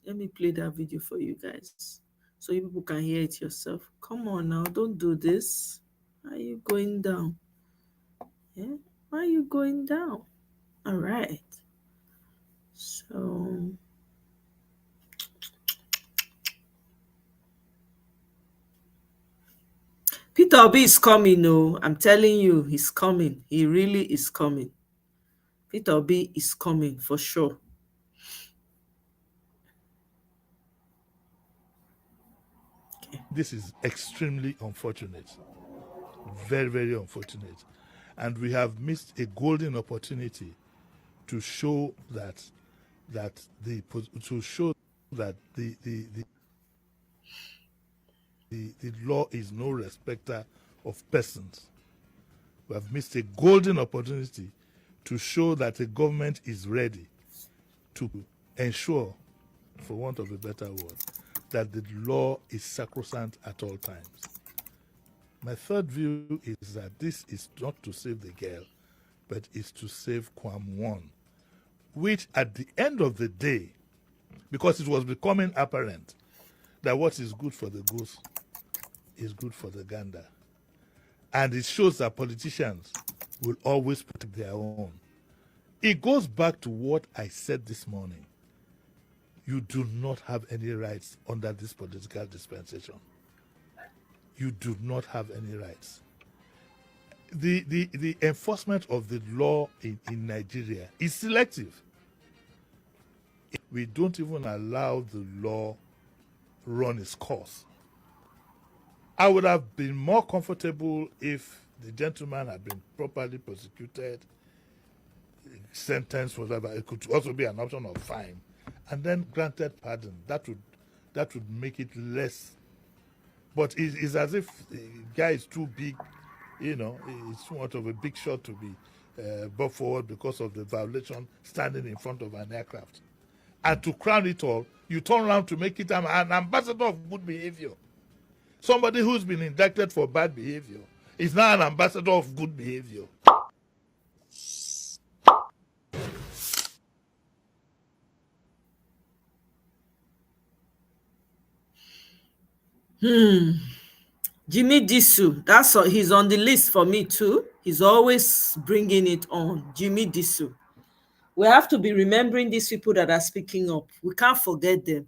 Let me play that video for you guys, so you people can hear it yourself. Come on now, don't do this. Why are you going down? Yeah, why are you going down? All right. So Peter Obi is coming. No, I'm telling you, he's coming. He really is coming. Peter Obi is coming for sure. This is extremely unfortunate. Very, very unfortunate. And we have missed a golden opportunity to show that the The law is no respecter of persons. We have missed a golden opportunity to show that the government is ready to ensure, for want of a better word, that the law is sacrosanct at all times. My third view is that this is not to save the girl, but is to save Kwam-1, which at the end of the day, because it was becoming apparent that what is good for the goose is good for the gander. And it shows that politicians will always protect their own. It goes back to what I said this morning. You do not have any rights under this political dispensation. You do not have any rights. The enforcement of the law in Nigeria is selective. We don't even allow the law run its course. I would have been more comfortable if the gentleman had been properly prosecuted, sentenced, whatever. It could also be an option of fine, and then granted pardon. That would make it less. But it's as if the guy is too big, you know, it's somewhat of a big shot to be brought forward because of the violation standing in front of an aircraft. And to crown it all, you turn around to make it an ambassador of good behavior. Somebody who's been indicted for bad behavior is now an ambassador of good behavior. Jimmy Disu, he's on the list for me too. He's always bringing it on. Jimmy Disu. We have to be remembering these people that are speaking up. We can't forget them.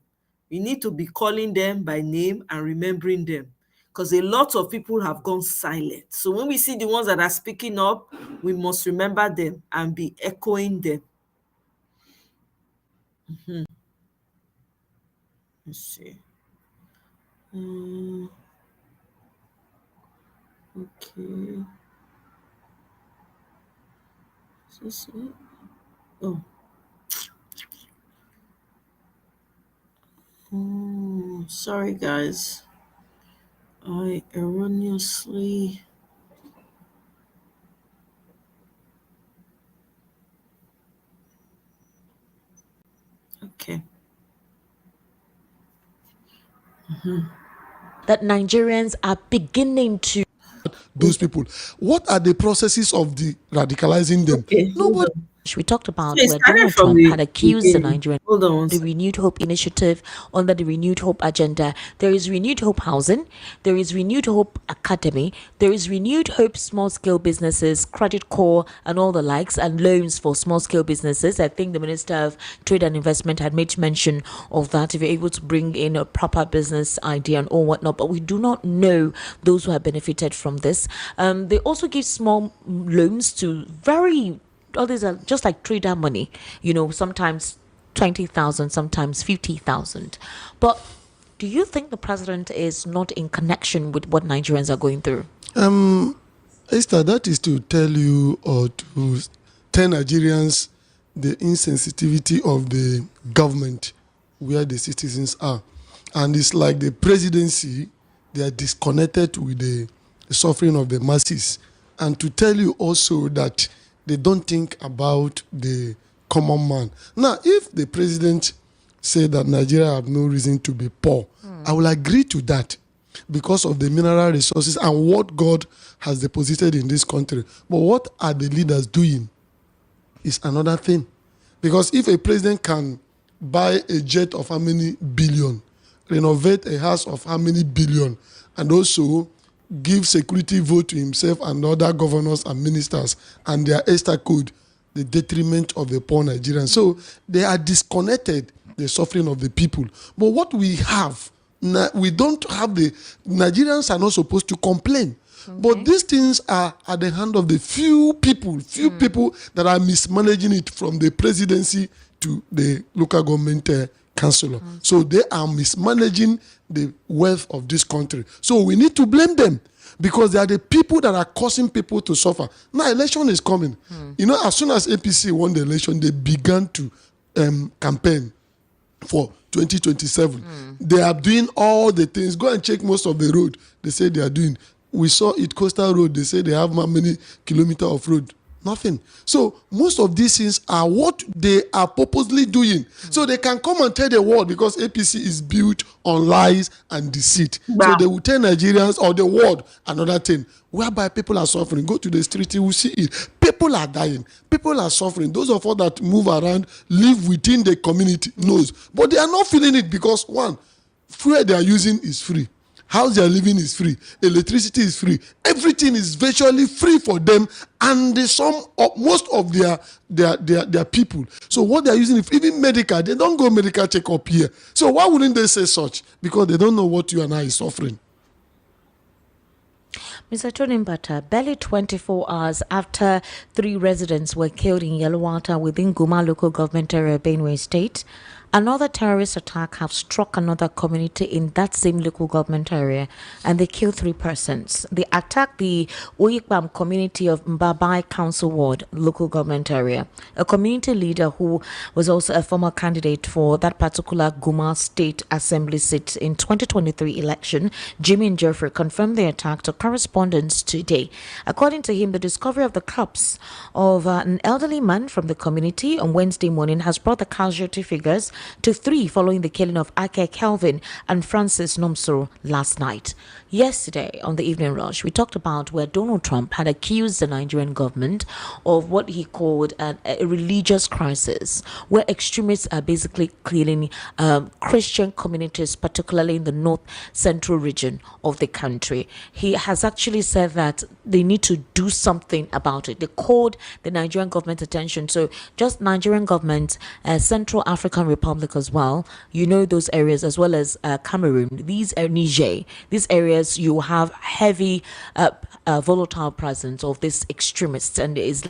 We need to be calling them by name and remembering them, because a lot of people have gone silent. So when we see the ones that are speaking up, we must remember them and be echoing them. Let's see. Okay. Is this it? Oh. Sorry guys. I erroneously okay. That Nigerians are beginning to those people. What are the processes of the radicalizing them? Nobody. We talked about So where it started Donald from Trump had accused the Nigerian Hold on one the Renewed Hope Initiative under the Renewed Hope agenda. There is Renewed Hope Housing, there is Renewed Hope Academy, there is Renewed Hope Small Scale Businesses, Credit Corps, and all the likes, and loans for small scale businesses. I think the Minister of Trade and Investment had made mention of that, if you're able to bring in a proper business idea and all whatnot. But we do not know those who have benefited from this. They also give small loans to all these are just like trader money, you know, sometimes 20,000, sometimes 50,000. But do you think the president is not in connection with what Nigerians are going through? Esther, that is to tell you or to tell Nigerians the insensitivity of the government where the citizens are. And it's like the presidency, they are disconnected with the suffering of the masses. And to tell you also that they don't think about the common man. Now, if the president said that Nigeria have no reason to be poor, I will agree to that because of the mineral resources and what God has deposited in this country. But what are the leaders doing is another thing. Because if a president can buy a jet of how many billion, renovate a house of how many billion, and also give security vote to himself and other governors and ministers and their extra code, the detriment of the poor Nigerians. So they are disconnected, the suffering of the people. But what we have, we don't have the Nigerians are not supposed to complain. Okay. But these things are at the hand of the few people that are mismanaging it, from the presidency to the local government councillor. So they are mismanaging the wealth of this country. So we need to blame them because they are the people that are causing people to suffer. Now election is coming. You know, as soon as APC won the election, they began to campaign. for 2027. They are doing all the things. Go and check most of the road they say they are doing. We saw it, Coastal Road, they say they have how many kilometers of road? Nothing. So most of these things are what they are purposely doing. So they can come and tell the world, because APC is built on lies and deceit. So they will tell Nigerians or the world another thing, whereby people are suffering. Go to the street, you will see it. People are dying. People are suffering. Those of us that move around, live within the community knows. But they are not feeling it because, one, fuel they are using is free. House they are living is free. Electricity is free. Everything is virtually free for them, and most of their people. So what they are using, if even medical, they don't go medical checkup here. So why wouldn't they say such? Because they don't know what you and I is suffering. Mr. Tony Mbata, barely 24 hours after 3 residents were killed in Yelwata within Guma local government area, Benue State, another terrorist attack has struck another community in that same local government area, and they killed 3 persons. They attacked the Uyikbam community of Mbabai Council Ward local government area. A community leader who was also a former candidate for that particular Guma State Assembly seat in 2023 election, Jimmy Jeffrey, confirmed the attack to correspondence today. According to him, the discovery of the corpse of an elderly man from the community on Wednesday morning has brought the casualty figures to 3 following the killing of Ake Kelvin and Francis Nomsoro last night. Yesterday, on the evening rush, we talked about where Donald Trump had accused the Nigerian government of what he called a religious crisis, where extremists are basically killing Christian communities, particularly in the north central region of the country. He has actually said that they need to do something about it. They called the Nigerian government attention. So just Nigerian government, Central African Republic as well, you know those areas, as well as Cameroon, these are Niger, these areas you have heavy volatile presence of these extremists, and is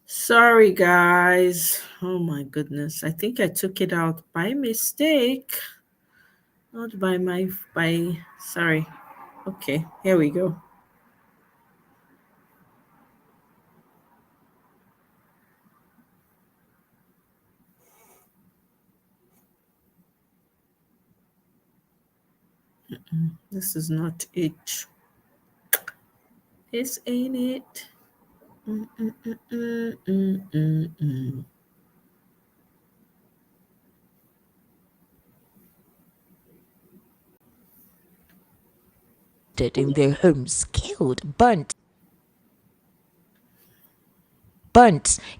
Sorry, guys. Oh my goodness. I think I took it out by mistake. Not sorry. Okay, here we go. This is not it. This ain't it. in their homes, killed, burnt,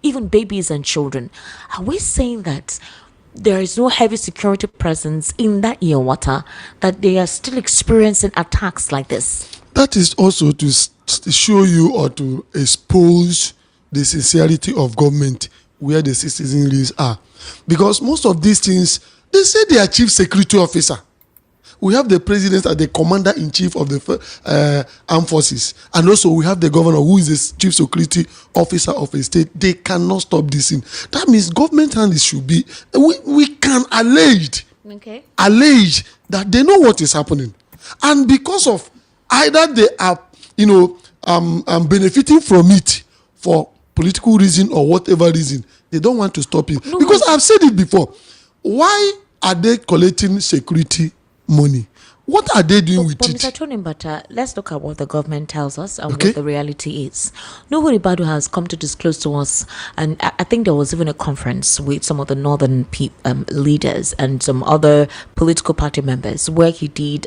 even babies and children. Are we saying that there is no heavy security presence in that Yelwata, that they are still experiencing attacks like this? That is also to show you or to expose the sincerity of government where the citizenries are. Because most of these things, they say they are chief security officer. We have the president as the commander-in-chief of the armed forces. And also we have the governor who is the chief security officer of a state. They cannot stop this thing. That means government hand should be, we can allege that they know what is happening. And because of either they are, benefiting from it for political reason or whatever reason, they don't want to stop it. Because I've said it before. Why are they collecting security money? What are they doing with it? Mr. Tony Mbata, let's look at what the government tells us and what the reality is. Nuhu Ribadu has come to disclose to us, and I think there was even a conference with some of the northern leaders and some other political party members where he did,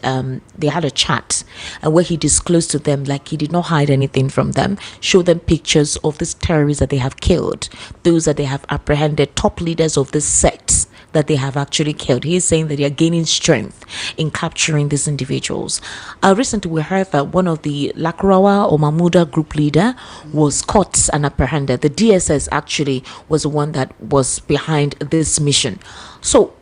they had a chat and where he disclosed to them, like he did not hide anything from them, show them pictures of these terrorists that they have killed, those that they have apprehended, top leaders of this sect that they have actually killed. He is saying that they are gaining strength in capturing these individuals. Recently, we heard that one of the Lakurawa or Mamuda group leader was caught and apprehended. The DSS actually was the one that was behind this mission. So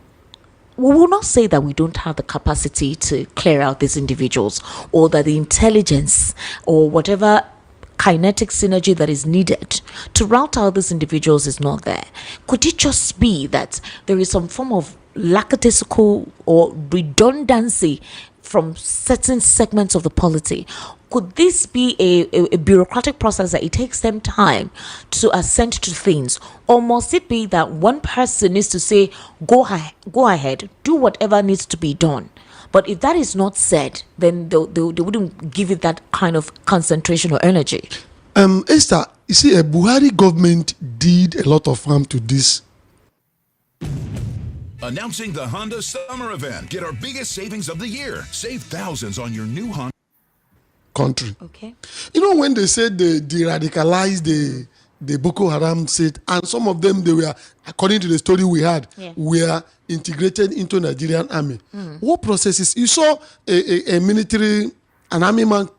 we will not say that we don't have the capacity to clear out these individuals, or that the intelligence or whatever kinetic synergy that is needed to route out these individuals is not there. Could it just be that there is some form of lackadaisical or redundancy from certain segments of the polity? Could this be a bureaucratic process that it takes them time to assent to things? Or must it be that one person needs to say, go ahead, do whatever needs to be done? But if that is not said, then they wouldn't give it that kind of concentration or energy. Esther, you see, a Buhari government did a lot of harm to this. Announcing the Honda Summer Event. Get our biggest savings of the year. Save thousands on your new Honda country. Okay. You know, when they said they de-radicalized the Boko Haram set, and some of them, they were, according to the story we had, were integrated into Nigerian army. What processes? You saw an army man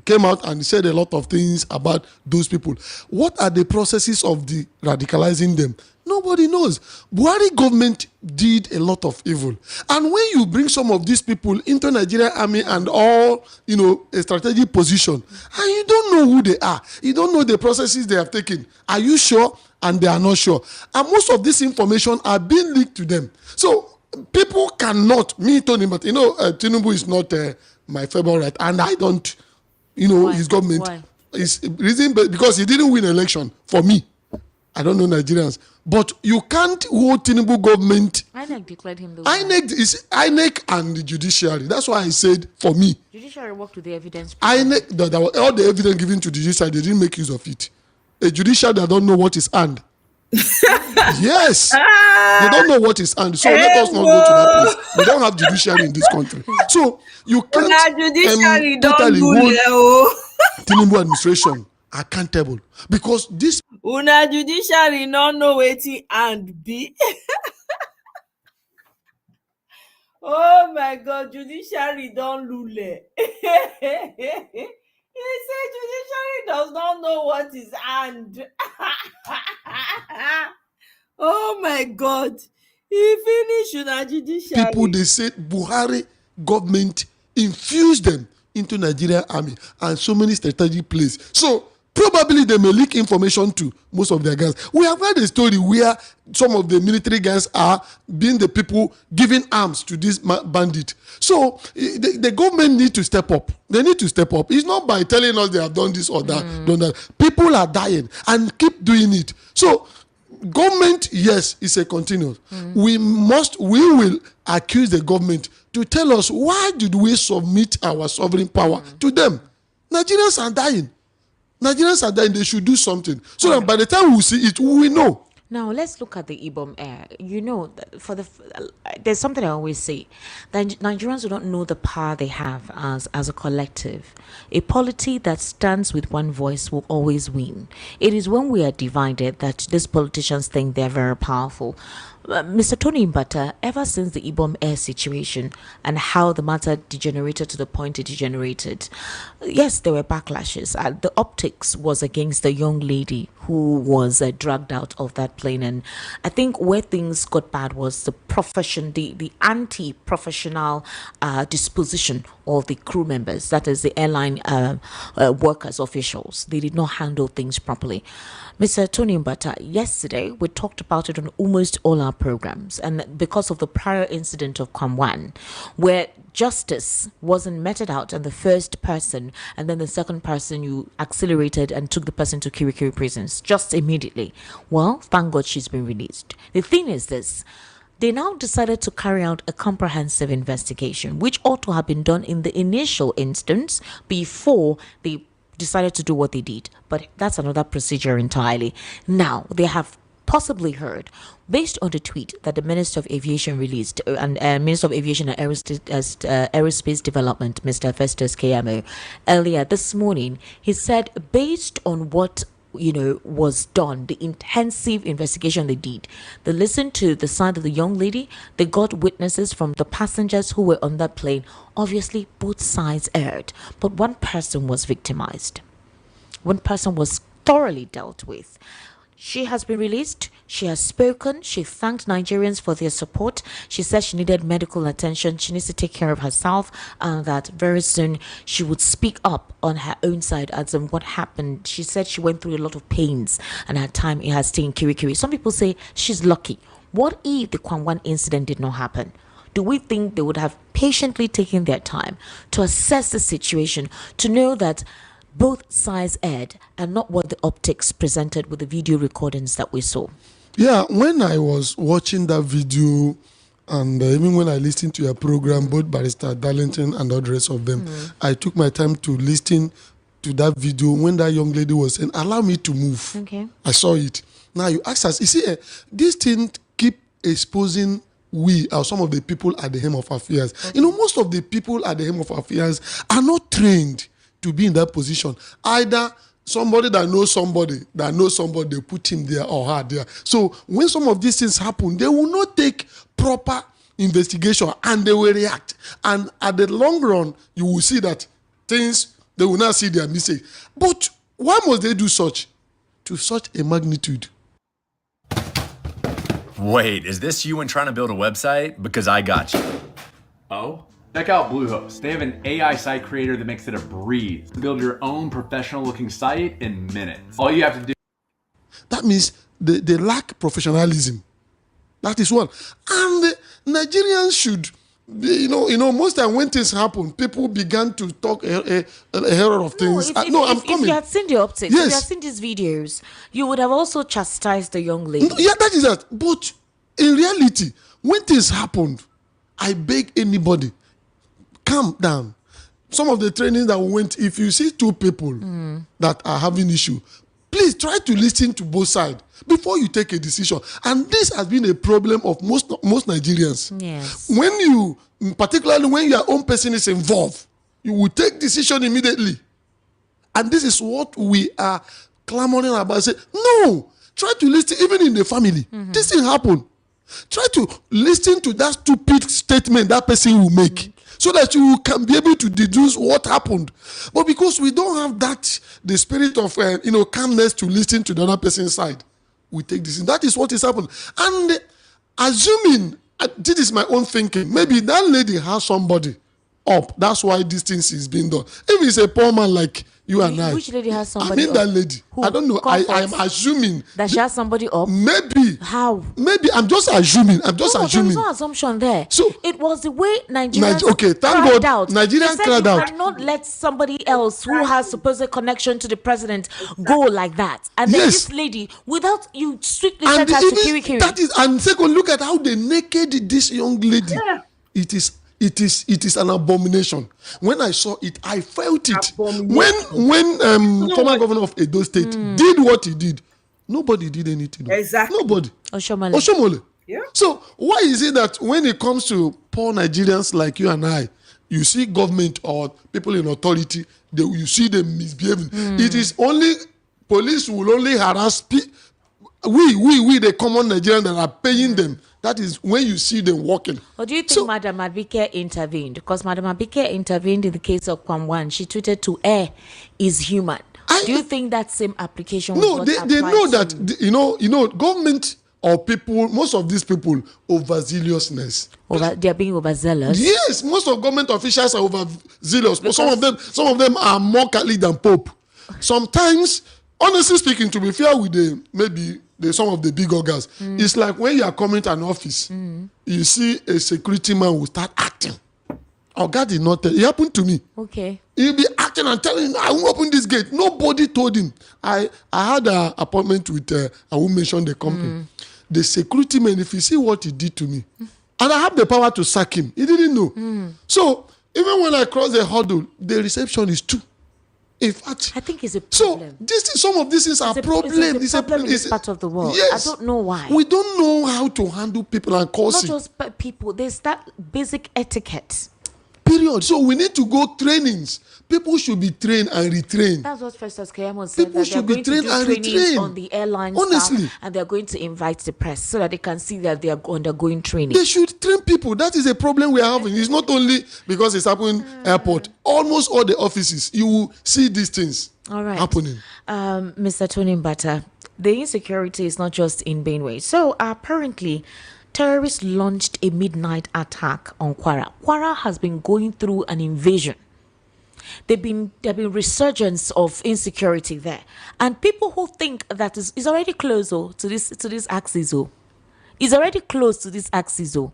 came out and said a lot of things about those people. What are the processes of the radicalizing them? Nobody knows. Buhari government did a lot of evil. And when you bring some of these people into Nigerian army and all, a strategic position, and you don't know who they are, you don't know the processes they have taken, are you sure? And they are not sure. And most of this information are being leaked to them. So people cannot, Tony, but Tinubu is not my favorite, and I don't, Why? his government. Why? Is reason because he didn't win election. For me, I don't know Nigerians, but you can't hold Tinubu government. INEC declared him the INEC and the judiciary. That's why I said for me. Judiciary worked with the evidence. INEC, all the evidence given to the judiciary, they didn't make use of it. A judiciary that don't know what is hand. Yes, they don't know what is hand. So let us not go to that place. We don't have judiciary in this country. So you can't totally hold Tinubu administration accountable because this una judiciary no know wetin and be. Oh my God, judiciary don lule. He said judiciary does not know what is hand. Oh my God, he finished una judiciary. People, they said Buhari government infused them into Nigerian army and so many strategic places. So probably they may leak information to most of their guys. We have heard a story where some of the military guys are being the people giving arms to this bandit. So the government need to step up. They need to step up. It's not by telling us they have done this or that, done that. People are dying and keep doing it. So government, yes, is a continuous. We will accuse the government to tell us why did we submit our sovereign power to them. Nigerians are dying. They should do something. So that by the time we see it, we know. Now, let's look at the Ibom Air. There's something I always say, that Nigerians do not know the power they have as a collective. A polity that stands with one voice will always win. It is when we are divided that these politicians think they're very powerful. Mr. Tony Mbata, ever since the Ibom Air situation and how the matter degenerated to the point it degenerated, yes, there were backlashes. The optics was against the young lady who was dragged out of that plane. And I think where things got bad was the anti-professional disposition of the crew members, that is the airline workers, officials. They did not handle things properly. Mr. Tony Mbata, yesterday we talked about it on almost all our programs, and because of the prior incident of Kwamwan, where justice wasn't meted out and the first person and then the second person, you accelerated and took the person to Kirikiri prisons just immediately. Well, thank God she's been released. The thing is this: they now decided to carry out a comprehensive investigation, which ought to have been done in the initial instance before they decided to do what they did. But that's another procedure entirely. Now, they have possibly heard, based on the tweet that the Minister of Aviation released, and Minister of Aviation and Aerospace Development, Mr. Festus Keyamo, earlier this morning, he said, based on what was done, the intensive investigation they did, they listened to the side of the young lady, they got witnesses from the passengers who were on that plane. Obviously, both sides erred, but one person was victimized. One person was thoroughly dealt with. She has been released. She has spoken. She thanked Nigerians for their support. She said she needed medical attention. She needs to take care of herself, and that very soon she would speak up on her own side as in what happened. She said she went through a lot of pains and her time it has stayed in Kirikiri. Some people say she's lucky. What if the Kwangwan incident did not happen? Do we think they would have patiently taken their time to assess the situation, to know that both sides erred and not what the optics presented with the video recordings that we saw? Yeah, when I was watching that video, and even when I listened to your program, both Barrister Darlington and all the rest of them, I took my time to listen to that video when that young lady was saying, allow me to move. Okay. I saw it. Now you ask us, you see, this thing keep exposing we or some of the people at the helm of affairs. You know, most of the people at the helm of affairs are not trained to be in that position. Either somebody that knows somebody, they put him there or her there. So when some of these things happen, they will not take proper investigation and they will react. And at the long run, you will see that things, they will not see their mistake. But why must they do such to such a magnitude? Wait, is this you when trying to build a website? Because I got you. Oh? Check out Bluehost. They have an AI site creator that makes it a breeze. Build your own professional looking site in minutes. All you have to do. That means they lack professionalism. That is one. And Nigerians should, most time when things happen, people began to talk a hell of things. I'm coming. If you had seen the optics, if you had seen these videos, you would have also chastised the young lady. Yeah, that is that. But in reality, when things happened, I beg anybody, calm down. Some of the trainings that we went, if you see two people that are having issue, please try to listen to both sides before you take a decision. And this has been a problem of most Nigerians. Yes. Particularly when your own person is involved, you will take decision immediately. And this is what we are clamoring about. Say, no, try to listen, even in the family. This thing happen. Try to listen to that stupid statement that person will make. So that you can be able to deduce what happened. But because we don't have the spirit of calmness to listen to the other person's side, we take this. That is what is happening. And assuming, this is my own thinking, maybe that lady has somebody up. That's why this thing is being done. If it's a poor man like you and I. Which lady has somebody that lady. Who? I don't know. I am assuming. That she has somebody up? Maybe. How? Maybe. I'm just assuming. There was no assumption there. So it was the way Nigerians thank cried God. out. Nigerians cried out. You cannot let somebody else who has supposed connection to the president go like that. And then this lady, without you strictly sent her to Kirikiri. That is, and second, look at how they naked this young lady. Yeah. It is an abomination. When I saw it, I felt it. When former governor of Edo State did what he did, nobody did anything. Exactly. Nobody. Oshomole. Yeah. So why is it that when it comes to poor Nigerians like you and I, you see government or people in authority, you see them misbehaving. It is only police will only harass we the common Nigerians that are paying them. That is when you see them walking. Or do you think Madam Abike intervened? Because Madam Abike intervened in the case of Kwangwan. She tweeted to err is human. Do you think that same application was No, they know that, government or people, most of these people, overzealousness. They are being overzealous? Yes, most of government officials are overzealous. But some of them are more Catholic than Pope. Sometimes, honestly speaking, to be fair with some of the big organs, it's like when you are coming to an office, you see a security man will start acting. Oh, God did not tell. It happened to me. Okay. He'll be acting and telling him, I won't open this gate. Nobody told him. I had an appointment with, I won't mention the company. The security man, if you see what he did to me, and I have the power to sack him, he didn't know. So, even when I cross the hurdle, the reception is 2. In fact, I think it's a problem. So some of these things are problems. It's a problem in this part of the world. Yes. I don't know why. We don't know how to handle people and cause Not just people. There's that basic etiquette. Period. So we need to go trainings. People should be trained and retrained. That's what Festus Keyamo said. People should be trained and retrained on the airline honestly staff, and they're going to invite the press so that they can see that they are undergoing training. They should train people. That is a problem we are having. It's not only because it's happening airport. Almost all the offices, you will see these things happening. Mr. Tony Mbata, the insecurity is not just in Benue. So apparently, terrorists launched a midnight attack on Kwara. Kwara has been going through an invasion. There have been resurgence of insecurity there, and people who think that is already close to this axis. It's already close to this axis, though.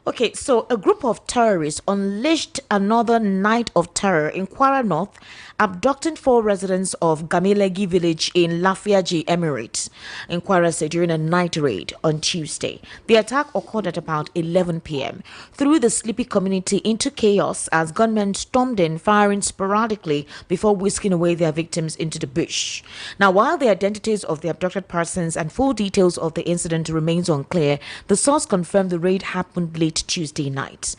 Okay, so a group of terrorists unleashed another night of terror in Kwara North, abducting 4 residents of Gamilegi village in Lafiaji Emirates in Kwara State during a night raid on Tuesday. The attack occurred at about 11 p.m. Threw the sleepy community into chaos as gunmen stormed in, firing sporadically before whisking away their victims into the bush. Now, while the identities of the abducted persons and full details of the incident remains unclear, the source confirmed the raid happened late Tuesday night.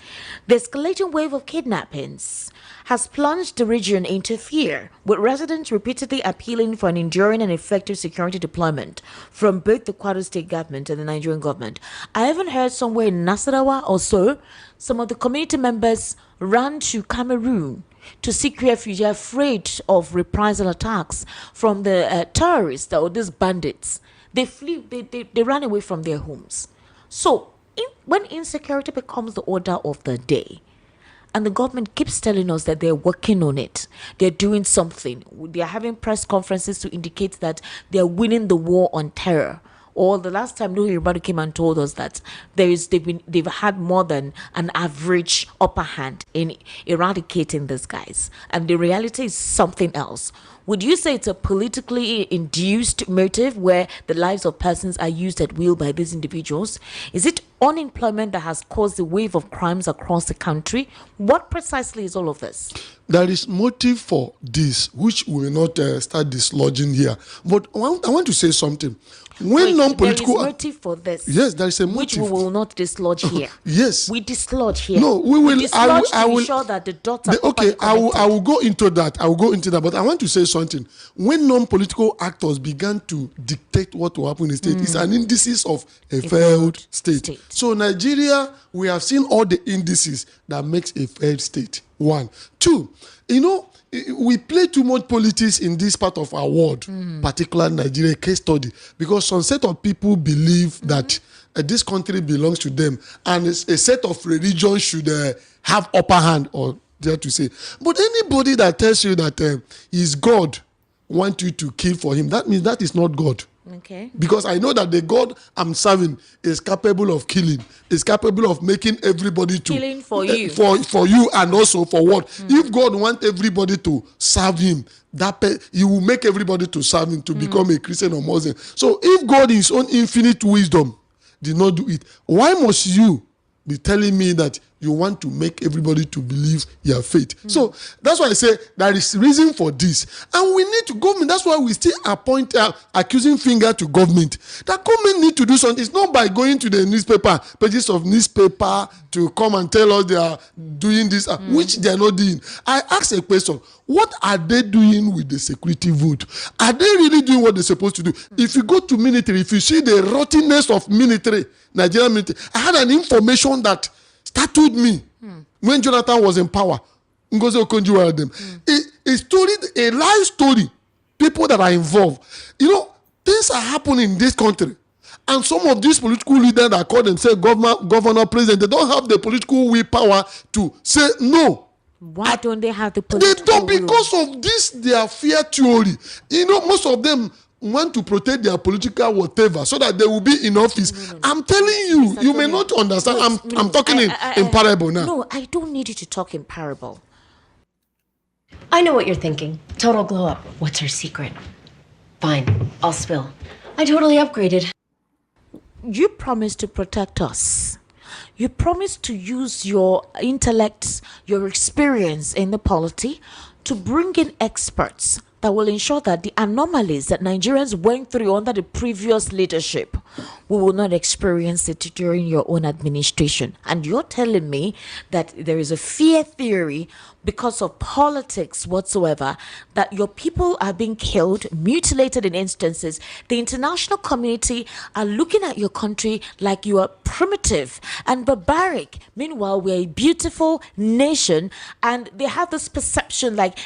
The escalating wave of kidnappings has plunged the region into fear, with residents repeatedly appealing for an enduring and effective security deployment from both the Kwara State government and the Nigerian government. I haven't heard somewhere in Nasarawa or so, some of the community members ran to Cameroon to seek refuge, afraid of reprisal attacks from the terrorists or these bandits. They flew, they ran away from their homes. So, when insecurity becomes the order of the day, and the government keeps telling us that they're working on it, they're doing something, they're having press conferences to indicate that they're winning the war on terror. Or the last time Nuhu Ribadu came and told us that they've had more than an average upper hand in eradicating these guys, and the reality is something else. Would you say it's a politically induced motive where the lives of persons are used at will by these individuals? Is it unemployment that has caused the wave of crimes across the country? What precisely is all of this? There is motive for this, which we will not start dislodging here. But I want to say something. When non-political, there is motive for this. Yes, there is a motive, which we will not dislodge here. Yes, we dislodge here. No, we will. I will ensure that the dots are okay. I will go into that. I will go into that. But I want to say something. When non-political actors began to dictate what will happen in the state, it's an indices of a failed state. So Nigeria, we have seen all the indices that makes a failed state. 1, 2. We play too much politics in this part of our world, particular Nigeria case study, because some set of people believe that this country belongs to them, and a set of religions should have upper hand, or dare to say. But anybody that tells you that is God want you to kill for him, that means that is not God. Okay. Because I know that the God I'm serving is capable of killing, is capable of making everybody to killing for you, for you, and also for what? If God wants everybody to serve Him, He will make everybody to serve Him, to become a Christian or Muslim. So if God in His own infinite wisdom did not do it, why must you be telling me that you want to make everybody to believe your faith? So that's why I say there is reason for this, and we need to government. That's why we still appoint accusing finger to government. That government need to do something. It's not by going to the newspaper, pages of newspaper, to come and tell us they are doing this, which they are not doing. I ask a question: what are they doing with the security vote? Are they really doing what they're supposed to do? If you go to military, if you see the rottenness of military, Nigerian military, I had an information that startled me when Jonathan was in power. Ngozi Okonjo-Iweala them. A story, a live story. People that are involved. Things are happening in this country. And some of these political leaders that call themselves governor, president, they don't have the political willpower to say no. Why don't they have the political They don't, because of this, their fear theory. Most of them want to protect their political whatever so that they will be in office. No. I'm telling you, you may not understand. I'm talking in parable now. No, I don't need you to talk in parable. I know what you're thinking. Total glow up. What's her secret? Fine, I'll spill. I totally upgraded. You promised to protect us. You promised to use your intellect, your experience in the polity to bring in experts that will ensure that the anomalies that Nigerians went through under the previous leadership, we will not experience it during your own administration. And you're telling me that there is a fear theory because of politics whatsoever, that your people are being killed, mutilated in instances. The international community are looking at your country like you are primitive and barbaric. Meanwhile, we're a beautiful nation, and they have this perception like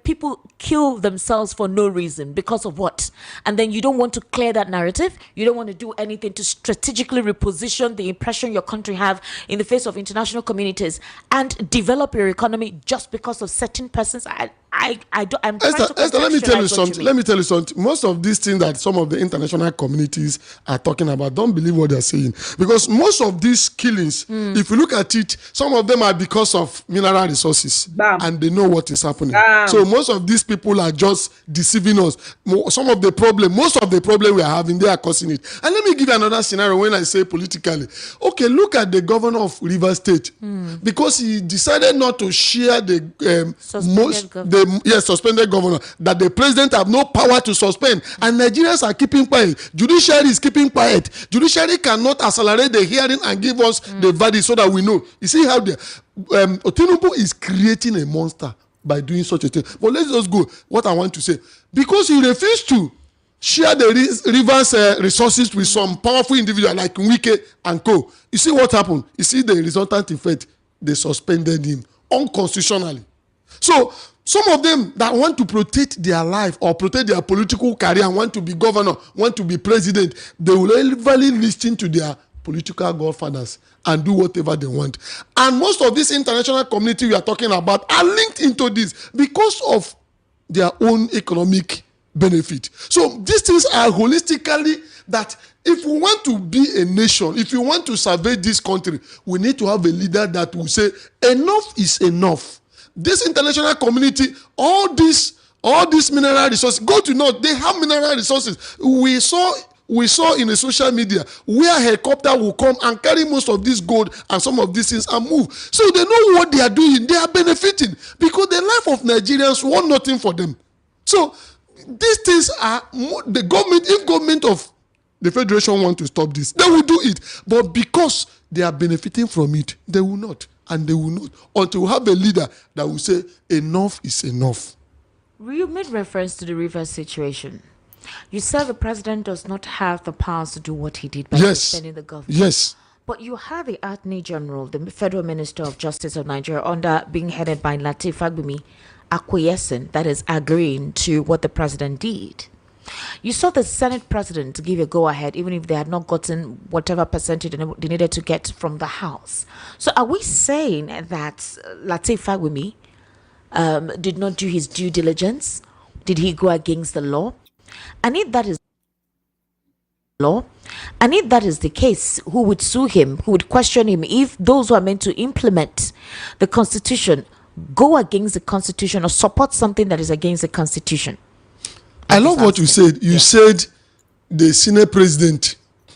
people kill themselves for no reason. Because of what? And then you don't want to clear that narrative. You don't want to do anything to strategically reposition the impression your country have in the face of international communities and develop your economy just because of certain persons. I'm trying Esther, to Esther, let me tell you contextualize what something. mean. Let me tell you something. Most of these things that some of the international communities are talking about, don't believe what they're saying. Because most of these killings, if you look at it, some of them are because of mineral resources. Bam. And they know what is happening. Bam. So most of these people are just deceiving us. Most of the problem we are having, they are causing it. And let me give you another scenario when I say politically. Okay, look at the governor of Rivers State. Because he decided not to share the suspended governor, that the president have no power to suspend, and Nigerians are keeping quiet. Judiciary is keeping quiet. Judiciary cannot accelerate the hearing and give us the verdict so that we know. You see how the Tinubu is creating a monster by doing such a thing. But let's just go. What I want to say, because he refused to share the Rivers resources with some powerful individual like Wike and co. You see what happened? You see the resultant effect. They suspended him unconstitutionally. So some of them that want to protect their life or protect their political career and want to be governor, want to be president, they will really listen to their political godfathers and do whatever they want. And most of this international community we are talking about are linked into this because of their own economic benefit. So these things are holistically that if we want to be a nation, if you want to survey this country, we need to have a leader that will say enough is enough. This international community, all these mineral resources, go to know they have mineral resources. We saw in the social media where a helicopter will come and carry most of this gold and some of these things and move. So they know what they are doing. They are benefiting because the life of Nigerians want nothing for them. So these things are the government. If government of the federation want to stop this, they will do it. But because they are benefiting from it, they will not. And they will not until we have a leader that will say enough is enough. You made reference to the Rivers situation. You said the president does not have the powers to do what he did by suspending the government. Yes. But you have the Attorney General, the Federal Minister of Justice of Nigeria, being headed by Lateef Fagbemi, acquiescing, that is, agreeing to what the president did. You saw the Senate president give a go-ahead, even if they had not gotten whatever percentage they needed to get from the House. So are we saying that Lateef Fagbemi did not do his due diligence? Did he go against the law? And if that is the case, who would sue him? Who would question him if those who are meant to implement the Constitution go against the Constitution or support something that is against the Constitution? I love what you said. You said the Senate president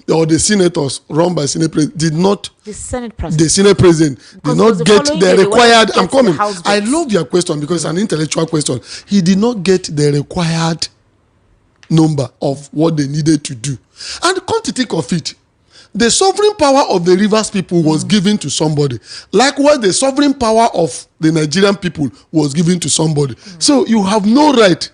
or the senators run by Senate president did not. The Senate president. The Senate president did not get the required. I'm coming. I love your question because it's an intellectual question. He did not get the required number of what they needed to do. And come to think of it, the sovereign power of the Rivers people was given to somebody. Likewise, the sovereign power of the Nigerian people was given to somebody. So you have no right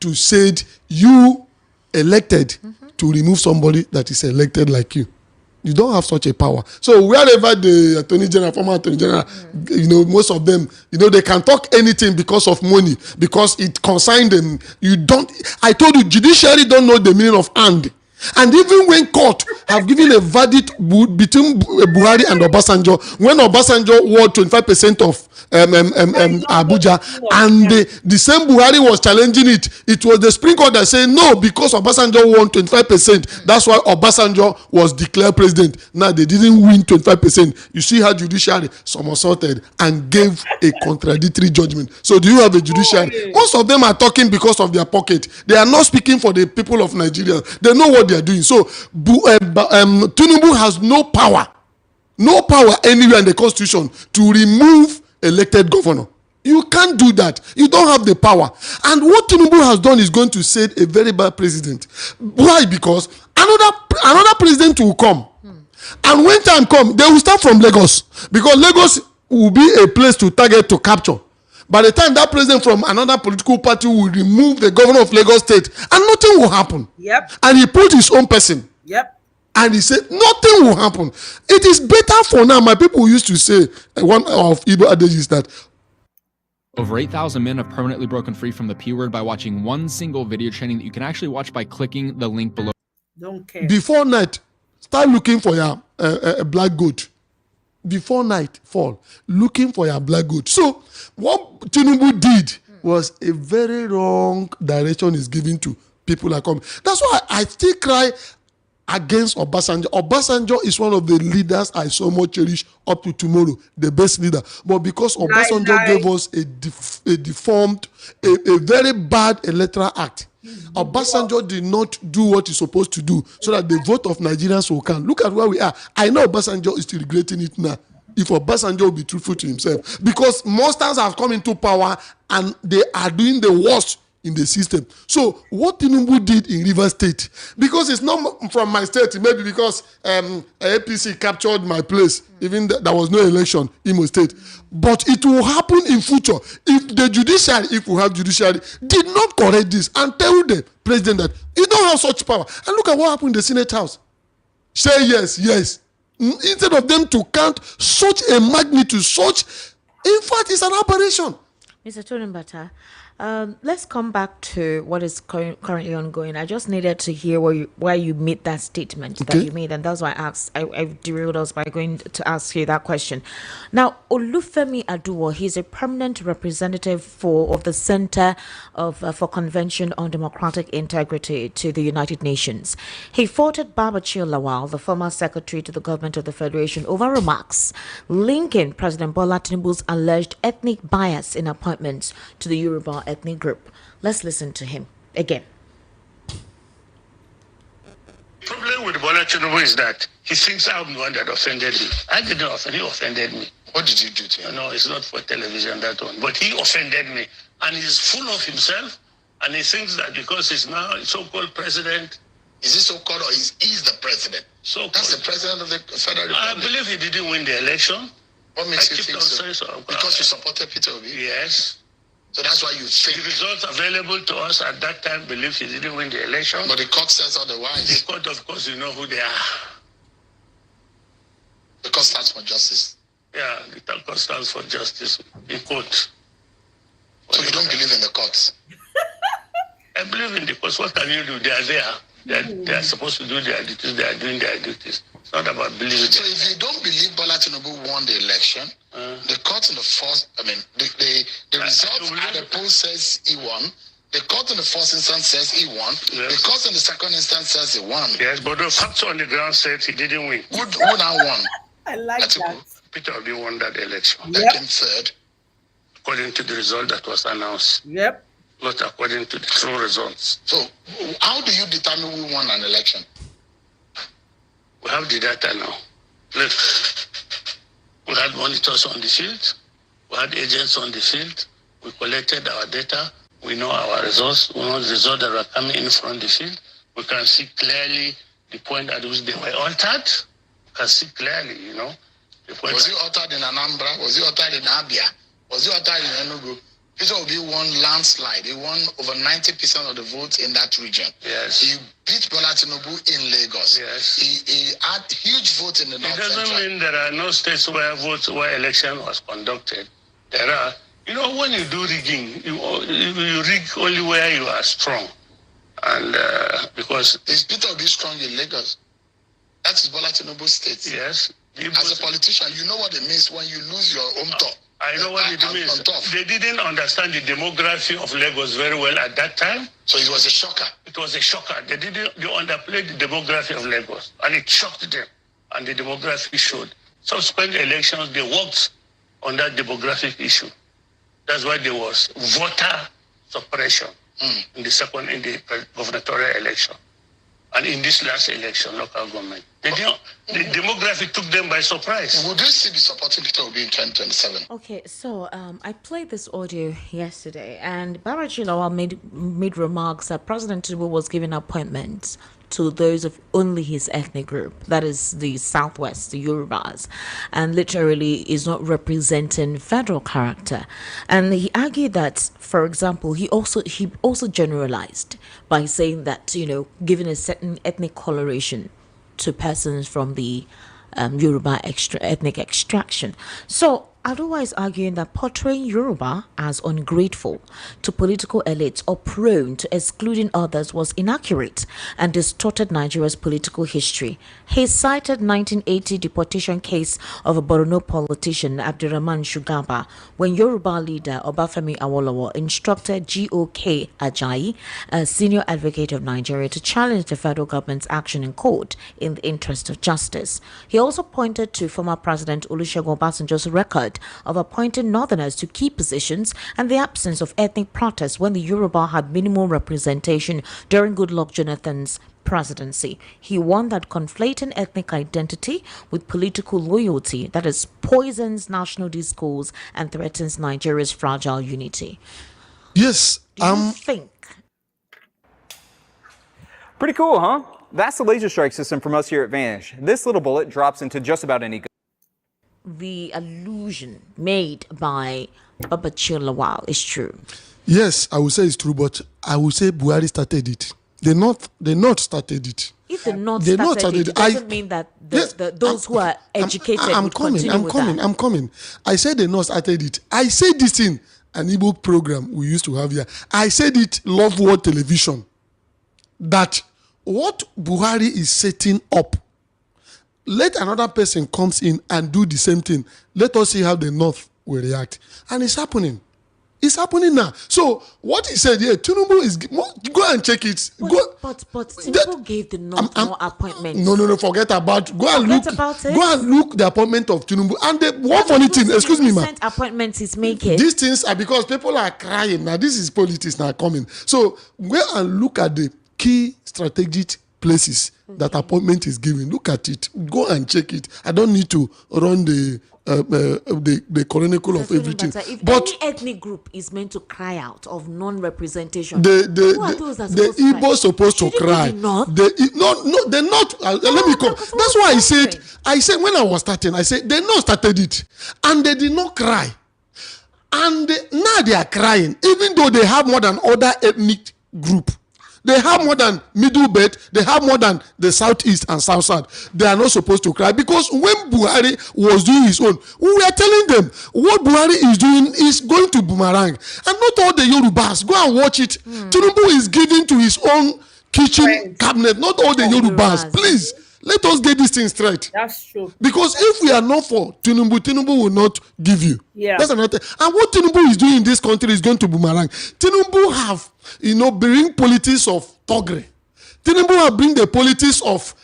to say you elected to remove somebody that is elected like you. You don't have such a power. So wherever the Attorney General, former Attorney General, most of them, they can talk anything because of money, because it concerns them. I told you, judiciary don't know the meaning of hand. And even when court have given a verdict between Buhari and Obasanjo, when Obasanjo won 25% of Abuja, and the same Buhari was challenging it, it was the Supreme Court that said no, because Obasanjo won 25%. That's why Obasanjo was declared president. Now they didn't win 25%. You see how judiciary somersaulted and gave a contradictory judgment. So do you have a judiciary? Most of them are talking because of their pocket. They are not speaking for the people of Nigeria. They know what they are doing. So Tinubu has no power anywhere in the constitution to remove elected governor. You can't do that. You don't have the power. And what Tinubu has done is going to set a very bad precedent. Why? Because another president will come. And when time comes, they will start from Lagos. Because Lagos will be a place to target, to capture. By the time that president from another political party will remove the governor of Lagos State, and nothing will happen. Yep. And he put his own person. Yep. And he said, nothing will happen. It is better for now. My people used to say, one of Igbo adages that over 8,000 men have permanently broken free from the P word by watching one single video training that you can actually watch by clicking the link below. Don't care. Before night, start looking for your black goat. Before night fall, looking for your black goat. So what Tinubu did was a very wrong direction is given to people like come. That's why I still cry against Obasanjo. Obasanjo is one of the leaders I so much cherish up to tomorrow, the best leader. But because Obasanjo gave us a deformed, a very bad electoral act, Obasanjo did not do what he's supposed to do so that the vote of Nigerians will count. Look at where we are. I know Obasanjo is still regretting it now. If Obasanjo will be truthful to himself, because monsters have come into power and they are doing the worst in the system. So what Tinubu did in Rivers State, because it's not from my state, maybe because APC captured my place, even there was no election in my state. But it will happen in future if the judiciary, if we have judiciary, did not correct this and tell the president that he don't have such power. And look at what happened in the Senate House. Say yes, yes. Instead of them to count such a magnitude, such, in fact, it's an aberration. Mr. Tonimbata, let's come back to what is currently ongoing. I just needed to hear why you made that statement that you made, and that's why I derailed us by going to ask you that question. Now, Olufemi Aduwo, he's a permanent representative of the Center for Convention on Democratic Integrity to the United Nations. He faulted Babachir Lawal, the former secretary to the government of the Federation, over remarks linking President Bola Tinubu's alleged ethnic bias in appointments to the Yoruba ethnic group. Let's listen to him again. The problem with Bola Tinubu is that he thinks I'm the one that offended him. I didn't offend him, he offended me. What did you do to him? No, it's not for television, that one. But he offended me. And he's full of himself. And he thinks that because he's now a so-called president. Is he so-called or is he the president? So-called. That's the president of the Federal Republic. I believe he didn't win the election. What makes you think so? Because you supported Peter Obi? Yes. So that's why you think the results available to us at that time believe he didn't win the election. But the court says otherwise. The court, of course, you know who they are. The court stands for justice. Yeah, the court stands for justice in court. So you don't believe in the courts? I believe in the courts. What can you do? They are there. They are supposed to do their duties. They are doing their duties. It's not about believing. So if you don't believe Bola Tinubu won the election, the court in the first, the results at the poll says he won. The court in the first instance says he won. Yes. The court in the second instance says he won. Yes, but the facts on the ground said he didn't win. Who now won? I like that. Peter Obi won that election. That came third, according to the result that was announced. Yep. Not according to the true results. So, how do you determine who won an election? We have the data now. Look, we had monitors on the field. We had agents on the field. We collected our data. We know our results. We know the results that were coming in from the field. We can see clearly the point at which they were altered. We can see clearly, you know. Was he altered in Anambra? Was he altered in Abia? Was he altered in Enugu? Peter Obi won landslide. He won over 90% of the votes in that region. Yes. He beat Bola Tinubu in Lagos. Yes. He had huge votes in the North Central. It doesn't mean there are no states where election was conducted. There are. You know, when you do rigging, you rig only where you are strong. And because... Is Peter Obi strong in Lagos? That is Bola Tinubu's state. Yes. As a politician, you know what it means when you lose your home top. I know what it means. They didn't understand the demography of Lagos very well at that time. So it was a shocker. It was a shocker. They underplayed the demography of Lagos. And it shocked them. And the demography showed. Subsequent elections, they worked on that demographic issue. That's why there was voter suppression in the gubernatorial election. And in this last election, local government. The demography took them by surprise. Would you still be supporting Peter Obi in 2027? Okay, so I played this audio yesterday, and Babachir Lawal made remarks that President Tinubu was giving appointments to those of only his ethnic group, that is the Southwest, the Yorubas, and literally is not representing federal character. And he argued that, for example, he also generalized by saying that, you know, giving a certain ethnic coloration to persons from the Yoruba ethnic extraction. So Adowa is arguing that portraying Yoruba as ungrateful to political elites or prone to excluding others was inaccurate and distorted Nigeria's political history. He cited 1980 deportation case of a Borno politician, Abdurrahman Shugaba, when Yoruba leader Obafemi Awolowo instructed G.O.K. Ajayi, a senior advocate of Nigeria, to challenge the federal government's action in court in the interest of justice. He also pointed to former President Olusegun Obasanjo's record of appointing northerners to key positions and the absence of ethnic protests when the Yoruba had minimal representation during Goodluck Jonathan's presidency. He warned that conflating ethnic identity with political loyalty, that is, poisons national discourse and threatens Nigeria's fragile unity. Yes, Do you think? Pretty cool, huh? That's the laser strike system from us here at Vanish. This little bullet drops into just about any. The allusion made by Babachir Lawal is true. Yes, I will say it's true, but I will say Buhari started it. They not started it. If the North started it doesn't mean that those who are educated would continue with that. I'm coming. I said they not started it. I said this in an Igbo program we used to have here. I said it Love World Television, that what Buhari is setting up, let another person comes in and do the same thing. Let us see how the North will react. And it's happening. It's happening now. So what he said here, Tinubu is go and check it. But Tinubu gave the North more appointments. No, forget about. Go and look the appointment of Tinubu. And the one funny thing, excuse me, man. Appointments he's making. These things are because people are crying now. This is politics now coming. So go and look at the key strategic places that appointment is given. Look at it. Go and check it. I don't need to run the chronicle of everything. But any ethnic group is meant to cry out of non-representation, the Igbo supposed to cry. No, they're not. Let me come. That's why I said when I was starting, I said they not started it, and they did not cry, and now they are crying, even though they have more than other ethnic group. They have more than Middle Belt. They have more than the Southeast and South. They are not supposed to cry because when Buhari was doing his own, we were telling them what Buhari is doing is going to boomerang. And not all the Yorubas. Go and watch it. Tinubu is giving to his own kitchen cabinet. Not all the Yorubas. Please. Let us get this thing straight. That's true. Because if we are not for Tinubu will not give you. Yeah. That's another thing. And what Tinubu is doing in this country is going to boomerang. Tinubu have, bring politics of Togre. Tinubu have bring the politics of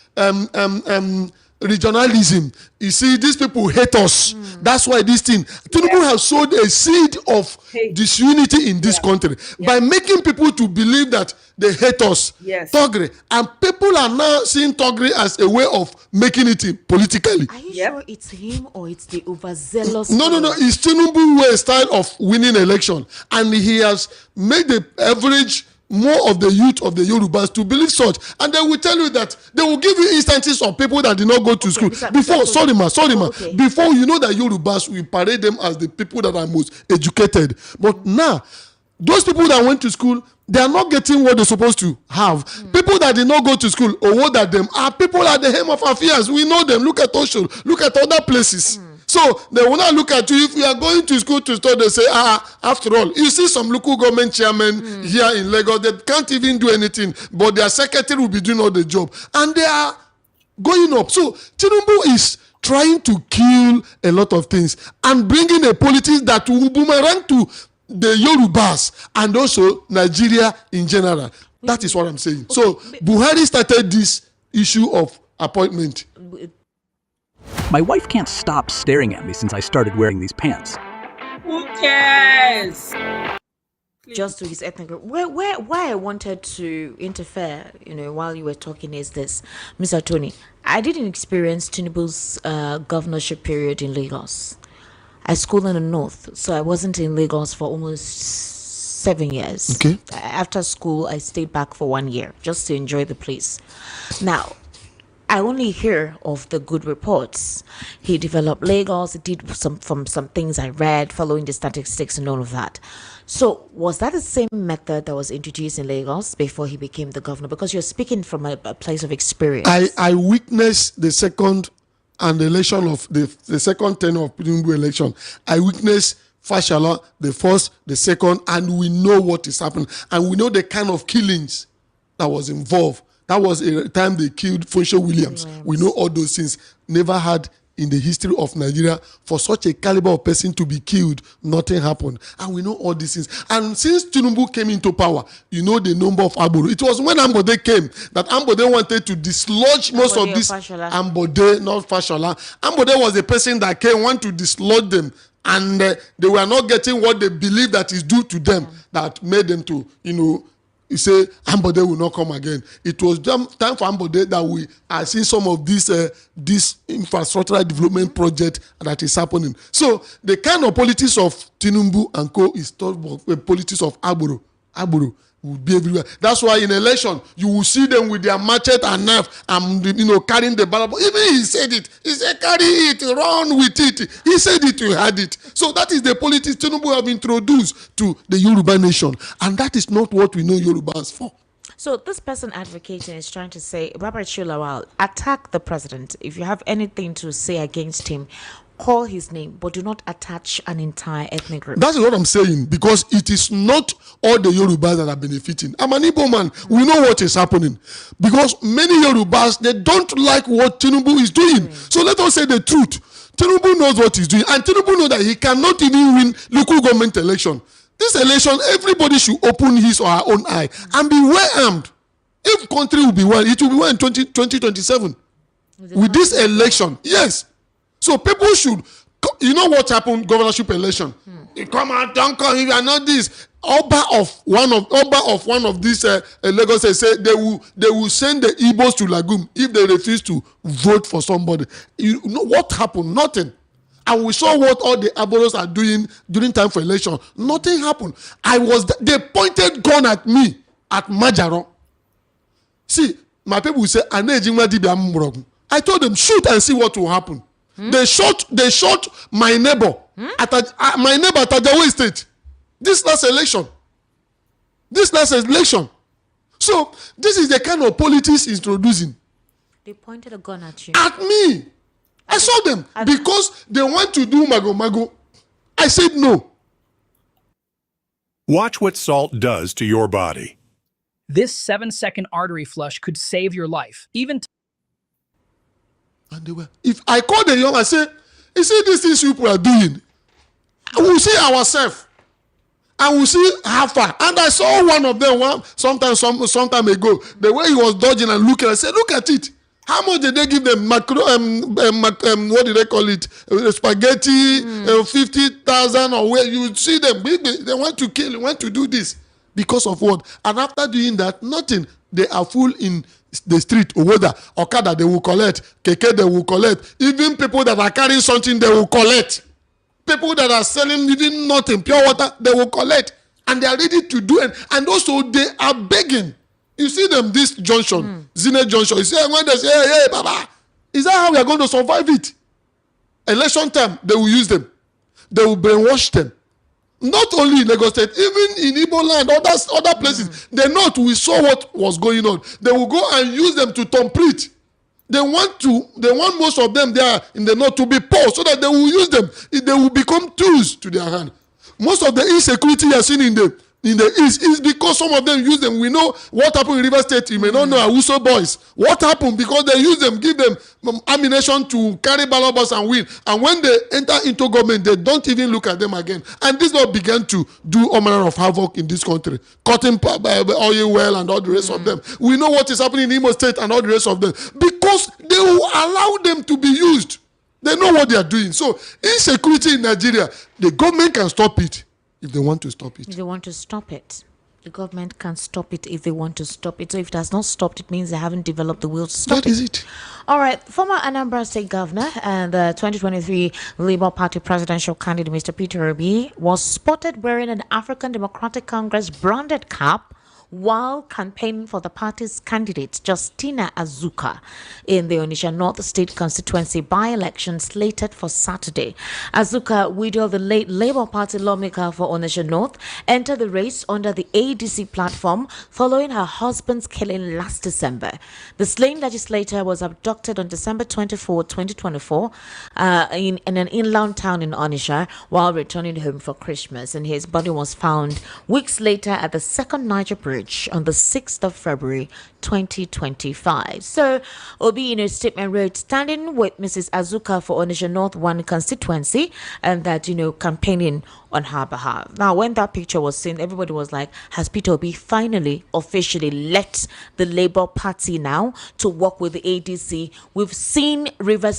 regionalism. You see, these people hate us. That's why this thing. Tinubu has sowed a seed of disunity in this country by making people to believe that they hate us. Yes. Togre. And people are now seeing Togre as a way of making it politically. Are you sure it's him or it's the overzealous? No. It's Tinubu way style of winning election. And he has made the average more of the youth of the Yorubas to believe such, and they will tell you that they will give you instances of people that did not go to school before. Sorry ma. Before, you know that Yorubas, we parade them as the people that are most educated, but now those people that went to school, they are not getting what they're supposed to have. People that did not go to school or what at them are people at the helm of affairs. We know them. Look at Osho. Look at other places. So they will not look at you. If you are going to school to study, they say, after all, you see some local government chairmen here in Lagos, they can't even do anything, but their secretary will be doing all the job. And they are going up. So Tinubu is trying to kill a lot of things and bringing a politics that will boomerang to the Yorubas and also Nigeria in general. That is what I'm saying. So Buhari started this issue of appointment. My wife can't stop staring at me since I started wearing these pants. Who cares? Just to his ethnic group. Why I wanted to interfere, while you were talking is this, Mr. Tony. I didn't experience Tinubu's governorship period in Lagos. I schooled in the north, so I wasn't in Lagos for almost 7 years. Okay. After school, I stayed back for 1 year just to enjoy the place. Now, I only hear of the good reports. He developed Lagos. He did some things I read, following the statistics and all of that. So was that the same method that was introduced in Lagos before he became the governor? Because you're speaking from a place of experience. I witnessed the second and the election of the second tenure of Tinubu election, I witnessed Fashola, the first, the second, and we know what is happening. And we know the kind of killings that was involved. That was a time they killed Funsho Williams. We know all those things. Never had in the history of Nigeria for such a caliber of person to be killed, nothing happened. And we know all these things. And since Tinubu came into power, you know the number of Agboro. It was when Ambode came that Ambode wanted to dislodge most of this. Ambode, not Fashola. Ambode was the person that came, wanted to dislodge them. And they were not getting what they believe that is due to them, that made them to, you say Ambode will not come again. It was time for Ambode that we are seeing some of this infrastructural development project that is happening. So the kind of politics of Tinubu and co is politics of Agboro. Agboro will be everywhere. That's why in election you will see them with their machete and knife and carrying the ballot. Even he said it. He said carry it, run with it. He said it, you had it. So that is the politics Tinubu have introduced to the Yoruba nation, and that is not what we know Yorubas for. So this person advocating is trying to say, Robert Shulawal, attack the president. If you have anything to say against him, call his name, but do not attach an entire ethnic group. That's what I'm saying, because it is not all the Yorubas that are benefiting. I'm an Igbo man. We know what is happening. Because many Yorubas, they don't like what Tinubu is doing. So let us say the truth. Tinubu knows what he's doing. And Tinubu knows that he cannot even win local government election. This election, everybody should open his or her own eye and be well armed. If country will be well, it will be well in 2027. With this election, yes. So people should, you know what happened, governorship election. You come out, don't come, if you are not this. Oba of one of these Lagos say they will send the Igbos to Lagum if they refuse to vote for somebody. You know what happened? Nothing. And we saw what all the Aboros are doing during time for election. Nothing happened. They pointed gun at me at Majaro. See, my people will say, I told them, shoot and see what will happen. They shot my neighbor at Tajawe State. This last election. So this is the kind of politics introducing. They pointed a gun at you. At me. I saw them because they want to do mago. I said no. Watch what salt does to your body. This 7-second artery flush could save your life. And they were. If I call the young, I say, you see these things people are doing. We'll see ourselves. And we'll see how far. And I saw one of them some time ago. The way he was dodging and looking, I said, look at it. How much did they give them? What did they call it? Spaghetti, 50,000 or where you see them. They want to kill, want to do this. Because of what? And after doing that, nothing. They are full in the street. Okada, they will collect. Keke, they will collect. Even people that are carrying something, they will collect. People that are selling even nothing, pure water, they will collect. And they are ready to do it. And also, they are begging. You see them, this junction, Zine Junction. You see when they say, hey, Baba, is that how we are going to survive it? Election time, they will use them. They will brainwash them. Not only in Lagos State, even in Igbo land, other places. The North, we saw what was going on. They will go and use them to complete. They want most of them there in the North to be poor so that they will use them. They will become tools to their hand. Most of the insecurity you are seeing in the East is because some of them use them. We know what happened in River State. You may not know Awuso boys. What happened? Because they use them, give them ammunition to carry ballot box and win. And when they enter into government, they don't even look at them again. And this law began to do all manner of havoc in this country. Cotton, oil well, and all the rest of them. We know what is happening in Imo State and all the rest of them. Because they will allow them to be used. They know what they are doing. So insecurity in Nigeria, the government can stop it. If they want to stop it. If they want to stop it. The government can stop it if they want to stop it. So if it has not stopped, it means they haven't developed the will to stop it. That is it. All right. Former Anambra State Governor and the 2023 Labour Party presidential candidate, Mr. Peter Obi, was spotted wearing an African Democratic Congress branded cap while campaigning for the party's candidate, Justina Azuka, in the Onitsha North State constituency by-election slated for Saturday. Azuka, widow of the late Labour Party lawmaker for Onitsha North, entered the race under the ADC platform following her husband's killing last December. The slain legislator was abducted on December 24, 2024, in an inland town in Onitsha while returning home for Christmas, and his body was found weeks later at the Second Niger Bridge on the 6th of February 2025. So, Obi in a statement wrote, standing with Mrs. Azuka for Onitsha North 1 constituency, and that, campaigning on her behalf. Now, when that picture was seen, everybody was like, has Peter Obi finally officially left the Labour Party now to work with the ADC? We've seen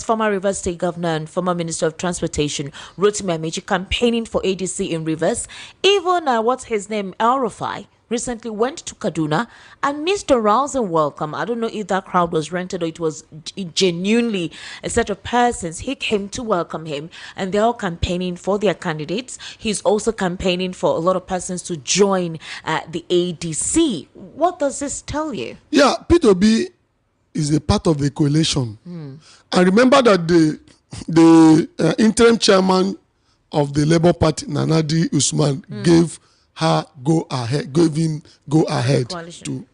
former Rivers State Governor and former Minister of Transportation Rotimi Amaechi campaigning for ADC in Rivers. Even what's his name, El Rufai, recently went to Kaduna and missed a rousing welcome. I don't know if that crowd was rented or it was genuinely a set of persons. He came to welcome him, and they're all campaigning for their candidates. He's also campaigning for a lot of persons to join the ADC. What does this tell you? Yeah, Peter Obi is a part of the coalition. And remember that the interim chairman of the Labour Party, Nanadi Usman, gave him go ahead to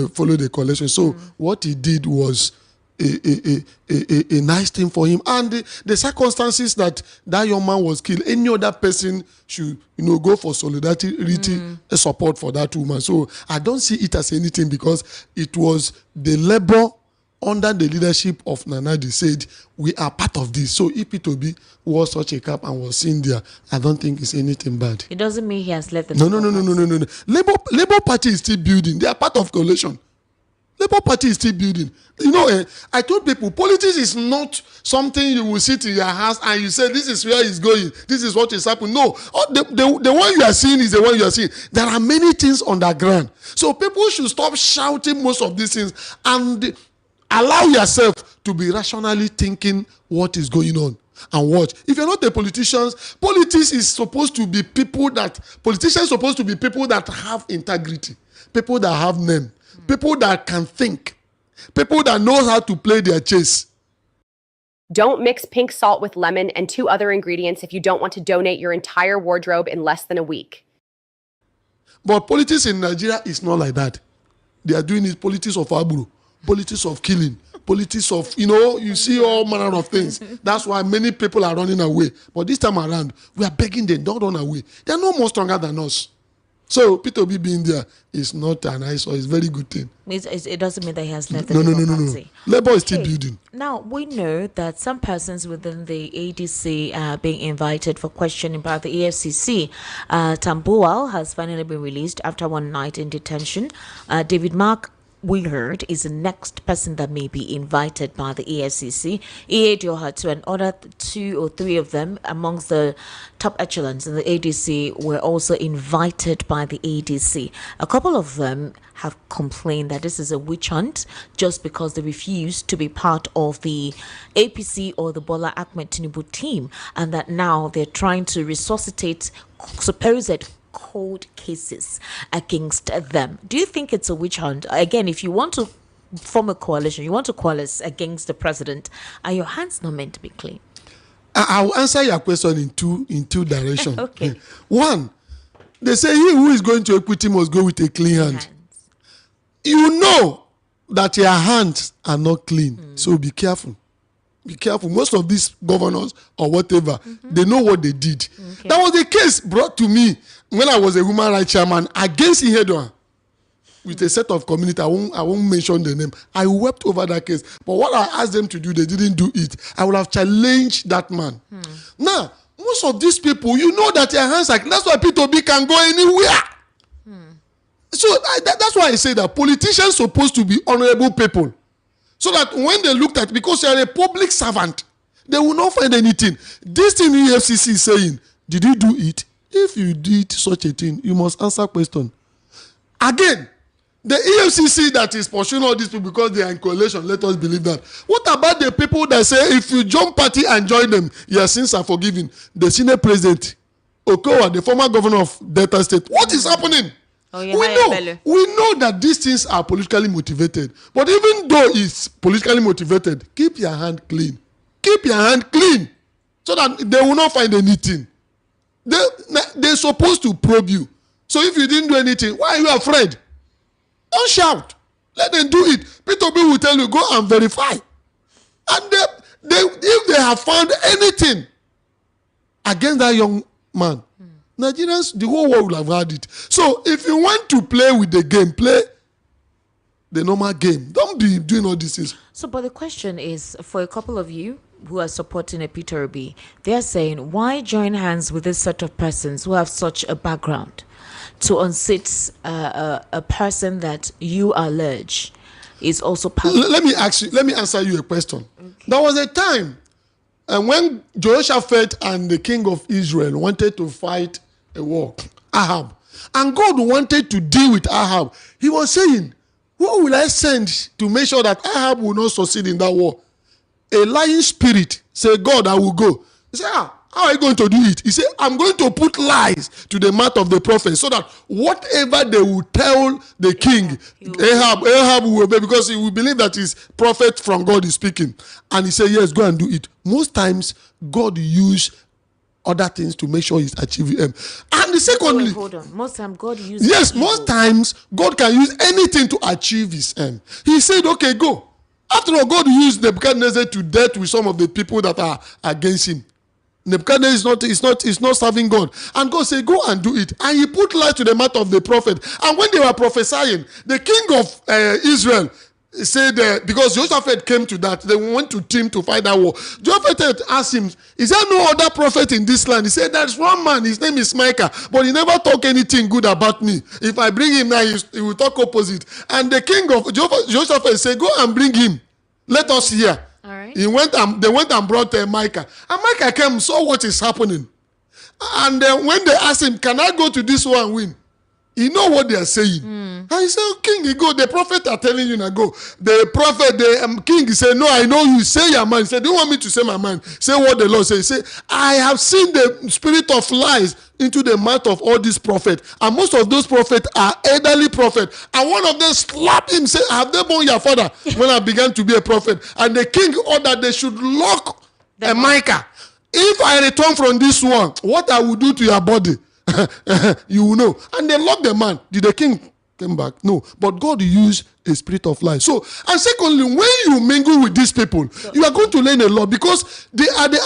follow the coalition. So what he did was a nice thing for him. And the circumstances that young man was killed, any other person should go for solidarity support for that woman. So I don't see it as anything, because it was the Labour under the leadership of Nanadi said, we are part of this. So if Peter Obi wore such a cap and was seen there, I don't think it's anything bad. It doesn't mean he has left the No. Labour Party is still building. They are part of coalition. Labour Party is still building. I told people, politics is not something you will sit in your house and you say, this is where it's going, this is what is happening. No, the one you are seeing is the one you are seeing. There are many things on the ground. So people should stop shouting most of these things and allow yourself to be rationally thinking what is going on and watch. If you're not a politician, politicians are supposed to be people that have integrity, people that have name, people that can think, people that know how to play their chess. Don't mix pink salt with lemon and 2 other ingredients if you don't want to donate your entire wardrobe in less than a week. But politics in Nigeria is not like that. They are doing it politics of aburu, politics of killing, politics of, you see all manner of things. That's why many people are running away. But this time around, we are begging them, don't run away. They are no more stronger than us. So Peter Obi being there is not an eyesore. It's a very good thing. It doesn't mean that he has left the Labour Party. No. Labour is still building. Now, we know that some persons within the ADC are being invited for questioning by the EFCC. Tambuwal has finally been released after one night in detention. David Mark, we heard, is the next person that may be invited by the EFCC. Ihediohatu and other 2 or 3 of them amongst the top echelons in the ADC were also invited by the ADC. A couple of them have complained that this is a witch hunt just because they refused to be part of the APC or the Bola Ahmed Tinubu team, and that now they're trying to resuscitate supposed cold cases against them. Do you think it's a witch hunt? Again, if you want to form a coalition, you want to coalesce against the president, are your hands not meant to be clean? I will answer your question in two directions. Okay. One, they say he who is going to equity must go with a clean hand. You know that your hands are not clean, so be careful. Be careful. Most of these governors or whatever, they know what they did. Okay. That was the case brought to me when I was a human rights chairman against Ihedioha with a set of community. I won't mention the name. I wept over that case. But what I asked them to do, they didn't do it. I would have challenged that man. Now, most of these people, you know that their hands are clean. That's why Peter Obi can go anywhere. So that's why I say that politicians are supposed to be honorable people. So that when they looked at, because you are a public servant, they will not find anything. This thing the EFCC is saying, did you do it? If you did such a thing, you must answer question. Again, the EFCC that is pursuing all these people because they are in coalition, let us believe that. What about the people that say if you jump party and join them, your sins are forgiven? The Senate President, Okowa, the former governor of Delta State, what is happening? Oh, yeah, We know that these things are politically motivated. But even though it's politically motivated, keep your hand clean. Keep your hand clean so that they will not find anything. They're supposed to probe you. So if you didn't do anything, why are you afraid? Don't shout. Let them do it. P2B will tell you, go and verify. And if they have found anything against that young man, Nigerians, the whole world will have had it. So if you want to play with the game, play the normal game. Don't be doing all these things. So, but the question is, for a couple of you who are supporting a P2B, they're saying, why join hands with this set of persons who have such a background to unseat a person that you allege is also part Let me answer you a question. Okay. There was a time when Jehoshaphat and the king of Israel wanted to fight a war, Ahab, and God wanted to deal with Ahab. He was saying, who will I send to make sure that Ahab will not succeed in that war? A lying spirit. Say, God, I will go. He said, how are you going to do it? He said, I'm going to put lies to the mouth of the prophet so that whatever they will tell the king, Ahab will obey, because he will believe that his prophet from God is speaking. And he said, yes, go and do it. Most times, God use other things to make sure he's achieving them. And secondly, hold on. Most times, God uses most times, God can use anything to achieve his end. He said, okay, go. After all, God used Nebuchadnezzar to death with some of the people that are against him. Nebuchadnezzar is not serving God. And God said, go and do it. And he put light to the mouth of the prophet. And when they were prophesying, the king of Israel said, because Jehoshaphat came to that, they went to team to fight that war. Jehoshaphat asked him, is there no other prophet in this land? He said, there's one man, his name is Micah, but he never talk anything good about me. If I bring him now, he will talk opposite. And the king of Jehoshaphat said, go and bring him. Let us hear. All right. They went and brought Micah. And Micah came, saw what is happening. And when they asked him, can I go to this war and win? He know what they are saying. And he said, oh, king, you go. The prophet are telling you now go. The prophet, the king, he said, no, I know you. Say your mind. He said, do you want me to say my mind? Say what the Lord says. He said, I have seen the spirit of lies into the mouth of all these prophets. And most of those prophets are elderly prophets. And one of them slapped him, said, have they born your father? When I began to be a prophet. And the king ordered they should lock Micah. If I return from this one, what I will do to your body, you will know. And they locked the man. Did the king come back? No. But God used a spirit of lies. So, and secondly, when you mingle with these people, you are going to learn a lot, because they are the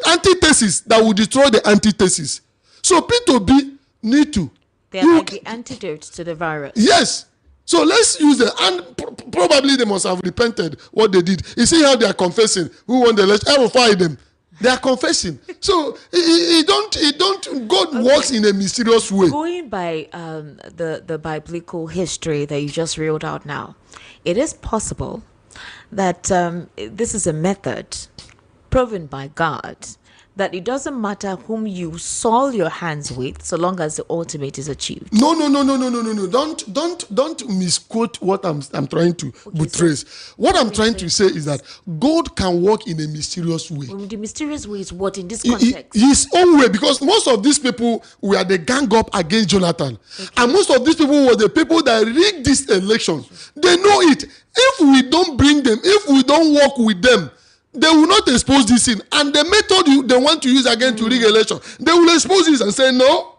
antithesis that will destroy the antithesis. So P2B need to. They are like the antidote to the virus. Yes. So let's use them. And probably they must have repented what they did. You see how they are confessing. Who won the election? I will fire them. They are confessing. So God works in a mysterious way. Going by the biblical history that you just reeled out now, it is possible that this is a method proven by God, that it doesn't matter whom you soil your hands with, so long as the ultimate is achieved. No. Don't misquote what I'm trying to buttress. What I'm trying to say is that God can work in a mysterious way. The mysterious way is what in this context? His own way, because most of these people were the gang up against Jonathan. Okay. And most of these people were the people that rigged this election. They know it. If we don't bring them, if we don't work with them, they will not expose this thing. And the method they want to use again to rig election, they will expose this and say, no,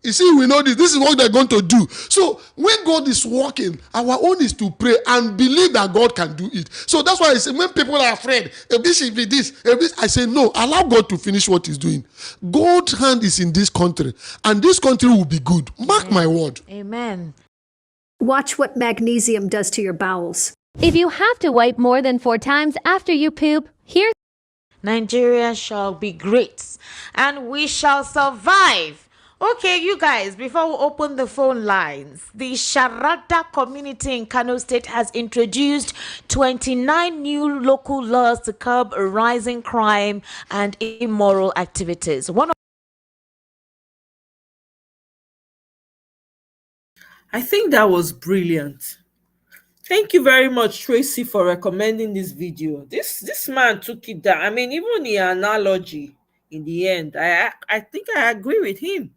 you see, we know this. This is what they're going to do. So when God is working, our own is to pray and believe that God can do it. So that's why I say, when people are afraid, if this should be this, if this, I say, no, allow God to finish what he's doing. God's hand is in this country, and this country will be good. Mark my word. Amen. Watch what magnesium does to your bowels. If you have to wipe more than 4 times after you poop, here's Nigeria shall be great and we shall survive. Okay, you guys, before we open the phone lines, the Sharada community in Kano State has introduced 29 new local laws to curb rising crime and immoral activities. I think that was brilliant. Thank you very much, Tracy, for recommending this video. This man took it down. I mean, even the analogy in the end, I think I agree with him.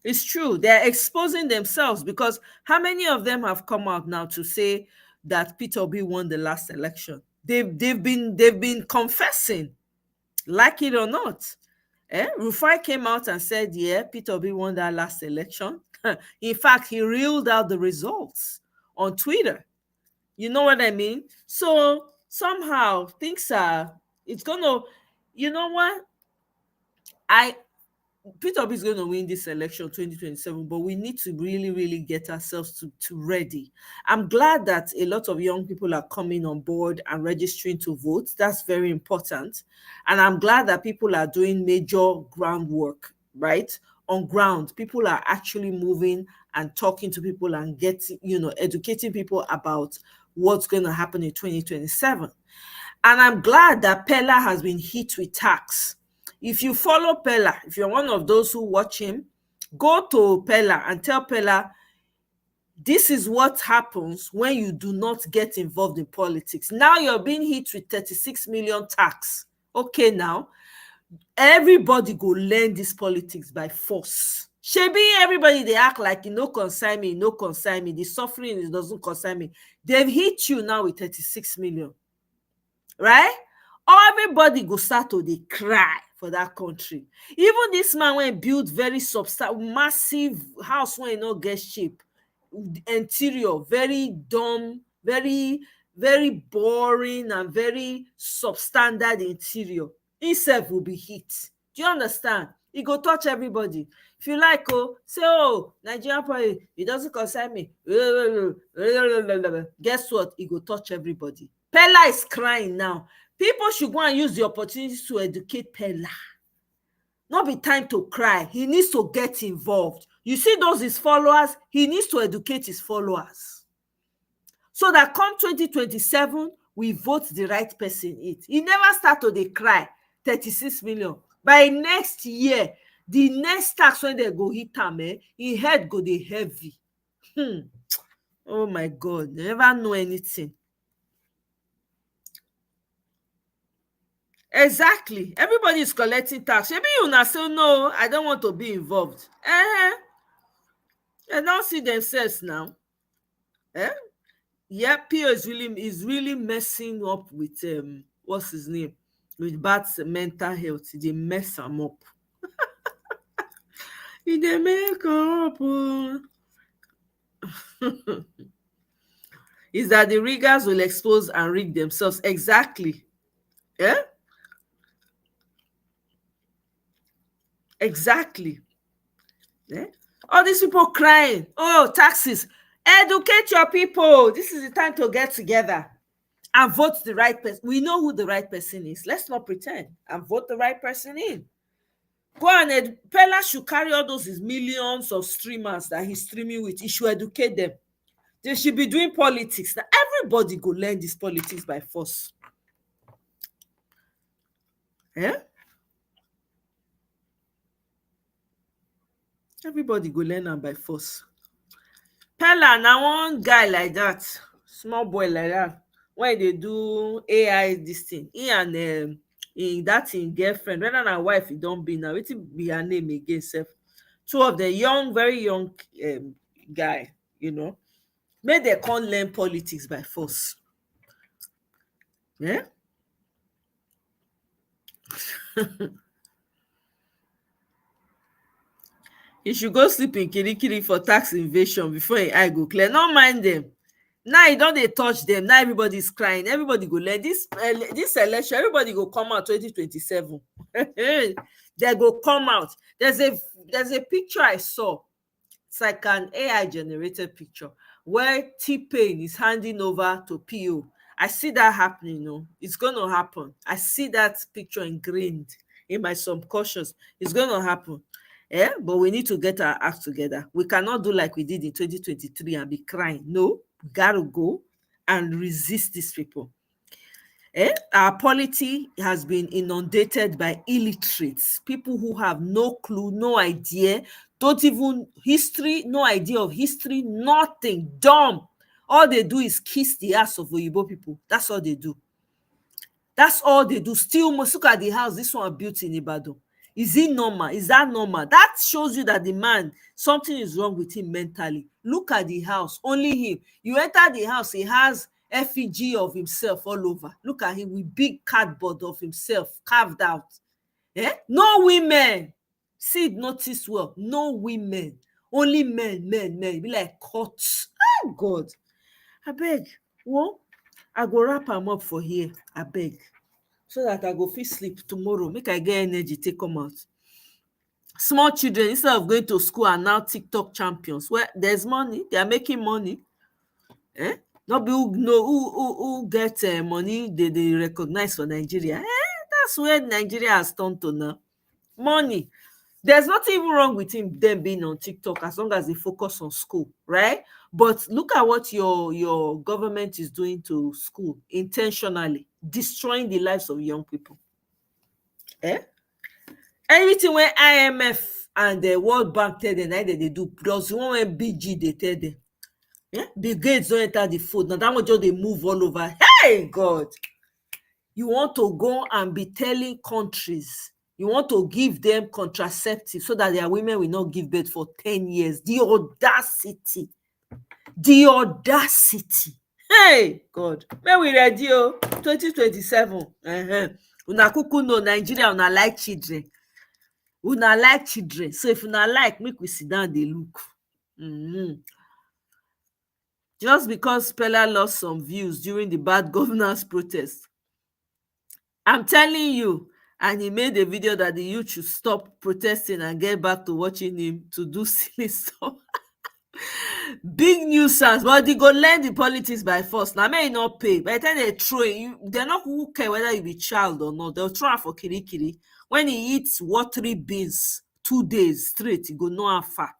It's true. They're exposing themselves, because how many of them have come out now to say that Peter Obi won the last election? They've been confessing, like it or not. Rufai came out and said, yeah, Peter Obi won that last election. In fact, he reeled out the results on Twitter. You know what I mean? So somehow things are, it's gonna, you know what? Peter Obi is going to win this election 2027, but we need to really, really get ourselves to ready. I'm glad that a lot of young people are coming on board and registering to vote. That's very important. And I'm glad that people are doing major groundwork, right? On ground, people are actually moving and talking to people and getting, educating people about what's going to happen in 2027. And I'm glad that Pella has been hit with tax. If you follow Pella, if you're one of those who watch him, go to Pella and tell Pella, this is what happens when you do not get involved in politics. Now you're being hit with 36 million tax. Okay, now, everybody go learn this politics by force. Shebi, everybody, they act like, no concern me, no concern me. The suffering, it doesn't concern me. They've hit you now with 36 million. Right? Everybody go start to dey cry for that country. Even this man when build very massive house when no get shape, interior very dumb, very boring, and very substandard interior. Himself will be hit. Do you understand? He go touch everybody. If you like, say, Nigerian party, it doesn't concern me. Guess what? He go touch everybody. Pella is crying now. People should go and use the opportunity to educate Pella. Not be time to cry. He needs to get involved. You see those his followers, he needs to educate his followers. So that come 2027, we vote the right person in it. He never start to dey cry, 36 million. By next year, the next tax when they go hit him, his head go dey heavy. Oh my God, they never know anything. Exactly. Everybody is collecting tax. Maybe you now say, no, I don't want to be involved. They don't see themselves now. Yeah, Pio is really messing up with what's his name? With Bat's mental health. They mess him up. They make up. Is that the riggers will expose and rig themselves? Exactly. Yeah. Exactly. Yeah? All these people crying, taxes. Educate your people. This is the time to get together and vote the right person. We know who the right person is. Let's not pretend, and vote the right person in. Go and Pella should carry all those his millions of streamers that he's streaming with. He should educate them. They should be doing politics. Now, everybody go learn this politics by force. Yeah? Everybody go learn am by force. Pella na one guy like that, small boy like that, when they do AI this thing, he and in girlfriend, whether na wife, he don't be now. Wetin be her name again? Sef? Two of the young, very young guy, make they can't learn politics by force. Yeah. He should go sleep in Kirikiri for tax invasion before his eye go clear. Not mind them. Now you don't they touch them. Now everybody's crying. Everybody go learn this election. Everybody go come out 2027. They go come out. There's a picture I saw. It's like an AI generated picture where T-Pain is handing over to PO. I see that happening. It's gonna happen. I see that picture ingrained in my subconscious. It's gonna happen. Yeah, but we need to get our act together. We cannot do like we did in 2023 and be crying. No, we gotta go and resist these people. Our polity has been inundated by illiterates, people who have no clue, no idea, don't even history, no idea of history, nothing, dumb. All they do is kiss the ass of Oyibo people. That's all they do. That's all they do. Still, look at the house this one built in Ibadan. Is it normal? Is that normal? That shows you that the man, something is wrong with him mentally. Look at the house, only him. You enter the house, he has effigy of himself all over. Look at him with big cardboard of himself carved out. No women. See, notice well, no women, only men. Be like cuts. Oh God, I beg. Well, I go wrap am up for here. I beg, so that I go fit sleep tomorrow. Make I get energy take come out. Small children, instead of going to school, are now TikTok champions. Well, there's money. They are making money. Not be who get money they recognize for Nigeria. That's where Nigeria has turned to now. Money. There's nothing even wrong with them being on TikTok as long as they focus on school, right? But look at what your government is doing to school intentionally, destroying the lives of young people. Everything when IMF and the World Bank tell them, they do, plus the one when BG they tell them. Bill Gates don't enter the food. Now that one just they move all over. Hey God, you want to go and be telling countries, you want to give them contraceptives so that their women will not give birth for 10 years. The audacity. Hey God, when we ready 2027. Una kuku no Nigeria, una like children. So if una like, make we sit down, they look. Just because Pella lost some views during the bad governance protest. I'm telling you, and he made a video that the youth should stop protesting and get back to watching him to do silly stuff. Big nuisance, but they go learn the politics by force. Now, may not pay. By the time they throw it, they're not who care whether you be child or not. They'll throw for kirikiri. When he eats watery beans 2 days straight, he go no far.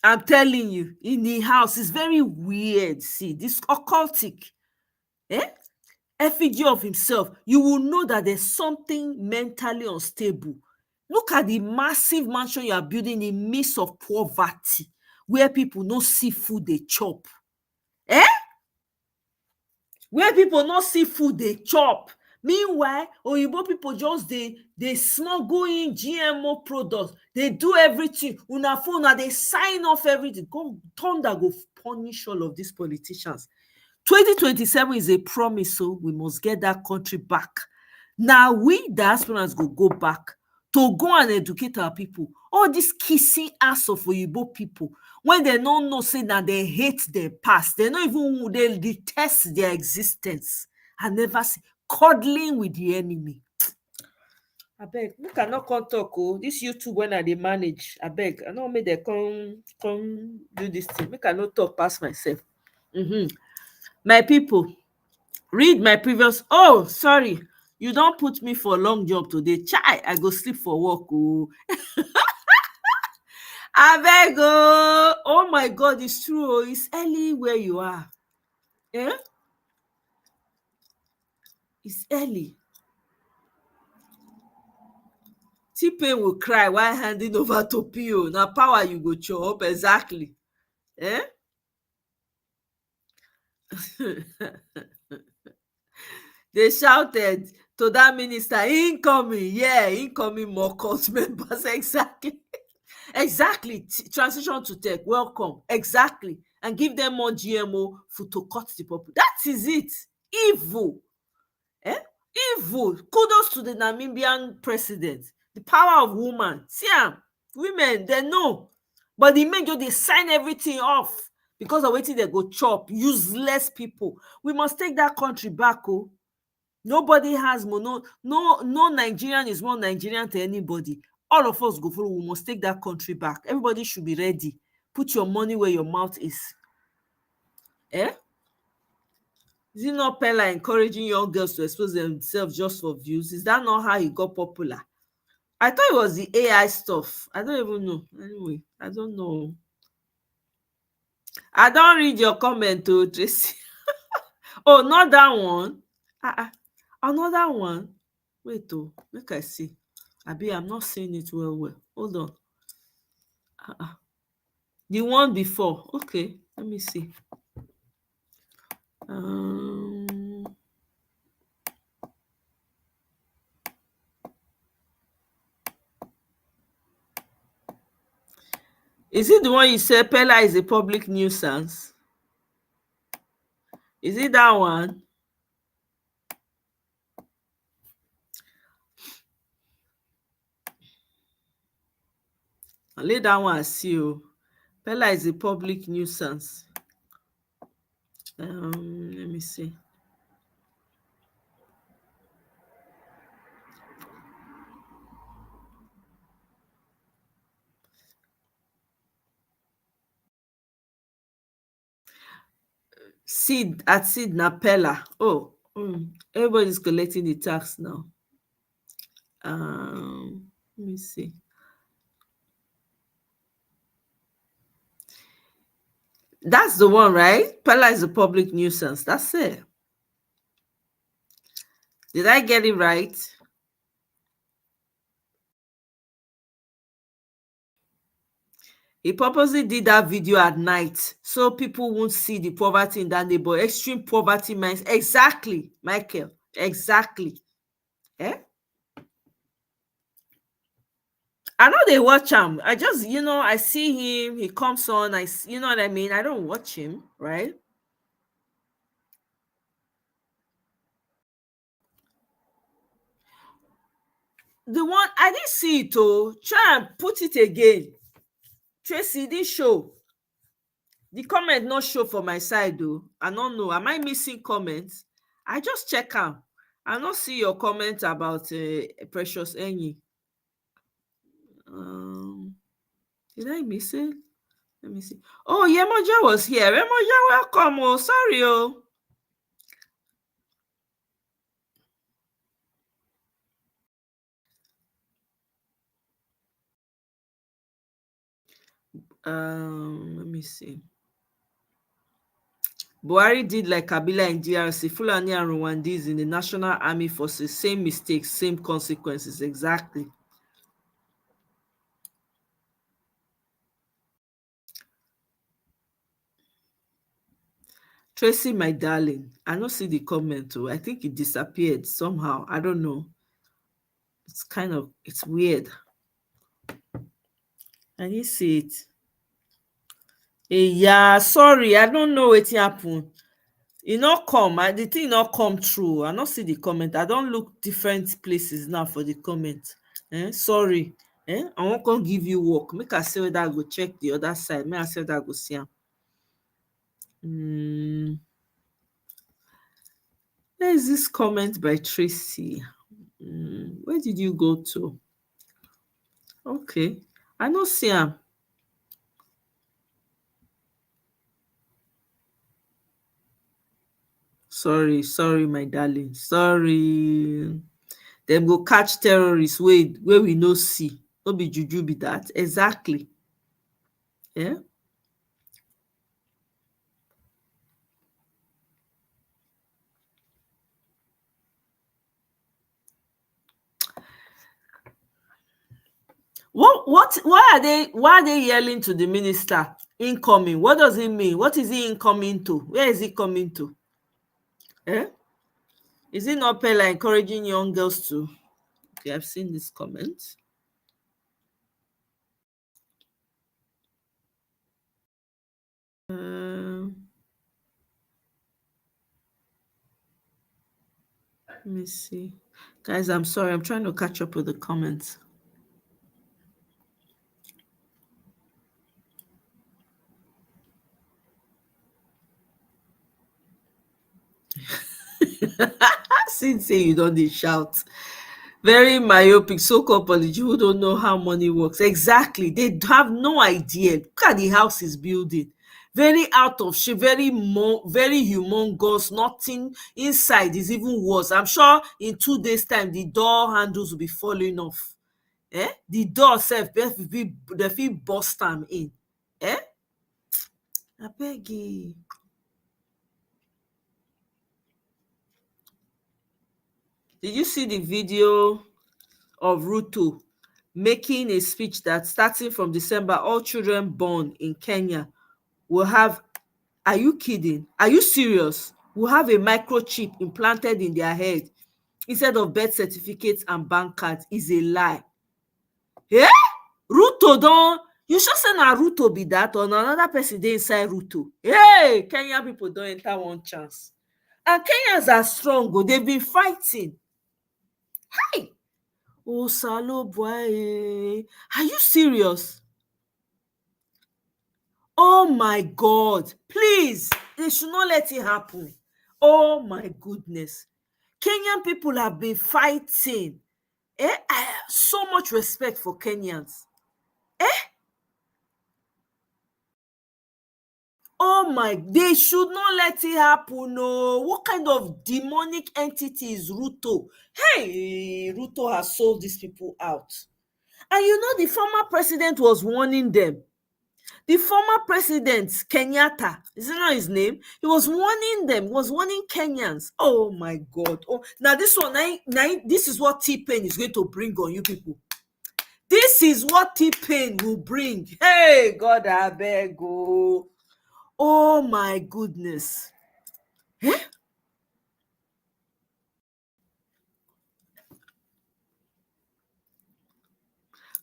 I'm telling you, in the house, it's very weird. See, this occultic, effigy of himself. You will know that there's something mentally unstable. Look at the massive mansion you are building in the midst of poverty, where people no see food they chop. Where people no see food they chop. Meanwhile, Oyibo people just they smuggle in GMO products. They do everything. Una phone, they sign off everything. Go thunder go punish all of these politicians. 2027 is a promise, so we must get that country back. Now we diasporans go back to go and educate our people. All this kissing ass of Oyibo people, when they don't know, say that they hate their past, they don't even they detest their existence. I never see cuddling with the enemy. I beg, we cannot come talk. This YouTube when I they manage. I beg, I know me they come do this thing. We cannot talk past myself. My people, read my previous. Oh, sorry, you don't put me for a long job today. Chai, I go sleep for work. I beg. Oh my God, it's true. It's early where you are. It's early. T-Pain will cry while handing over to Pio. Now power you go chop exactly. They shouted to that minister, incoming, incoming more cult members. Exactly. Transition to tech, welcome. Exactly. And give them more GMO food to cut the population. That is it. Evil. Evil. Kudos to the Namibian president. The power of woman. See, women, they know. But the men just they sign everything off because of waiting they go chop. Useless people. We must take that country back. Nobody has no Nigerian is more Nigerian to anybody. All of us go follow. We must take that country back. Everybody should be ready. Put your money where your mouth is. Is it not Pella encouraging young girls to expose themselves just for views? Is that not how he got popular? I thought it was the AI stuff. I don't even know. Anyway, I don't know. I don't read your comment, Tracy. Oh, not that one. Another one. Wait, make I see. I'm not seeing it well. Hold on. The one before. Okay, let me see. Is it the one you say Pella is a public nuisance? Is it that one? I'll lay that one and see you. Pella is a public nuisance. Let me see. Seed na Pella. Oh, everybody's collecting the tax now. Let me see. That's the one, right? Pella is a public nuisance. That's it. Did I get it right? He purposely did that video at night so people won't see the poverty in that neighborhood. Extreme poverty minds. Exactly, Michael. Exactly. Eh? I know they watch him. I just, I see him. He comes on. You know what I mean? I don't watch him, right? The one, I didn't see it, oh. Try and put it again. Tracy, this show. The comment not show for my side, though. I don't know. Am I missing comments? I just check out. I don't see your comment about Precious Enyi. Did I miss it? Let me see. Oh, Yemoja was here. Yemoja, welcome. Oh, sorry, oh. Let me see. Buhari did like Kabila in DRC, Fulani and Rwandese in the National Army Forces. Same mistakes, same consequences. Exactly. Tracy, my darling, I don't see the comment too. I think it disappeared somehow. I don't know. It's weird. I didn't see it. Yeah, sorry, I don't know what happened. It not come. The thing not come true. I not see the comment. I don't look different places now for the comment. Sorry. I won't come give you work. Make I say whether I go check the other side. Make I say whether I go see him. There is this comment by Tracy. Where did you go to? Okay. I don't see him. Sorry, my darling. Sorry. Them go catch terrorists where we no see. No be juju be that. Exactly. Yeah. Why are they yelling to the minister incoming? What does it mean? What is he incoming to? Where is he coming to? Is it not Pella encouraging young girls to? Okay, I've seen this comment. Let me see. Guys, I'm sorry. I'm trying to catch up with the comments. Since say you don't shout. Very myopic, so-called politicians who don't know how money works. Exactly. They have no idea. Look at the house is building. Very out of shape, very humongous. Nothing inside is even worse. I'm sure in 2 days' time, the door handles will be falling off. The door self, they feel bust them in. I beg you. Did you see the video of Ruto making a speech that starting from December, all children born in Kenya will have, are you kidding? Are you serious? Will have a microchip implanted in their head instead of birth certificates and bank cards? Is a lie. Ruto You sure say na Ruto be that or na another person dey inside Ruto? Hey, Kenyan people don't enter one chance. And Kenyans are strong, they've been fighting. Hey! Oh, Salo boy. Are you serious? Oh my God. Please, they should not let it happen. Oh my goodness. Kenyan people have been fighting. I have so much respect for Kenyans. Oh my, they should not let it happen. No. What kind of demonic entity is Ruto? Hey, Ruto has sold these people out. And you know, the former president was warning them. The former president, Kenyatta, is that not his name? He was warning them, was warning Kenyans. Oh my God. Oh, now this one, this is what T-Pain is going to bring on you people. This is what T-Pain will bring. Hey, God, I beg you. Oh my goodness. Eh?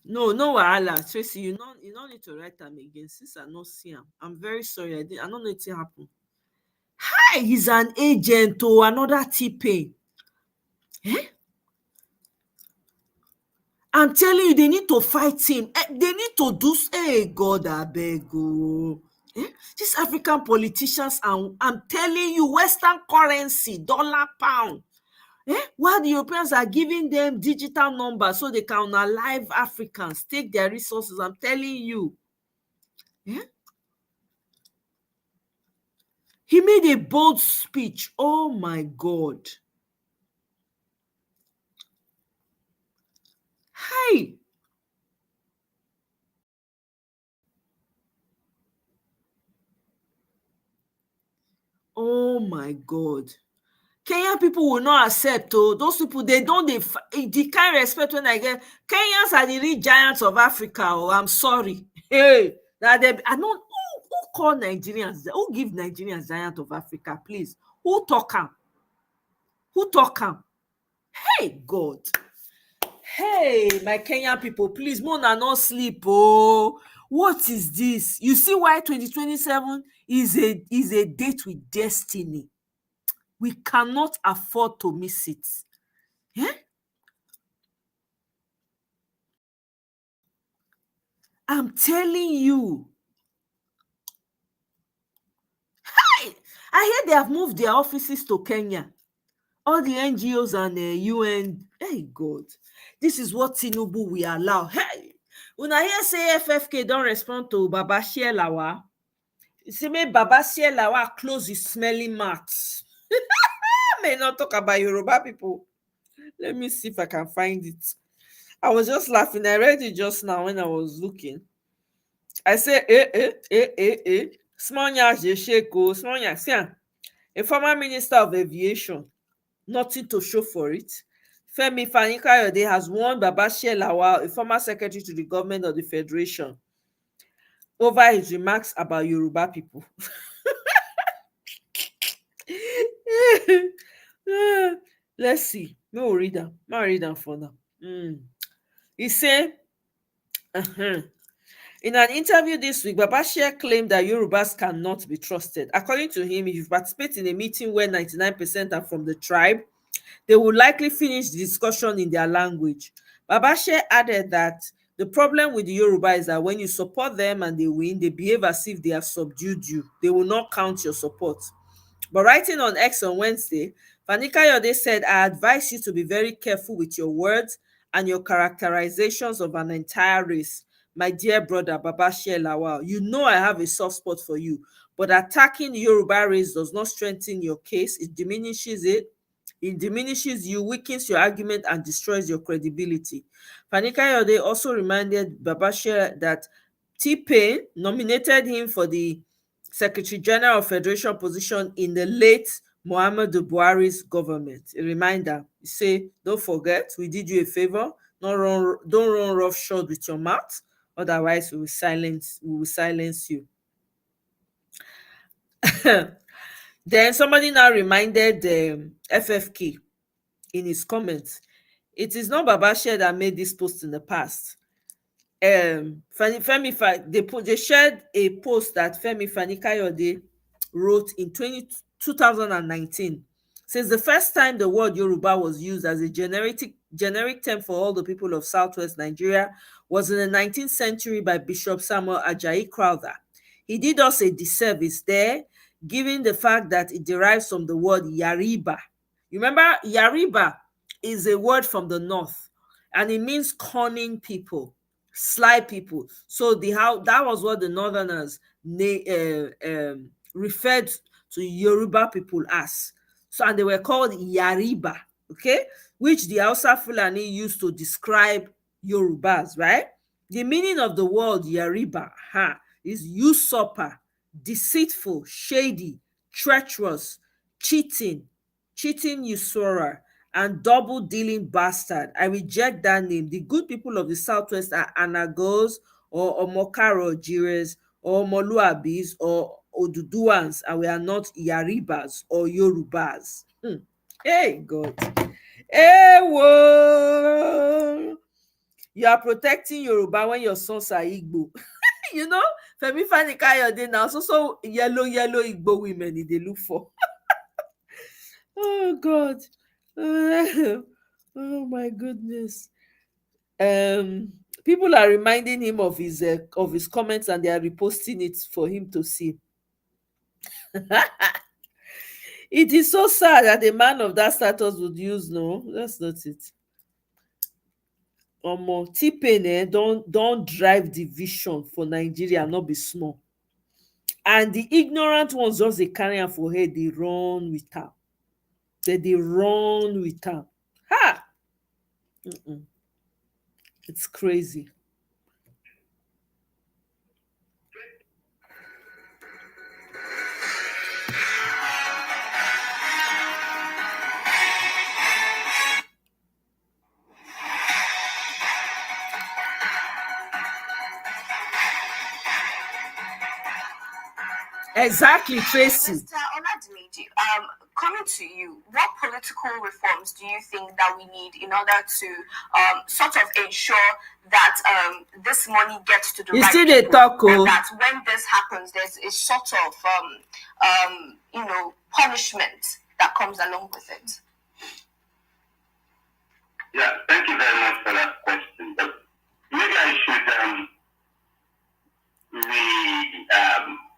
No wahala. Tracy, you don't need to write them again since I not see him. I'm very sorry. I don't know it happen. Hi, he's an agent or another T-Pain. Eh? I'm telling you, they need to fight him. They need to do. Hey, God, I beg you. These African politicians, and I'm telling you, Western currency, dollar, pound. While the Europeans are giving them digital numbers so they can unalive Africans, take their resources. I'm telling you. He made a bold speech. Oh my God. Hi. Oh my God. Kenyan people will not accept. Oh, those people, they don't, the kind of respect when I get. Kenyans are the real giants of Africa. Oh, I'm sorry. Hey, I don't, who call Nigerians, who give Nigerians giant of Africa, please? Who talk am? Who talk am? Hey, God. Hey, my Kenyan people, please, Mona not sleep. Oh, what is this? You see why 2027 is a date with destiny. We cannot afford to miss it. I'm telling you. Hey, I hear they have moved their offices to Kenya. All the NGOs and UN. Hey, God. This is what Tinubu will allow. Hey, when I hear say FFK don't respond to Babashir Lawa, say me Babashir Lawa close his smelling mouth. May not talk about Yoruba people. Let me see if I can find it. I was just laughing. I read it just now when I was looking. I said, small nyash shake, small nyash. A former minister of aviation, nothing to show for it. Femi Fani-Kayode has warned Babashir Lawal, a former secretary to the government of the Federation, over his remarks about Yoruba people. Let's see. No read them. No read them for now. He said, in an interview this week, Babashir claimed that Yorubas cannot be trusted. According to him, if you participate in a meeting where 99% are from the tribe, they will likely finish the discussion in their language. Babashir added that the problem with the Yoruba is that when you support them and they win, they behave as if they have subdued you. They will not count your support. But writing on X on Wednesday, Fani-Kayode said, I advise you to be very careful with your words and your characterizations of an entire race. My dear brother, Babashir Lawal, you know I have a soft spot for you, but attacking the Yoruba race does not strengthen your case. It diminishes it. It diminishes you, weakens your argument, and destroys your credibility. Fani-Kayode also reminded Babashir that T-Pain nominated him for the Secretary General of Federation position in the late Muhammadu Buhari's government. A reminder, you say, don't forget, we did you a favor. Don't run roughshod with your mouth, otherwise we will silence you. Then somebody now reminded FFK in his comments, it is not Babashir that made this post in the past. they shared a post that Femi Fani-Kayode wrote in 2019. Since the first time the word Yoruba was used as a generic term for all the people of Southwest Nigeria was in the 19th century by Bishop Samuel Ajayi Crowther. He did us a disservice there, given the fact that it derives from the word Yariba. You remember, Yariba is a word from the north, and it means cunning people, sly people. So that was what the northerners referred to Yoruba people as. So, and they were called Yariba, okay, which the Hausa Fulani used to describe Yorubas, right? The meaning of the word Yariba is usurper, deceitful, shady, treacherous, cheating usurer, and double-dealing bastard. I reject that name. The good people of the Southwest are Anagos or Omokaro Jires or Moluabis or Oduduans, and we are not Yaribas or Yorubas. Hey, God. Hey, whoa. You are protecting Yoruba when your sons are Igbo. You know, Femi Fani-Kayode now, so yellow Igbo women they look for. Oh, God. Oh, my goodness. People are reminding him of his comments, and they are reposting it for him to see. It is so sad that a man of that status would use. No, that's not it. T-Pain don't drive division for Nigeria, not be small. And the ignorant ones just they carry am for head, they run with her. They run with her. Ha! It's crazy. Exactly, Tracy. Mr. Oladimiji, coming to you, what political reforms do you think that we need in order to sort of ensure that this money gets to the right people, and that when this happens, there's a sort of punishment that comes along with it? Yeah, thank you very much for that question. But maybe I should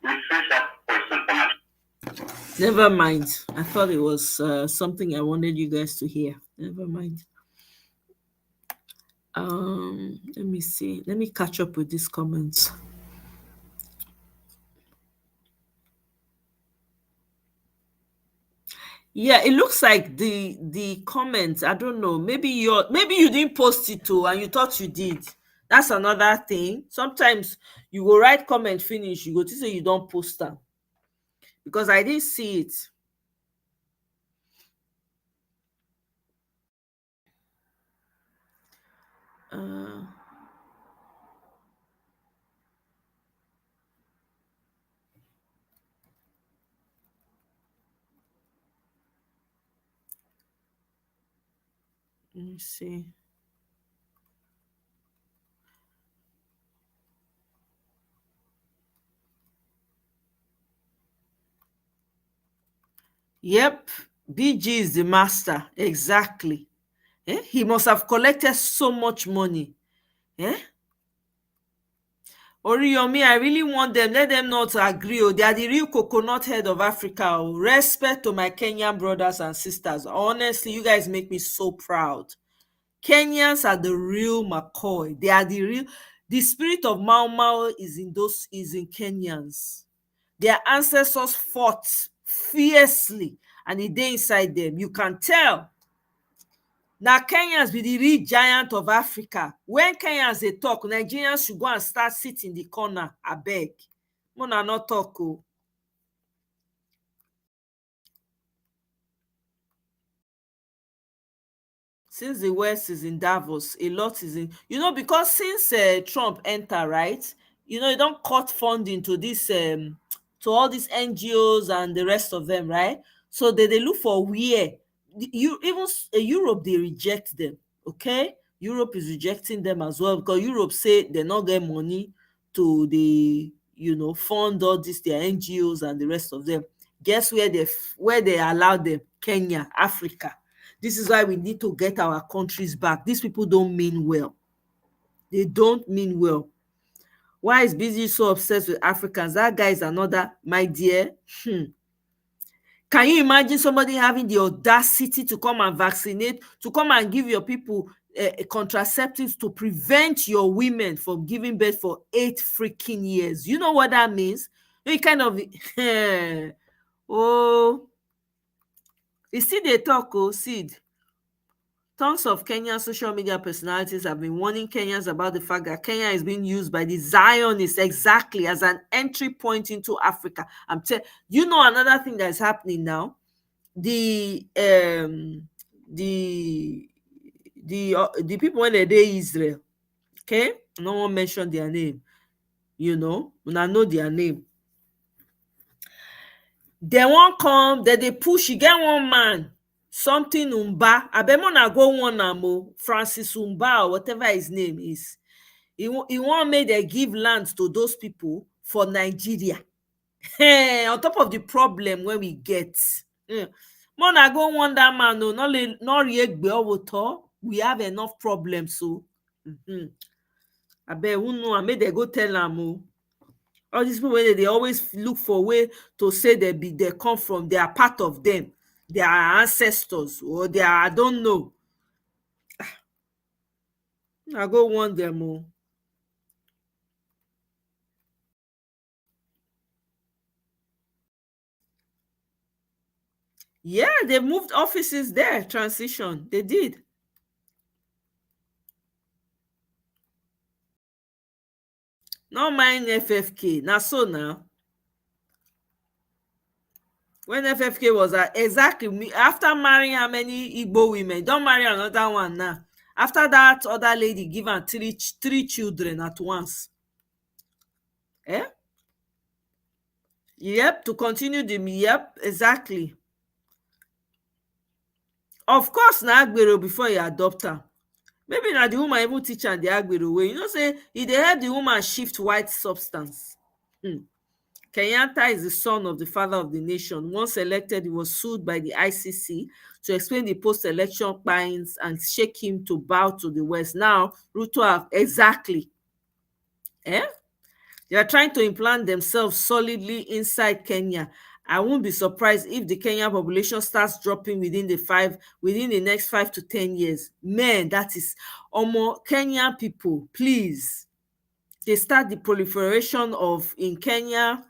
rephrase that question for myself. Never mind. I thought it was something I wanted you guys to hear. Never mind. Let me see. Let me catch up with these comments. Yeah, it looks like the comments. I don't know. Maybe you didn't post it too, and you thought you did. That's another thing. Sometimes you will write comment finish, you go to say you don't post them, because I didn't see it. Let me see. Yep, BG is the master. Exactly. He must have collected so much money. Oriyomi, I really want them. Let them not agree. They are the real coconut head of Africa. Respect to my Kenyan brothers and sisters. Honestly, you guys make me so proud. Kenyans are the real McCoy. They are the real. The spirit of Mau Mau is in Kenyans. Their ancestors fought fiercely, and it dey inside them. You can tell. Now Kenyans be the real giant of Africa. When Kenyans they talk, Nigerians should go and start sit in the corner. I beg. Mona not talk. Since the West is in Davos, a lot is in, because since Trump enter, right? You don't cut funding to this to all these NGOs and the rest of them, right? So they look for where even Europe, they reject them. Okay, Europe is rejecting them as well, because Europe say they not get money to the, fund all this, their NGOs and the rest of them. Guess where they allow them? Kenya, Africa. This is why we need to get our countries back. These people don't mean well. They don't mean well. Why is Busy so obsessed with Africans? That guy is another, my dear. Can you imagine somebody having the audacity to come and vaccinate, to come and give your people contraceptives to prevent your women from giving birth for 8 freaking years? You know what that means? You kind of, oh, you see they talk, oh, Sid. Tons of Kenyan social media personalities have been warning Kenyans about the fact that Kenya is being used by the Zionists exactly as an entry point into Africa. You know another thing that is happening now? The people when they day Israel, okay? No one mentioned their name. When I know their name. They won't come, they push, you get one man. Something Umba, Abemona go one amo, Francis Umba or whatever his name is. He won't make they give lands to those people for Nigeria. On top of the problem when we get. Mona go one that man, no, not we have enough problems, so. I made they go tell them. All these people, they always look for a way to say they come from, they are part of them. They are ancestors, or they are, I don't know. I go warn them all. Yeah, they moved offices there, transition. They did. Not mind FFK. Now, so now. When FFK was exactly me, after marrying how many Igbo women, don't marry another one now. After that, other lady give her three children at once. Yep, to continue yep, exactly. Of course, na Agbero before you adopt her. Maybe na the woman even teach her the Agbero way. Say, if they help the woman shift white substance. Kenyatta is the son of the father of the nation. Once elected, he was sued by the ICC to explain the post-election plans and shake him to bow to the West. Now, Ruto exactly. They are trying to implant themselves solidly inside Kenya. I won't be surprised if the Kenyan population starts dropping within the next 5 to 10 years. Man, that is Kenyan people, please. They start the proliferation of in Kenya.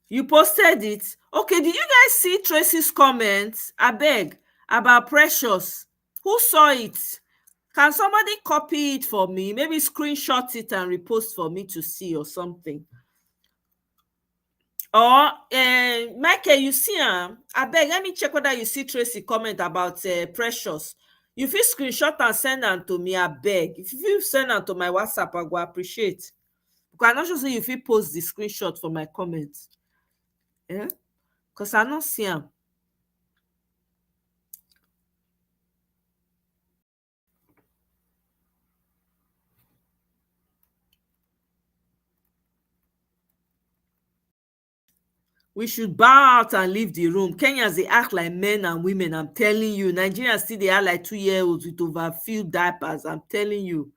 You posted it. Okay, did you guys see Tracy's comments? I beg, about Precious. Who saw it? Can somebody copy it for me? Maybe screenshot it and repost for me to see or something. Or Michael, you see I beg, let me check whether you see Tracy comment about Precious. You feel screenshot and send them to me, I beg. If you send them to my WhatsApp, I go appreciate. Because I'm not sure if you post the screenshot for my comments. Because I don't see them. We should bow out and leave the room. Kenyans, they act like men and women. I'm telling you. Nigerians still, they are like 2-year-olds with overfilled diapers. I'm telling you.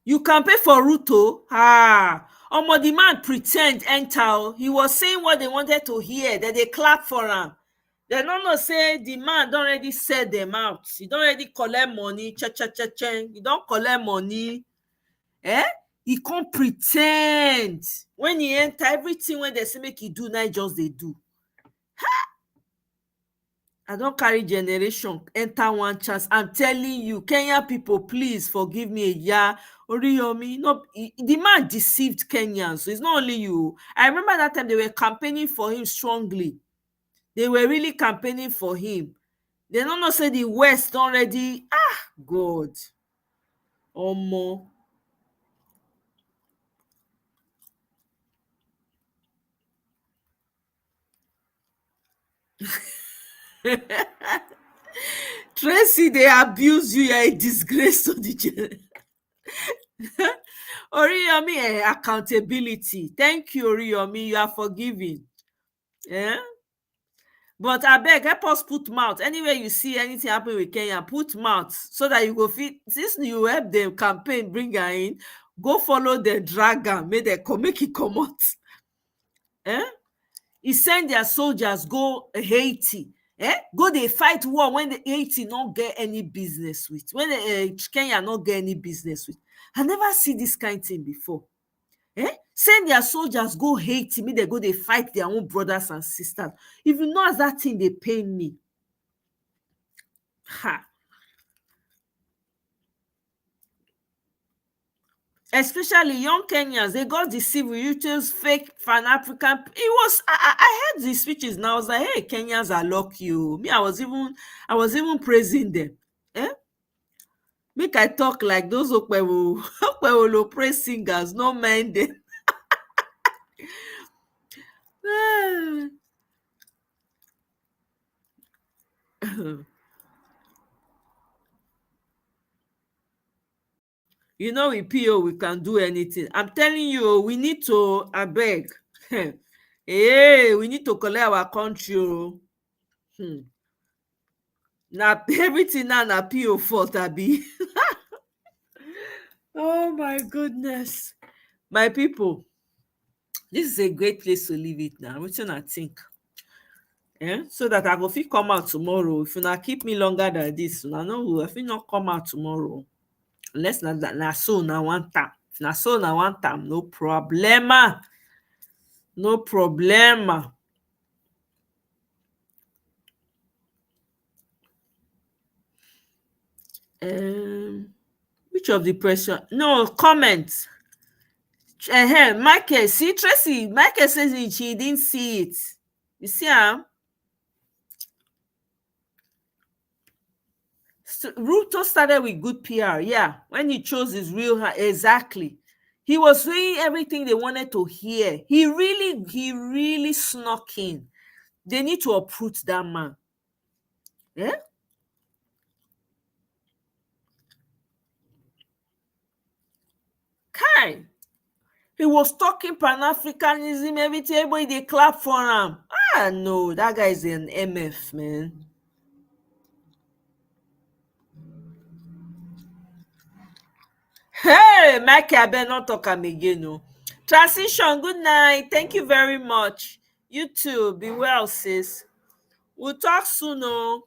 You can pay for Ruto. The man pretend enter. He was saying what they wanted to hear. That they clap for him. They don't know say the man don't already sell them out. He don't already collect money. He don't collect money. He can't pretend. When he enter, everything when they say make he do, now just they do. I don't carry generation, enter one chance. I'm telling you, Kenyan people, please forgive me. Oriyomi, no, the man deceived Kenyans. So it's not only you. I remember that time they were campaigning for him strongly. They were really campaigning for him. They don't know say the West already. God. Omo. Tracy, they abuse you. You're a disgrace to the generation. Oriyomi, accountability. Thank you, Oriyomi. You are forgiving. Yeah. But I beg, help us put mouth. Anywhere you see anything happen with Kenya, put mouth so that you go fit. Since you help them campaign, bring her in, go follow the dragon, make it come out. He send their soldiers go Haiti. Go they fight war when the Haiti not get any business with. When Kenya not get any business with. I never see this kind of thing before. Send their soldiers go Haiti, me they go they fight their own brothers and sisters. If you know as that thing, they pain me. Ha. Especially young Kenyans, they got deceived with YouTube's fake Pan-African. It was I heard these speeches now. I was like, hey, Kenyans are lucky. Me, I was even praising them. Make I talk like those Okpewolo praise singers, no mind them. You know, with PO, we can do anything. I'm telling you, we need to, I beg. Hey, we need to collect our country. Now, everything now, na PO fault, Abi. Oh, my goodness. My people, this is a great place to leave it now. What do I think? So that I go fit come out tomorrow. If you not keep me longer than this, I know if you not come out tomorrow. Unless na so na one time. If na so na one time, no problema. No problema. Which of the question? No, comments. Michael, see Tracy. Michael says she didn't see it. You see him? Ruto started with good PR. Yeah, when he chose his real, exactly. He was saying everything they wanted to hear. He really snuck in. They need to uproot that man. Yeah. Kai. He was talking Pan-Africanism, everything. Everybody they clap for him. No, that guy is an MF, man. Hey, Mikey, I better not talk again. No. Transition, good night. Thank you very much. You too. Be well, sis. We'll talk soon. Oh.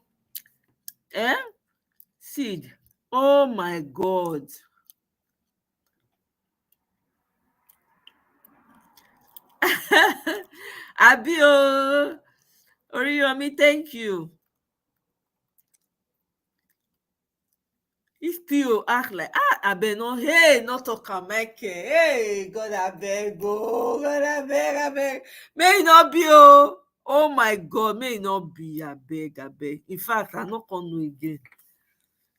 Sid. Oh my God. Abio. Oriyomi, thank you. If people act like, I beg no, hey, not talk Mike. Hey, God, I beg, God, I beg. May it not be, oh my God, may it not be, I beg. In fact, I'm not going to know again.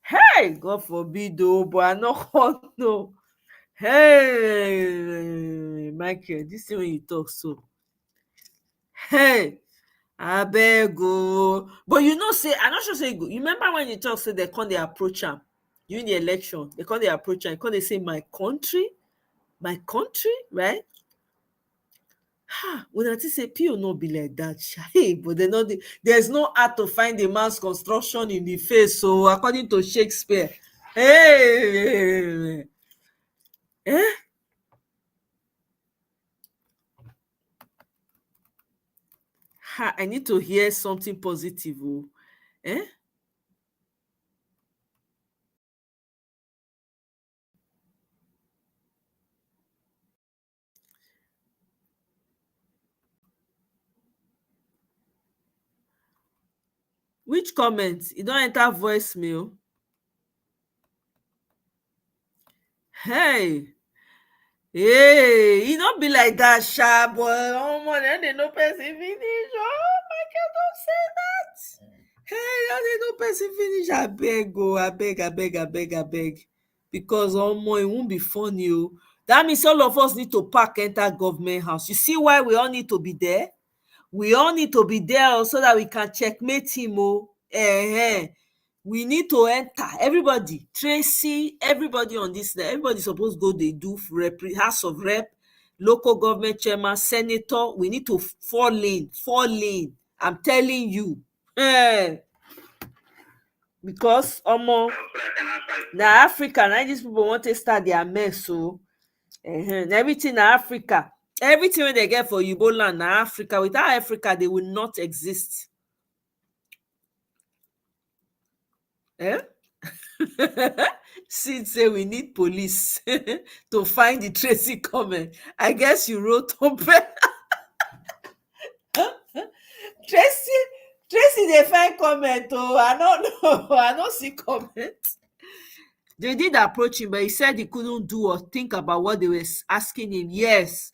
Hey, God forbid, but I'm not going to know. Hey, Michael, this is when you talk so. Hey, I beg, but you know, say, I'm not sure say good. You remember when you talk, say they can't approach him. During the election, they call the approach and they say, my country, right? When I say people not be like that, hey, but they know there's no art to find a man's construction in the face. So according to Shakespeare, hey, I need to hear something positive. Which comment? You don't enter voicemail. Hey, you don't be like that, sharp boy. Oh man, they no person finish. Oh my God, don't say that. Hey, they no person finish. I beg. Because it won't be funny. That means all of us need to pack enter government house. You see why we all need to be there? We all need to be there so that we can checkmate him. We need to enter. Everybody, Tracy, everybody on this, everybody supposed to go. They do House of Rep, local government chairman, senator. We need to fall in. I'm telling you. Because now Africa, now these people want to start their mess. So everything in Africa, everything when they get for Igbo land now Africa, without Africa, they will not exist. Sid say we need police to find the Tracy comment. I guess you wrote on pen. Tracy, they find comment. Oh, I don't know. I don't see comment. They did approach him, but he said he couldn't do or think about what they were asking him. Yes.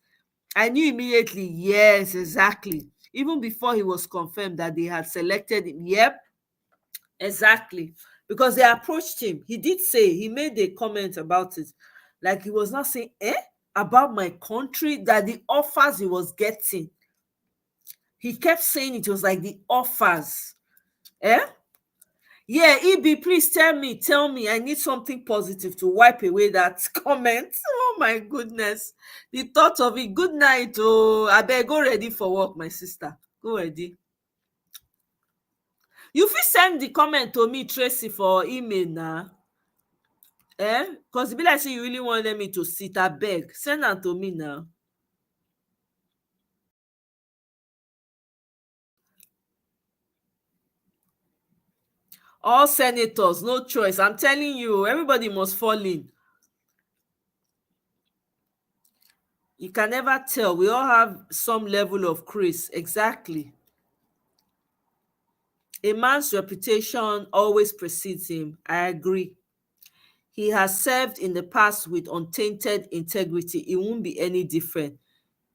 I knew immediately. Yes, exactly. Even before he was confirmed that they had selected him. Yep. Exactly. Because they approached him. He did say, he made a comment about it. Like he was not saying, about my country, that the offers he was getting. He kept saying it was like the offers. Yeah, EB, please tell me. I need something positive to wipe away that comment. Oh my goodness. The thought of it. Good night. Oh, I better go ready for work, my sister. Go ready. You fit send the comment to me, Tracy, for email now. Because it be like say you really wanted me to sit. I beg. Send that to me now. All senators, no choice. I'm telling you, everybody must fall in. You can never tell. We all have some level of craze. Exactly. A man's reputation always precedes him. I agree. He has served in the past with untainted integrity. It won't be any different.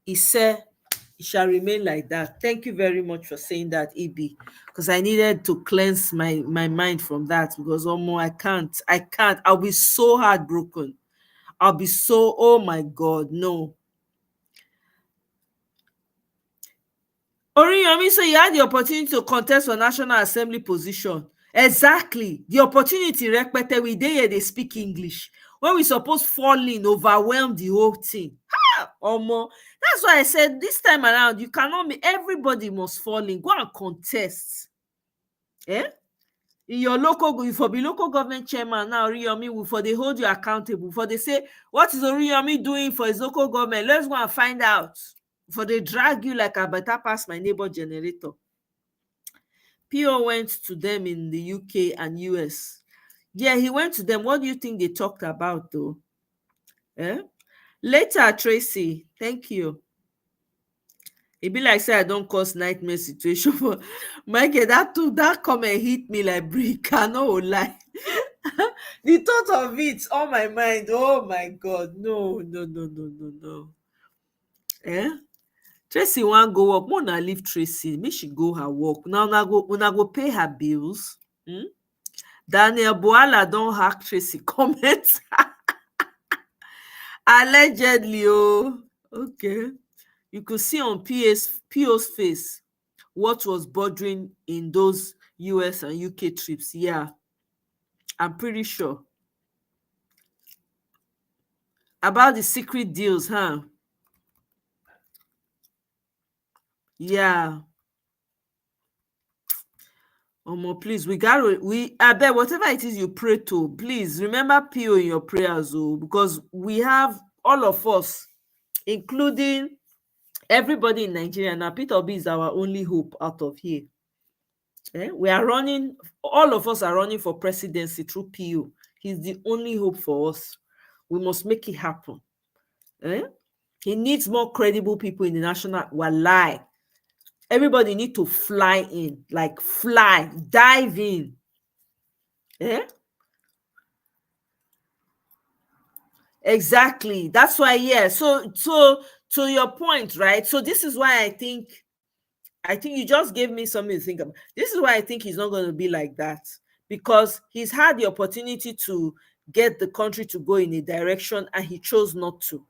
He said it shall remain like that. Thank you very much for saying that, EB. Because I needed to cleanse my mind from that. Because I can't. I'll be so heartbroken. I'll be so, oh my God, no. Oriyomi, so you had the opportunity to contest for National Assembly position. Exactly. The opportunity repeated we they speak English. When we supposed fall in, overwhelm the whole thing. That's why I said this time around, you cannot be, everybody must fall in. Go and contest. In your local, you for be local government chairman now, Oriyomi, for they hold you accountable. For they say, what is Oriyomi doing for his local government? Let's go and find out. For they drag you like I better pass my neighbor generator. PO went to them in the UK and US. Yeah, he went to them. What do you think they talked about, though? Later, Tracy. Thank you. It be like say I don't cause nightmare situation for Michael. That comment hit me like brick. I no lie. The thought of it on my mind. Oh my God. No. Tracy want go work. Mona leave Tracy. Make she go her work. Now una go pay her bills. Daniel Boala don't hack Tracy comments. Allegedly, oh. Okay. You could see on PO's face what was bothering in those US and UK trips. Yeah. I'm pretty sure. About the secret deals, huh? Yeah. Please, I bet whatever it is you pray to, please remember PO in your prayers, because we have all of us, including everybody in Nigeria. Now, Peter Obi is our only hope out of here. We are running, all of us are running for presidency through PO. He's the only hope for us. We must make it happen. He needs more credible people in the national. Wallahi. Everybody need to fly in, like fly, dive in. Exactly. That's why, yeah. So to your point, right? So this is why I think you just gave me something to think about. This is why I think he's not going to be like that, because he's had the opportunity to get the country to go in a direction and he chose not to,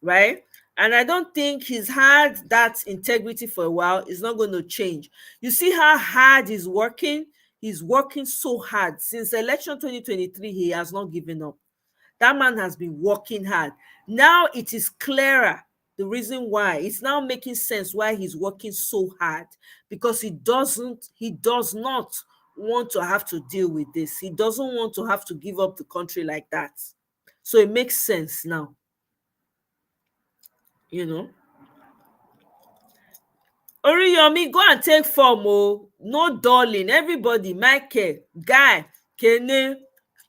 right? And I don't think he's had that integrity for a while. It's not going to change. You see how hard he's working? He's working so hard. Since election 2023, he has not given up. That man has been working hard. Now it is clearer the reason why. It's now making sense why he's working so hard, because he does not want to have to deal with this. He doesn't want to have to give up the country like that. So it makes sense now. You know, Oriyomi, go and take form. Oh, no darling. Everybody, Michael, Guy, Kene,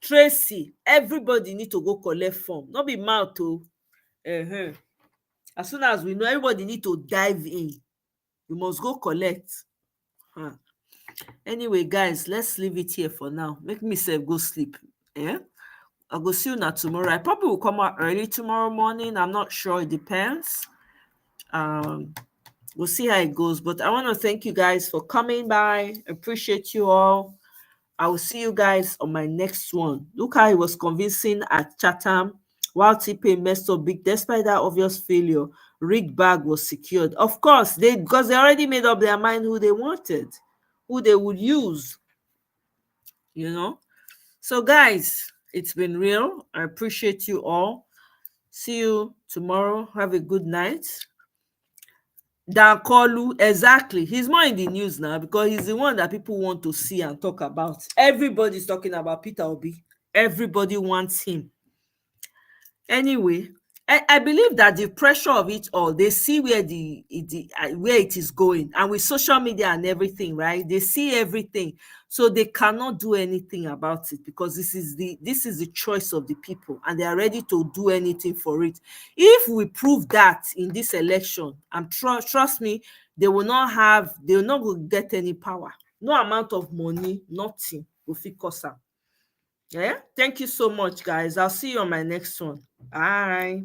Tracy, everybody need to go collect form. Not be mouth to. As soon as we know, everybody need to dive in. You must go collect. Anyway, guys, let's leave it here for now. Make myself go sleep. I'll go see you now tomorrow. I probably will come out early tomorrow morning. I'm not sure. It depends. We'll see how it goes. But I want to thank you guys for coming by. Appreciate you all. I will see you guys on my next one. Look how he was convincing at Chatham while T-Pain messed up big. Despite that obvious failure, Rick Bag was secured. Of course, because they already made up their mind who they wanted, who they would use. You know? So, guys, it's been real. I appreciate you all. See you tomorrow. Have a good night. Dankolu, exactly. He's more in the news now because he's the one that people want to see and talk about. Everybody's talking about Peter Obi. Everybody wants him. Anyway, I believe that the pressure of it all, they see where where it is going, and with social media and everything, right? They see everything, so they cannot do anything about it because this is the choice of the people, and they are ready to do anything for it. If we prove that in this election, and trust me, they will not get any power. No amount of money, nothing will fit cause them. Yeah. Thank you so much, guys. I'll see you on my next one. Bye.